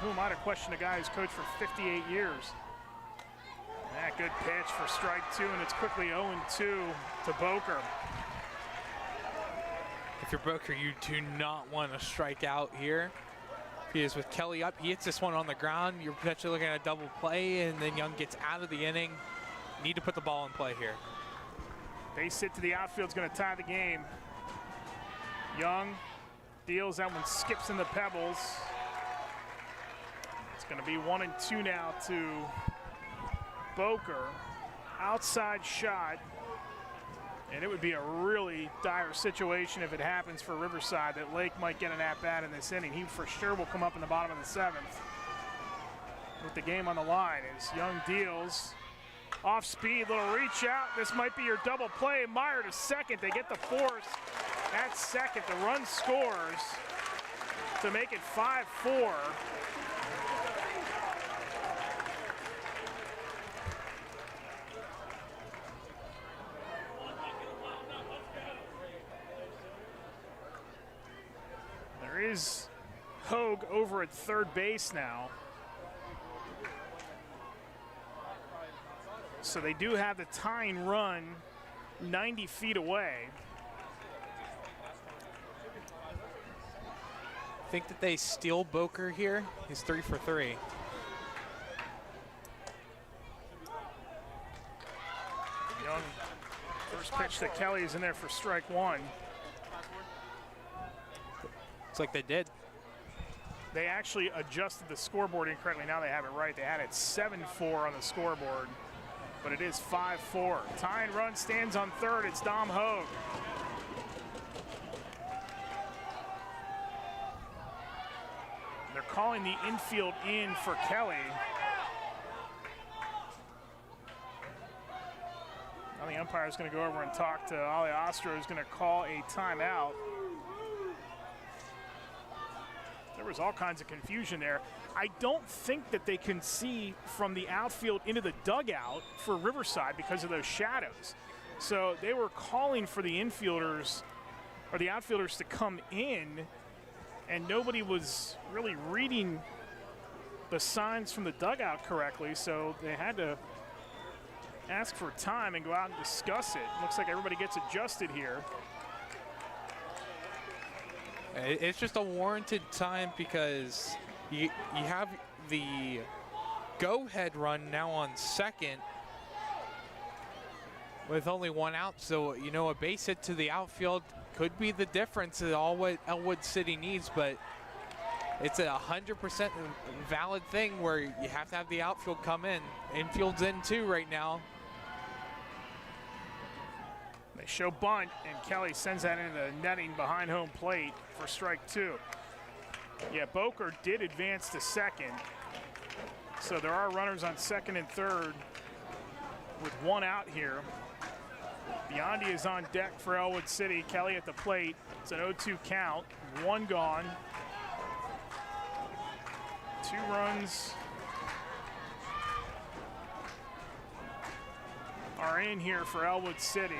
Who am I to question a guy who's coached for 58 years? That good pitch for strike 2, and it's quickly 0-2 to Boker. If you're Boker, you do not want to strike out here. He is with Kelly up. He hits this one on the ground. You're potentially looking at a double play, and then Young gets out of the inning. Need to put the ball in play here. Base hit to the outfield is going to tie the game. Young deals, that one skips in the pebbles. It's going to be 1-2 now to Boker. Outside shot. And it would be a really dire situation if it happens for Riverside that Lake might get an at-bat in this inning. He for sure will come up in the bottom of the 7th. With the game on the line as Young deals. Off speed, little reach out. This might be your double play. Meyer to second. They get the force at second. The run scores to make it 5-4. There is Hogue over at third base now. So they do have the tying run 90 feet away. Think that they steal Boker here. He's 3 for 3. Young, first pitch to Kelly is in there for strike 1. Looks like they did. They actually adjusted the scoreboard incorrectly. Now they have it right. They had it 7-4 on the scoreboard, but it is 5-4. Tying run stands on third. It's Dom Hogue. They're calling the infield in for Kelly. Now the umpire is going to go over and talk to Ali Ostro, who's going to call a timeout. There was all kinds of confusion there. I don't think that they can see from the outfield into the dugout for Riverside because of those shadows. So they were calling for the infielders or the outfielders to come in, and nobody was really reading the signs from the dugout correctly, so they had to ask for time and go out and discuss it. Looks like everybody gets adjusted here. It's just a warranted time because you have the go-ahead run now on second with only 1 out. So, you know, a base hit to the outfield could be the difference in all what Ellwood City needs, but it's a 100% valid thing where you have to have the outfield come in. Infield's in too right now. They show bunt, and Kelly sends that into the netting behind home plate for strike 2. Yeah, Boker did advance to second. So there are runners on second and third with 1 out here. Biondi is on deck for Ellwood City. Kelly at the plate. It's an 0-2 count. 1 gone. 2 runs are in here for Ellwood City.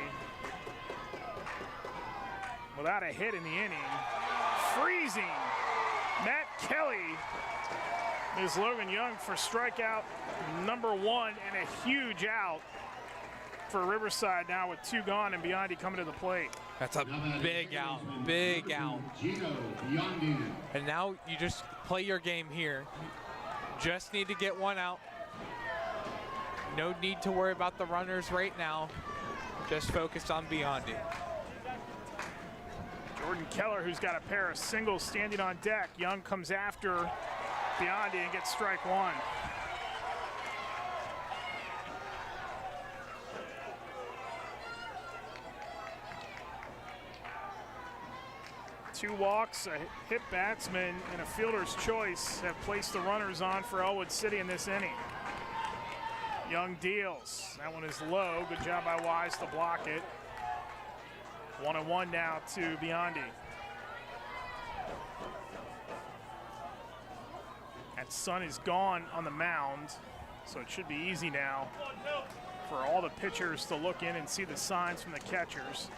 Without a hit in the inning. Freezing Matt Kelly is Logan Young for strikeout number 1 and a huge out for Riverside now with 2 gone and Biondi coming to the plate. That's a big out, big out. And now you just play your game here. Just need to get 1 out. No need to worry about the runners right now. Just focused on Biondi. Jordan Keller, who's got a pair of singles standing on deck. Young comes after Biondi and gets strike 1. Two walks, a hit batsman, and a fielder's choice have placed the runners on for Ellwood City in this inning. Young deals. That one is low. Good job by Wise to block it. 1-1 now to Biondi. And Sun is gone on the mound, so it should be easy now for all the pitchers to look in and see the signs from the catchers.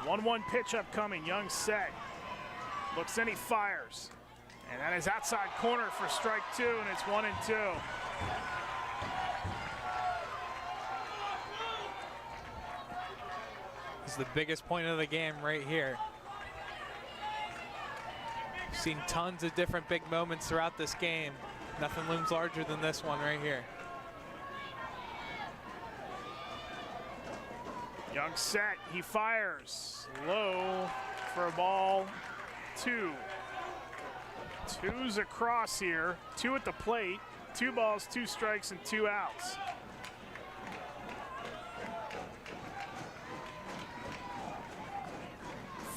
1-1 pitch upcoming. Young set. Looks in, he fires. And that is outside corner for strike 2, and it's 1-2. This is the biggest point of the game right here. Seen tons of different big moments throughout this game. Nothing looms larger than this one right here. Young set, he fires. Low for a ball 2. 2's across here, 2 at the plate. 2 balls, 2 strikes, and 2 outs.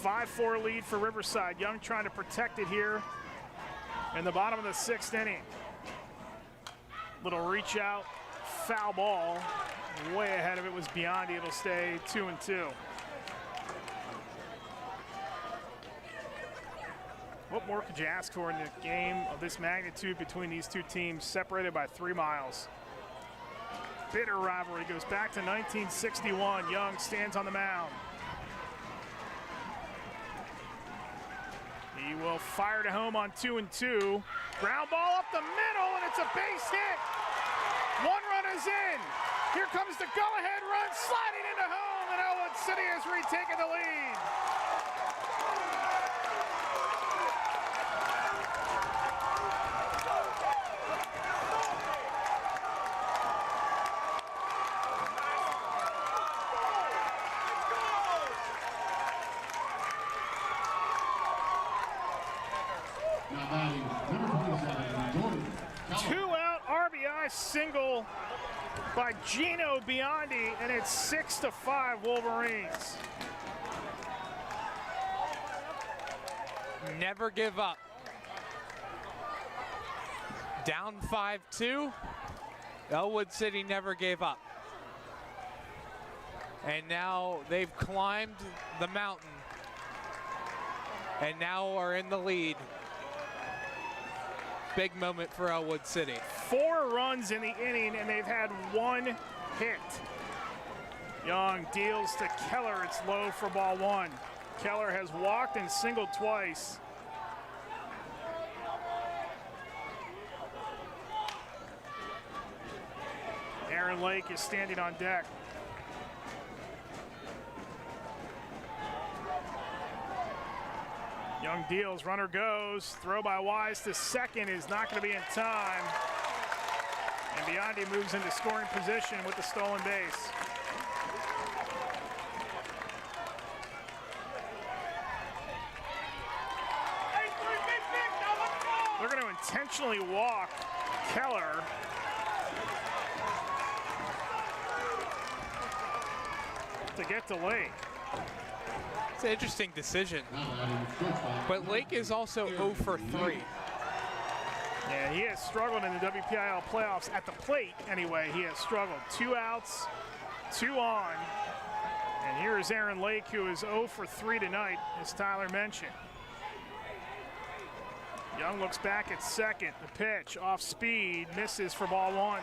A 5-4 lead for Riverside. Young trying to protect it here in the bottom of the 6th inning. Little reach out, foul ball. Way ahead of it was Biondi. It'll stay 2-2. What more could you ask for in a game of this magnitude between these two teams, separated by 3 miles? Bitter rivalry goes back to 1961. Young stands on the mound. He will fire to home on 2-2. Ground ball up the middle, and it's a base hit. 1 run is in. Here comes the go-ahead run, sliding into home, and Ellwood City has retaken the lead. Single by Gino Biondi, and it's 6-5 Wolverines. Never give up. Down 5-2. Ellwood City never gave up. And now they've climbed the mountain and now are in the lead. Big moment for Ellwood City. 4 runs in the inning, and they've had 1 hit. Young deals to Keller. It's low for ball 1. Keller has walked and singled twice. Aaron Lake is standing on deck. Young deals, runner goes, throw by Wise to second is not going to be in time. And Biondi moves into scoring position with the stolen base. They're going to intentionally walk Keller. To get to Lake. It's an interesting decision. But Lake is also 0 for 3. Yeah, he has struggled in the WPIAL playoffs at the plate anyway. He has struggled. 2 outs, 2 on. And here is Aaron Lake, who is 0 for 3 tonight, as Tyler mentioned. Young looks back at second. The pitch off speed, misses for ball 1.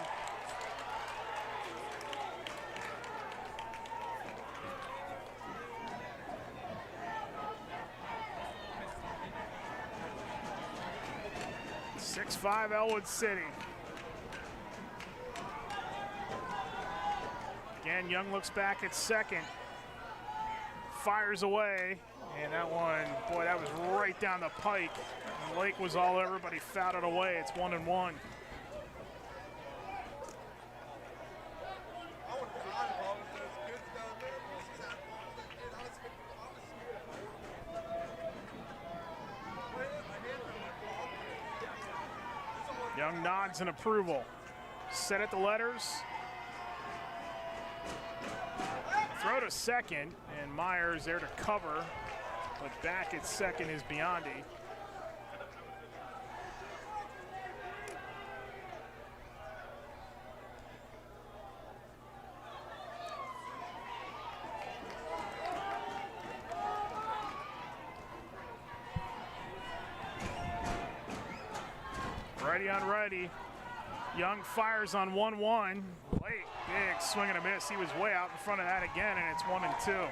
Five Ellwood City. Again, Young looks back at second. Fires away. And that one, boy, that was right down the pike. And Lake was all over, but he fouled it away. It's 1-1. Young nods in approval. Set at the letters. Throw to second, and Myers there to cover. But back at second is Biondi. Righty on righty. Young fires on 1-1. Late, big swing and a miss. He was way out in front of that again, and it's 1-2.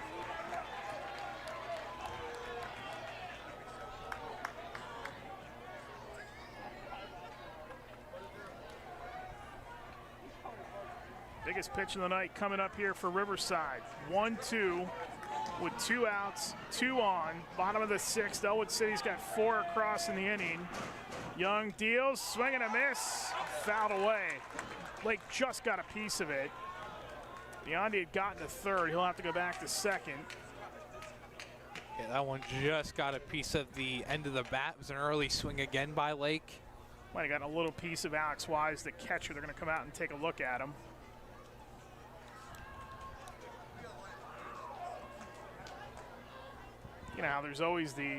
Biggest pitch of the night coming up here for Riverside. 1-2 with 2 outs, 2 on. Bottom of the 6th. Ellwood City's got 4 across in the inning. Young deals, swing and a miss, fouled away. Lake just got a piece of it. Biondi had gotten to third. He'll have to go back to second. Yeah, that one just got a piece of the end of the bat. It was an early swing again by Lake. Might have gotten a little piece of Alex Wise, the catcher. They're going to come out and take a look at him. You know how there's always the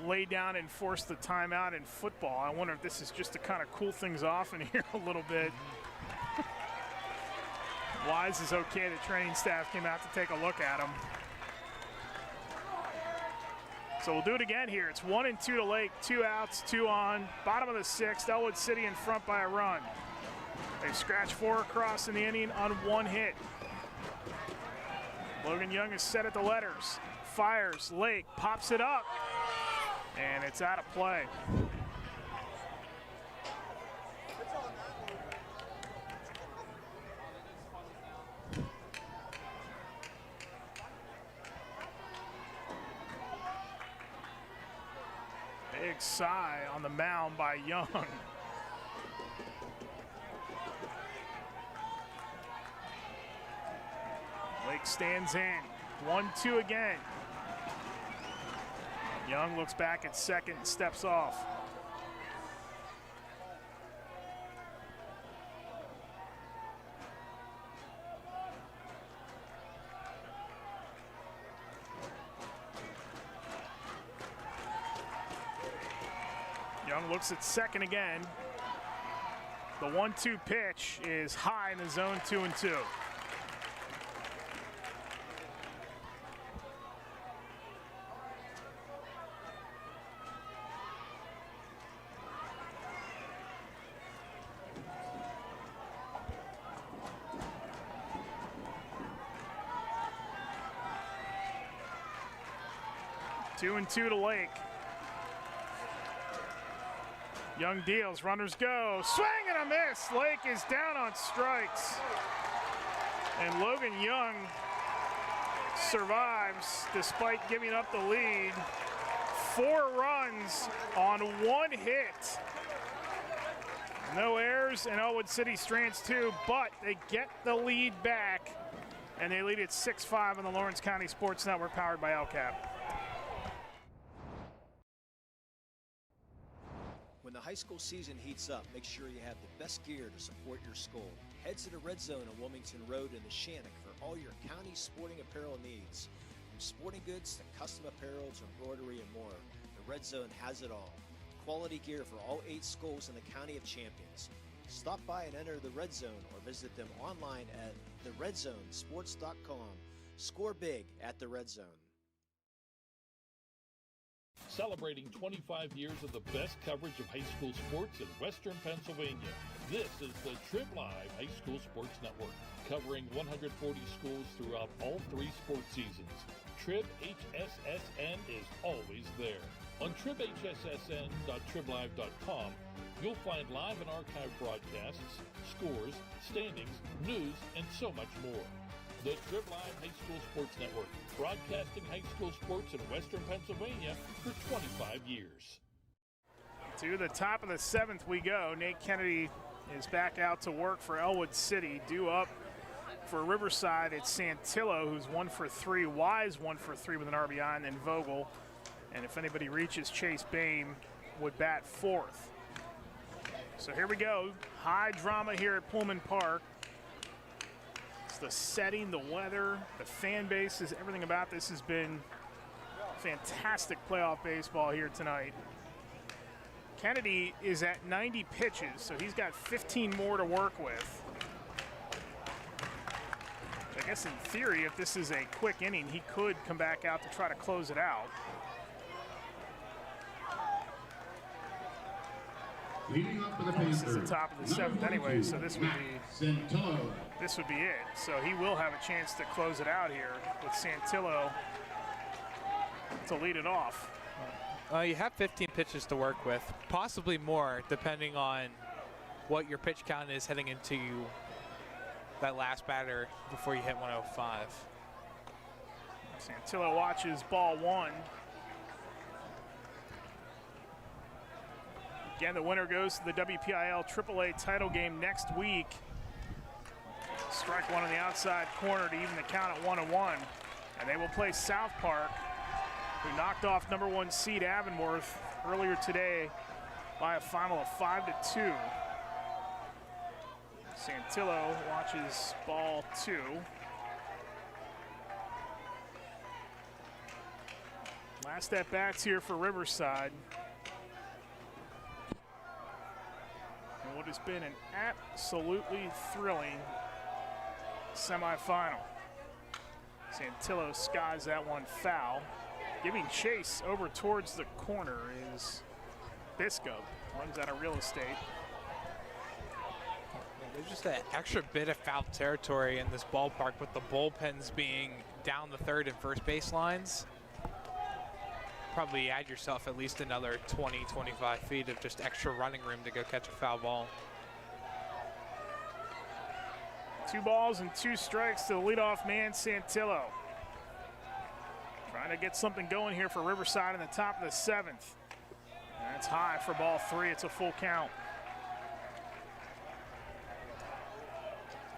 lay down and force the timeout in football. I wonder if this is just to kind of cool things off in here a little bit. Wise is okay. The training staff came out to take a look at him. So we'll do it again here. It's 1-2 to Lake, 2 outs, 2 on. Bottom of the 6th, Ellwood City in front by a run. They've scratched 4 across in the inning on 1 hit. Logan Young is set at the letters. Fires, Lake, pops it up, and it's out of play. Big sigh on the mound by Young. Lake stands in. 1-2 again. Young looks back at second and steps off. Young looks at second again. The 1-2 pitch is high in the zone, 2-2. Two and two to Lake. Young deals, runners go, swing and a miss. Lake is down on strikes. And Logan Young survives despite giving up the lead. 4 runs on 1 hit. No errors, and Ellwood City strands 2, but they get the lead back, and they lead it 6-5 on the Lawrence County Sports Network, powered by LCAP. When the high school season heats up, make sure you have the best gear to support your school. Head to the Red Zone on Wilmington Road in the Shannock for all your county sporting apparel needs. From sporting goods to custom apparel to embroidery and more, the Red Zone has it all. Quality gear for all 8 schools in the County of Champions. Stop by and enter the Red Zone or visit them online at theredzonesports.com. Score big at the Red Zone. Celebrating 25 years of the best coverage of high school sports in Western Pennsylvania. This is the Trib Live High School Sports Network, covering 140 schools throughout all 3 sports seasons. Trib HSSN is always there. On tribhssn.triblive.com, you'll find live and archive broadcasts, scores, standings, news, and so much more. The Trib Live High School Sports Network, broadcasting high school sports in Western Pennsylvania for 25 years. To the top of the 7th we go. Nate Kennedy is back out to work for Ellwood City. Due up for Riverside, it's Santillo, who's 1 for 3. Wise 1 for 3 with an RBI, and then Vogel. And if anybody reaches, Chase Bame would bat 4th. So here we go. High drama here at Pullman Park. It's the setting, the weather, the fan bases, everything about this has been fantastic playoff baseball here tonight. Kennedy is at 90 pitches, so he's got 15 more to work with. I guess in theory, if this is a quick inning, he could come back out to try to close it out. Leading up for the Panthers. This is the top of the 7th anyway, so this would be it. So he will have a chance to close it out here with Santillo to lead it off. You have 15 pitches to work with, possibly more, depending on what your pitch count is heading into that last batter before you hit 105. Santillo watches ball 1. Again, the winner goes to the WPIAL AAA title game next week. Strike 1 on the outside corner to even the count at 1-1. And they will play South Park who knocked off number 1 seed Avonworth earlier today by a final of 5-2. Santillo watches ball 2. Last at bats here for Riverside. And what has been an absolutely thrilling semifinal. Santillo skies that one foul. Giving chase over towards the corner is Biscoe. Runs out of real estate. There's just an extra bit of foul territory in this ballpark with the bullpens being down the third and first base lines. Probably add yourself at least another 20, 25 feet of just extra running room to go catch a foul ball. 2 balls and 2 strikes to the leadoff man, Santillo. Trying to get something going here for Riverside in the top of the 7th. And that's high for ball 3. It's a full count.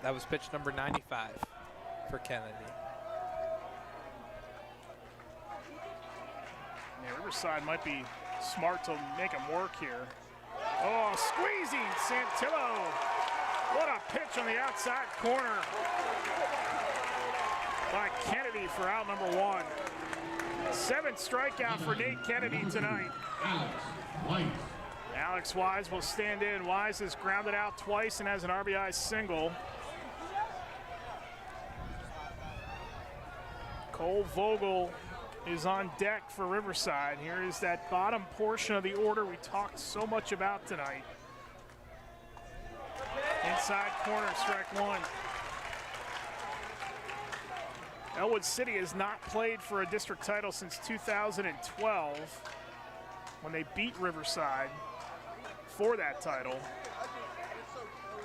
That was pitch number 95 for Kennedy. Yeah, Riverside might be smart to make him work here. Oh, squeezing Santillo. What a pitch on the outside corner by Kennedy for out number 1. 7th strikeout for Nate Kennedy tonight. Alex Wise will stand in. Wise has grounded out twice and has an RBI single. Cole Vogel is on deck for Riverside. Here is that bottom portion of the order we talked so much about tonight. Inside corner, strike 1. Ellwood City has not played for a district title since 2012 when they beat Riverside for that title.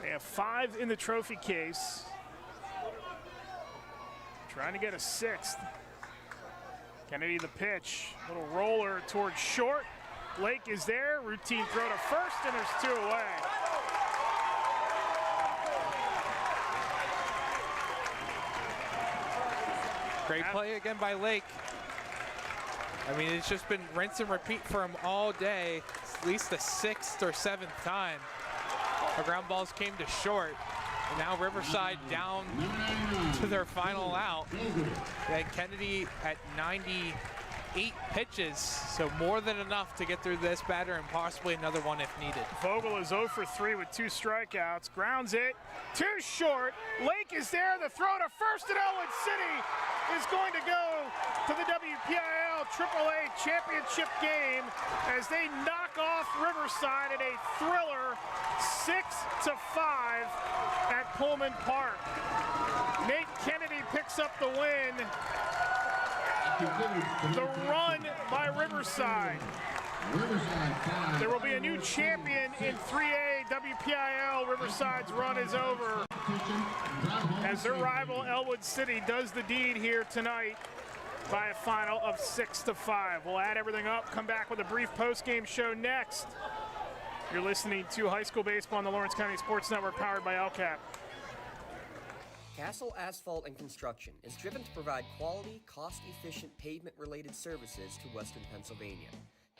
They have 5 in the trophy case. Trying to get a 6th. Kennedy the pitch. Little roller towards short. Lake is there. Routine throw to first, and there's 2 away. Great play again by Lake. I mean, it's just been rinse and repeat for him all day. It's at least the 6th or 7th time. The ground balls came to short. And now Riverside down to their final out. And Kennedy at 98 pitches, so more than enough to get through this batter and possibly another one if needed. Vogel is 0 for 3 with 2 strikeouts. Grounds it, too short. Lake is there, the throw to first at Ellwood City is going to go to the WPIAL AAA championship game as they knock off Riverside in a thriller 6-5 at Pullman Park. Nate Kennedy picks up the win. The run by Riverside. There will be a new champion in 3A WPIAL. Riverside's run is over as their rival Ellwood City does the deed here tonight by a final of 6-5. We'll add everything up, come back with a brief post-game show next. You're listening to High School Baseball on the Lawrence County Sports Network, powered by LCAP. Castle Asphalt and Construction is driven to provide quality, cost-efficient pavement-related services to Western Pennsylvania.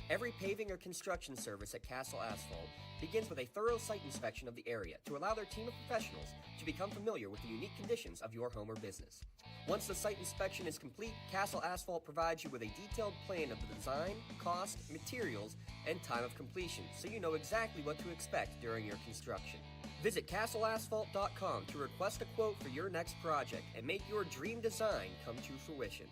Every paving or construction service at Castle Asphalt begins with a thorough site inspection of the area to allow their team of professionals to become familiar with the unique conditions of your home or business. Once the site inspection is complete, Castle Asphalt provides you with a detailed plan of the design, cost, materials, and time of completion, so you know exactly what to expect during your construction. Visit castleasphalt.com to request a quote for your next project and make your dream design come to fruition.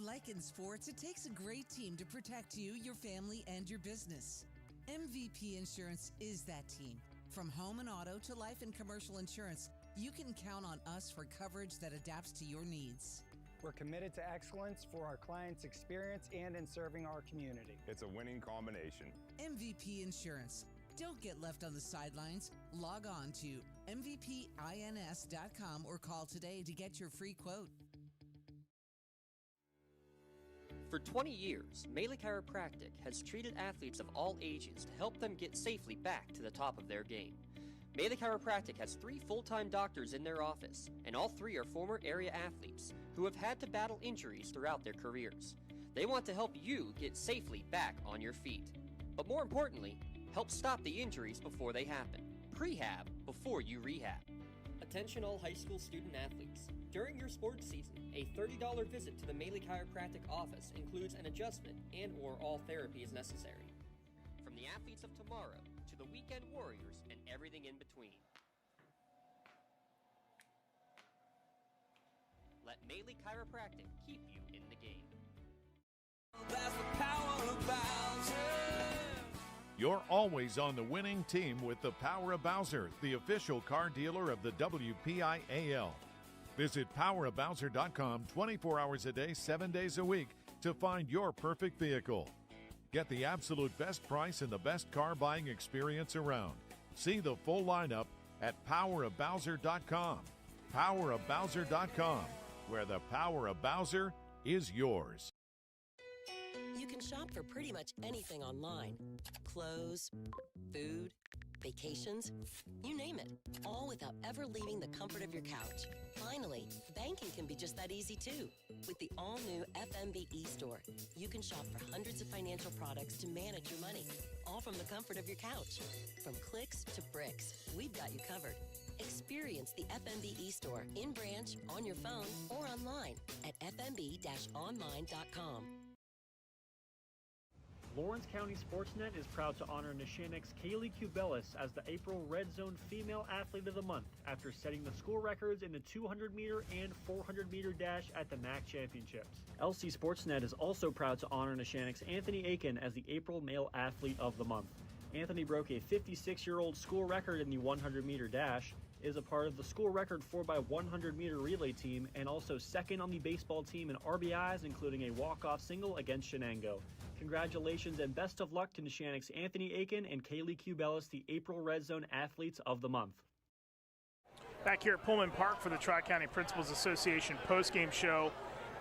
Like in sports, it takes a great team to protect you, your family, and your business. MVP Insurance is that team. From home and auto to life and commercial insurance, you can count on us for coverage that adapts to your needs. We're committed to excellence for our clients' experience and in serving our community. It's a winning combination. MVP Insurance. Don't get left on the sidelines. Log on to mvpins.com or call today to get your free quote. For 20 years, Melee Chiropractic has treated athletes of all ages to help them get safely back to the top of their game. Melee Chiropractic has 3 full-time doctors in their office, and all 3 are former area athletes, who have had to battle injuries throughout their careers. They want to help you get safely back on your feet. But more importantly, help stop the injuries before they happen. Prehab before you rehab. Attention all high school student athletes. During your sports season, a $30 visit to the Maley Chiropractic office includes an adjustment and/or all therapy is necessary. From the athletes of tomorrow to the weekend warriors and everything in between. Let Maley Chiropractic keep you in the game. That's the power of Bowser. You're always on the winning team with the Power of Bowser, the official car dealer of the WPIAL. Visit powerofbowser.com 24 hours a day, 7 days a week to find your perfect vehicle. Get the absolute best price and the best car buying experience around. See the full lineup at powerofbowser.com. Powerofbowser.com, where the power of Bowser is yours. You can shop for pretty much anything online. Clothes, food, vacations, you name it. All without ever leaving the comfort of your couch. Finally, banking can be just that easy too. With the all-new FMB eStore, you can shop for hundreds of financial products to manage your money, all from the comfort of your couch. From clicks to bricks, we've got you covered. Experience the FMB eStore in branch, on your phone, or online at fmb-online.com. Lawrence County SportsNet is proud to honor Neshannock's Kaylee Cubelis as the April Red Zone Female Athlete of the Month after setting the school records in the 200-meter and 400-meter dash at the MAC Championships. LC SportsNet is also proud to honor Neshannock's Anthony Aiken as the April Male Athlete of the Month. Anthony broke a 56-year-old school record in the 100-meter dash, is a part of the school record 4x100-meter relay team, and also second on the baseball team in RBIs, including a walk-off single against Shenango. Congratulations and best of luck to Neshannock's Anthony Aiken and Kaylee Cubelis, the April Red Zone Athletes of the Month. Back here at Pullman Park for the Tri-County Principals Association postgame show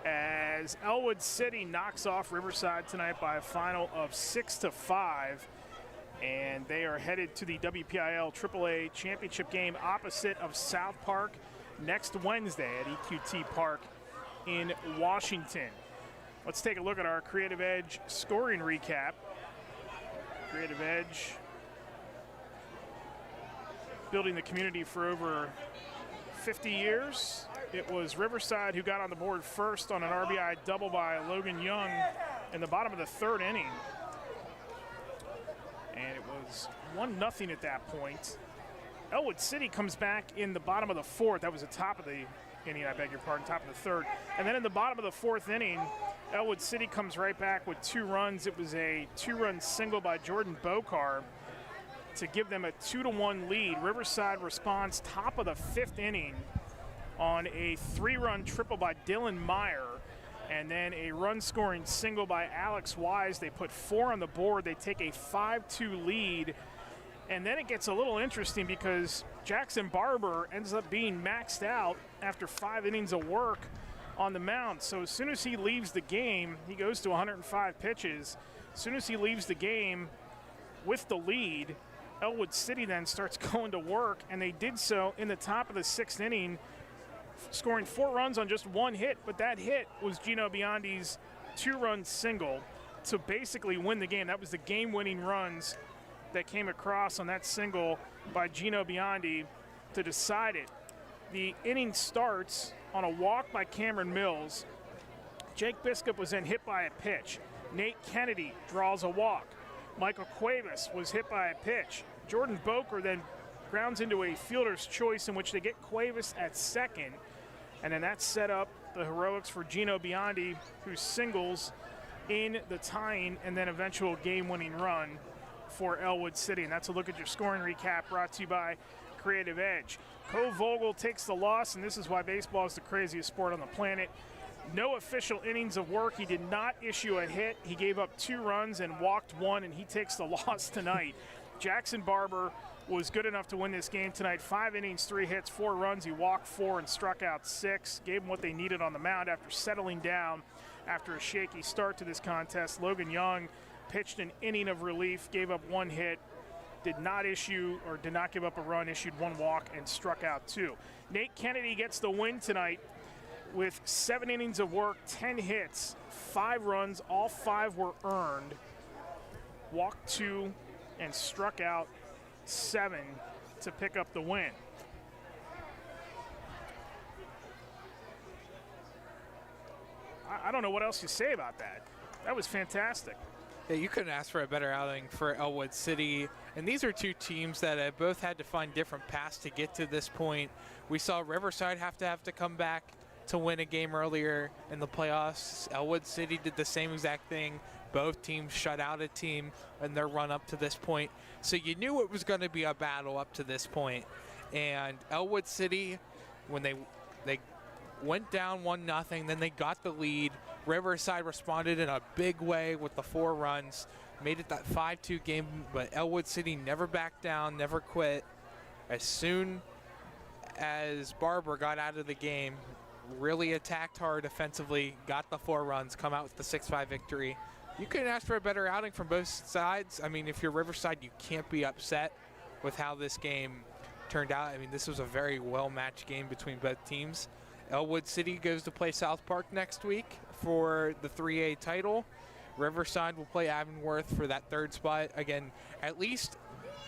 as Ellwood City knocks off Riverside tonight by a final of 6-5. And they are headed to the WPIAL AAA Championship game opposite of South Park next Wednesday at EQT Park in Washington. Let's take a look at our Creative Edge scoring recap. Creative Edge building the community for over 50 years. It was Riverside who got on the board first on an RBI double by Logan Young in the bottom of the third inning. And it was 1-0 at that point. Ellwood City comes back in the bottom of the fourth. That was the top of the inning, I beg your pardon, top of the third. And then in the bottom of the fourth inning, Ellwood City comes right back with 2 runs. It was a 2-run single by Jordan Bokar to give them a 2-1 lead. Riverside responds top of the 5th inning on a 3-run triple by Dylan Meyer. And then a run-scoring single by Alex Wise. They put 4 on the board. They take a 5-2 lead. And then it gets a little interesting because Jackson Barber ends up being maxed out after 5 innings of work on the mound. So as soon as he leaves the game, he goes to 105 pitches. As soon as he leaves the game with the lead, Ellwood City then starts going to work, and they did so in the top of the 6th inning, scoring 4 runs on just 1 hit, but that hit was Gino Biondi's 2-run single to basically win the game. That was the game-winning runs that came across on that single by Gino Biondi to decide it. The inning starts on a walk by Cameron Mills. Jake Biscup was then hit by a pitch. Nate Kennedy draws a walk. Michael Cuevas was hit by a pitch. Jordan Boker then grounds into a fielder's choice in which they get Cuevas at second. And then that set up the heroics for Gino Biondi, who singles in the tying and then eventual game-winning run for Ellwood City. And that's a look at your scoring recap brought to you by Creative Edge. Cole Vogel takes the loss, and this is why baseball is the craziest sport on the planet. No official innings of work. He did not issue a hit. He gave up 2 runs and walked 1, and he takes the loss tonight. Jackson Barber was good enough to win this game tonight. 5 innings, 3 hits, 4 runs. He walked 4 and struck out 6. Gave them what they needed on the mound after settling down after a shaky start to this contest. Logan Young pitched an inning of relief, gave up 1 hit, did not give up a run, issued 1 walk, and struck out 2. Nate Kennedy gets the win tonight. with 7 innings of work, 10 hits, 5 runs, all 5 were earned, walked 2 and struck out 7 to pick up the win. I don't know what else you say about that. That was fantastic. Yeah, you couldn't ask for a better outing for Ellwood City. And these are two teams that have both had to find different paths to get to this point. We saw Riverside have to come back to win a game earlier in the playoffs. Ellwood City did the same exact thing. Both teams shut out a team in their run up to this point. So you knew it was going to be a battle up to this point. And Ellwood City, when they went down 1-0, then they got the lead. Riverside responded in a big way with the 4 runs, made it that 5-2 game, but Ellwood City never backed down, never quit. As soon as Barber got out of the game, really attacked hard offensively, got the 4 runs, come out with the 6-5 victory. You couldn't ask for a better outing from both sides. I mean, if you're Riverside, you can't be upset with how this game turned out. I mean, this was a very well-matched game between both teams. Ellwood City goes to play South Park next week for the 3A title. Riverside will play Avonworth for that 3rd spot. Again, at least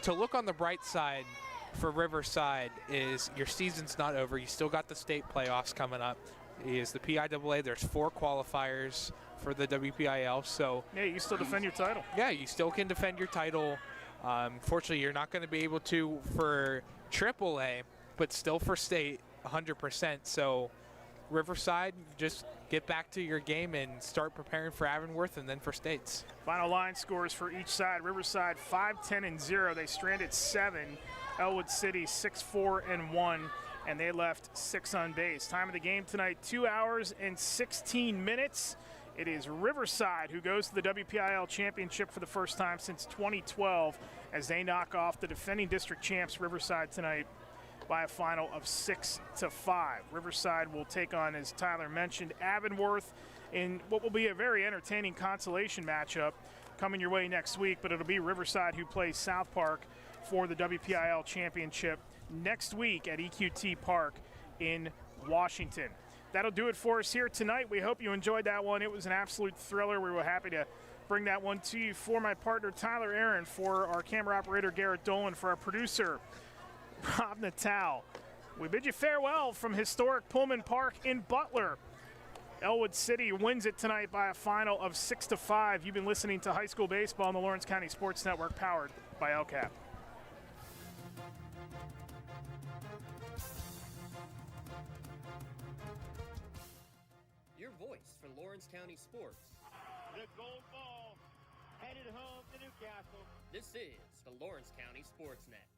to look on the bright side for Riverside is your season's not over. You still got the state playoffs coming up. Is the PIAA. There's 4 qualifiers for the WPIAL. So yeah, you still defend your title. Yeah, you still can defend your title. Fortunately, you're not going to be able to for AAA, but still for state 100%. So Riverside, just get back to your game and start preparing for Avonworth and then for states. Final line scores for each side. Riverside 5-10-0. They stranded 7. Ellwood City 6-4-1, and they left 6 on base. Time of the game tonight, 2 hours and 16 minutes. It is Riverside who goes to the WPIAL Championship for the first time since 2012 as they knock off the defending district champs Riverside tonight by a final of 6-5. Riverside will take on, as Tyler mentioned, Avonworth in what will be a very entertaining consolation matchup coming your way next week, but it'll be Riverside who plays South Park for the WPIAL Championship next week at EQT Park in Washington. That'll do it for us here tonight. We hope you enjoyed that one. It was an absolute thriller. We were happy to bring that one to you. For my partner, Tyler Aaron, for our camera operator, Garrett Dolan, for our producer, Rob Natal. We bid you farewell from historic Pullman Park in Butler. Ellwood City wins it tonight by a final of 6-5. You've been listening to High School Baseball on the Lawrence County Sports Network, powered by LCAP. Your voice for Lawrence County sports. The gold ball headed home to Newcastle. This is the Lawrence County SportsNet.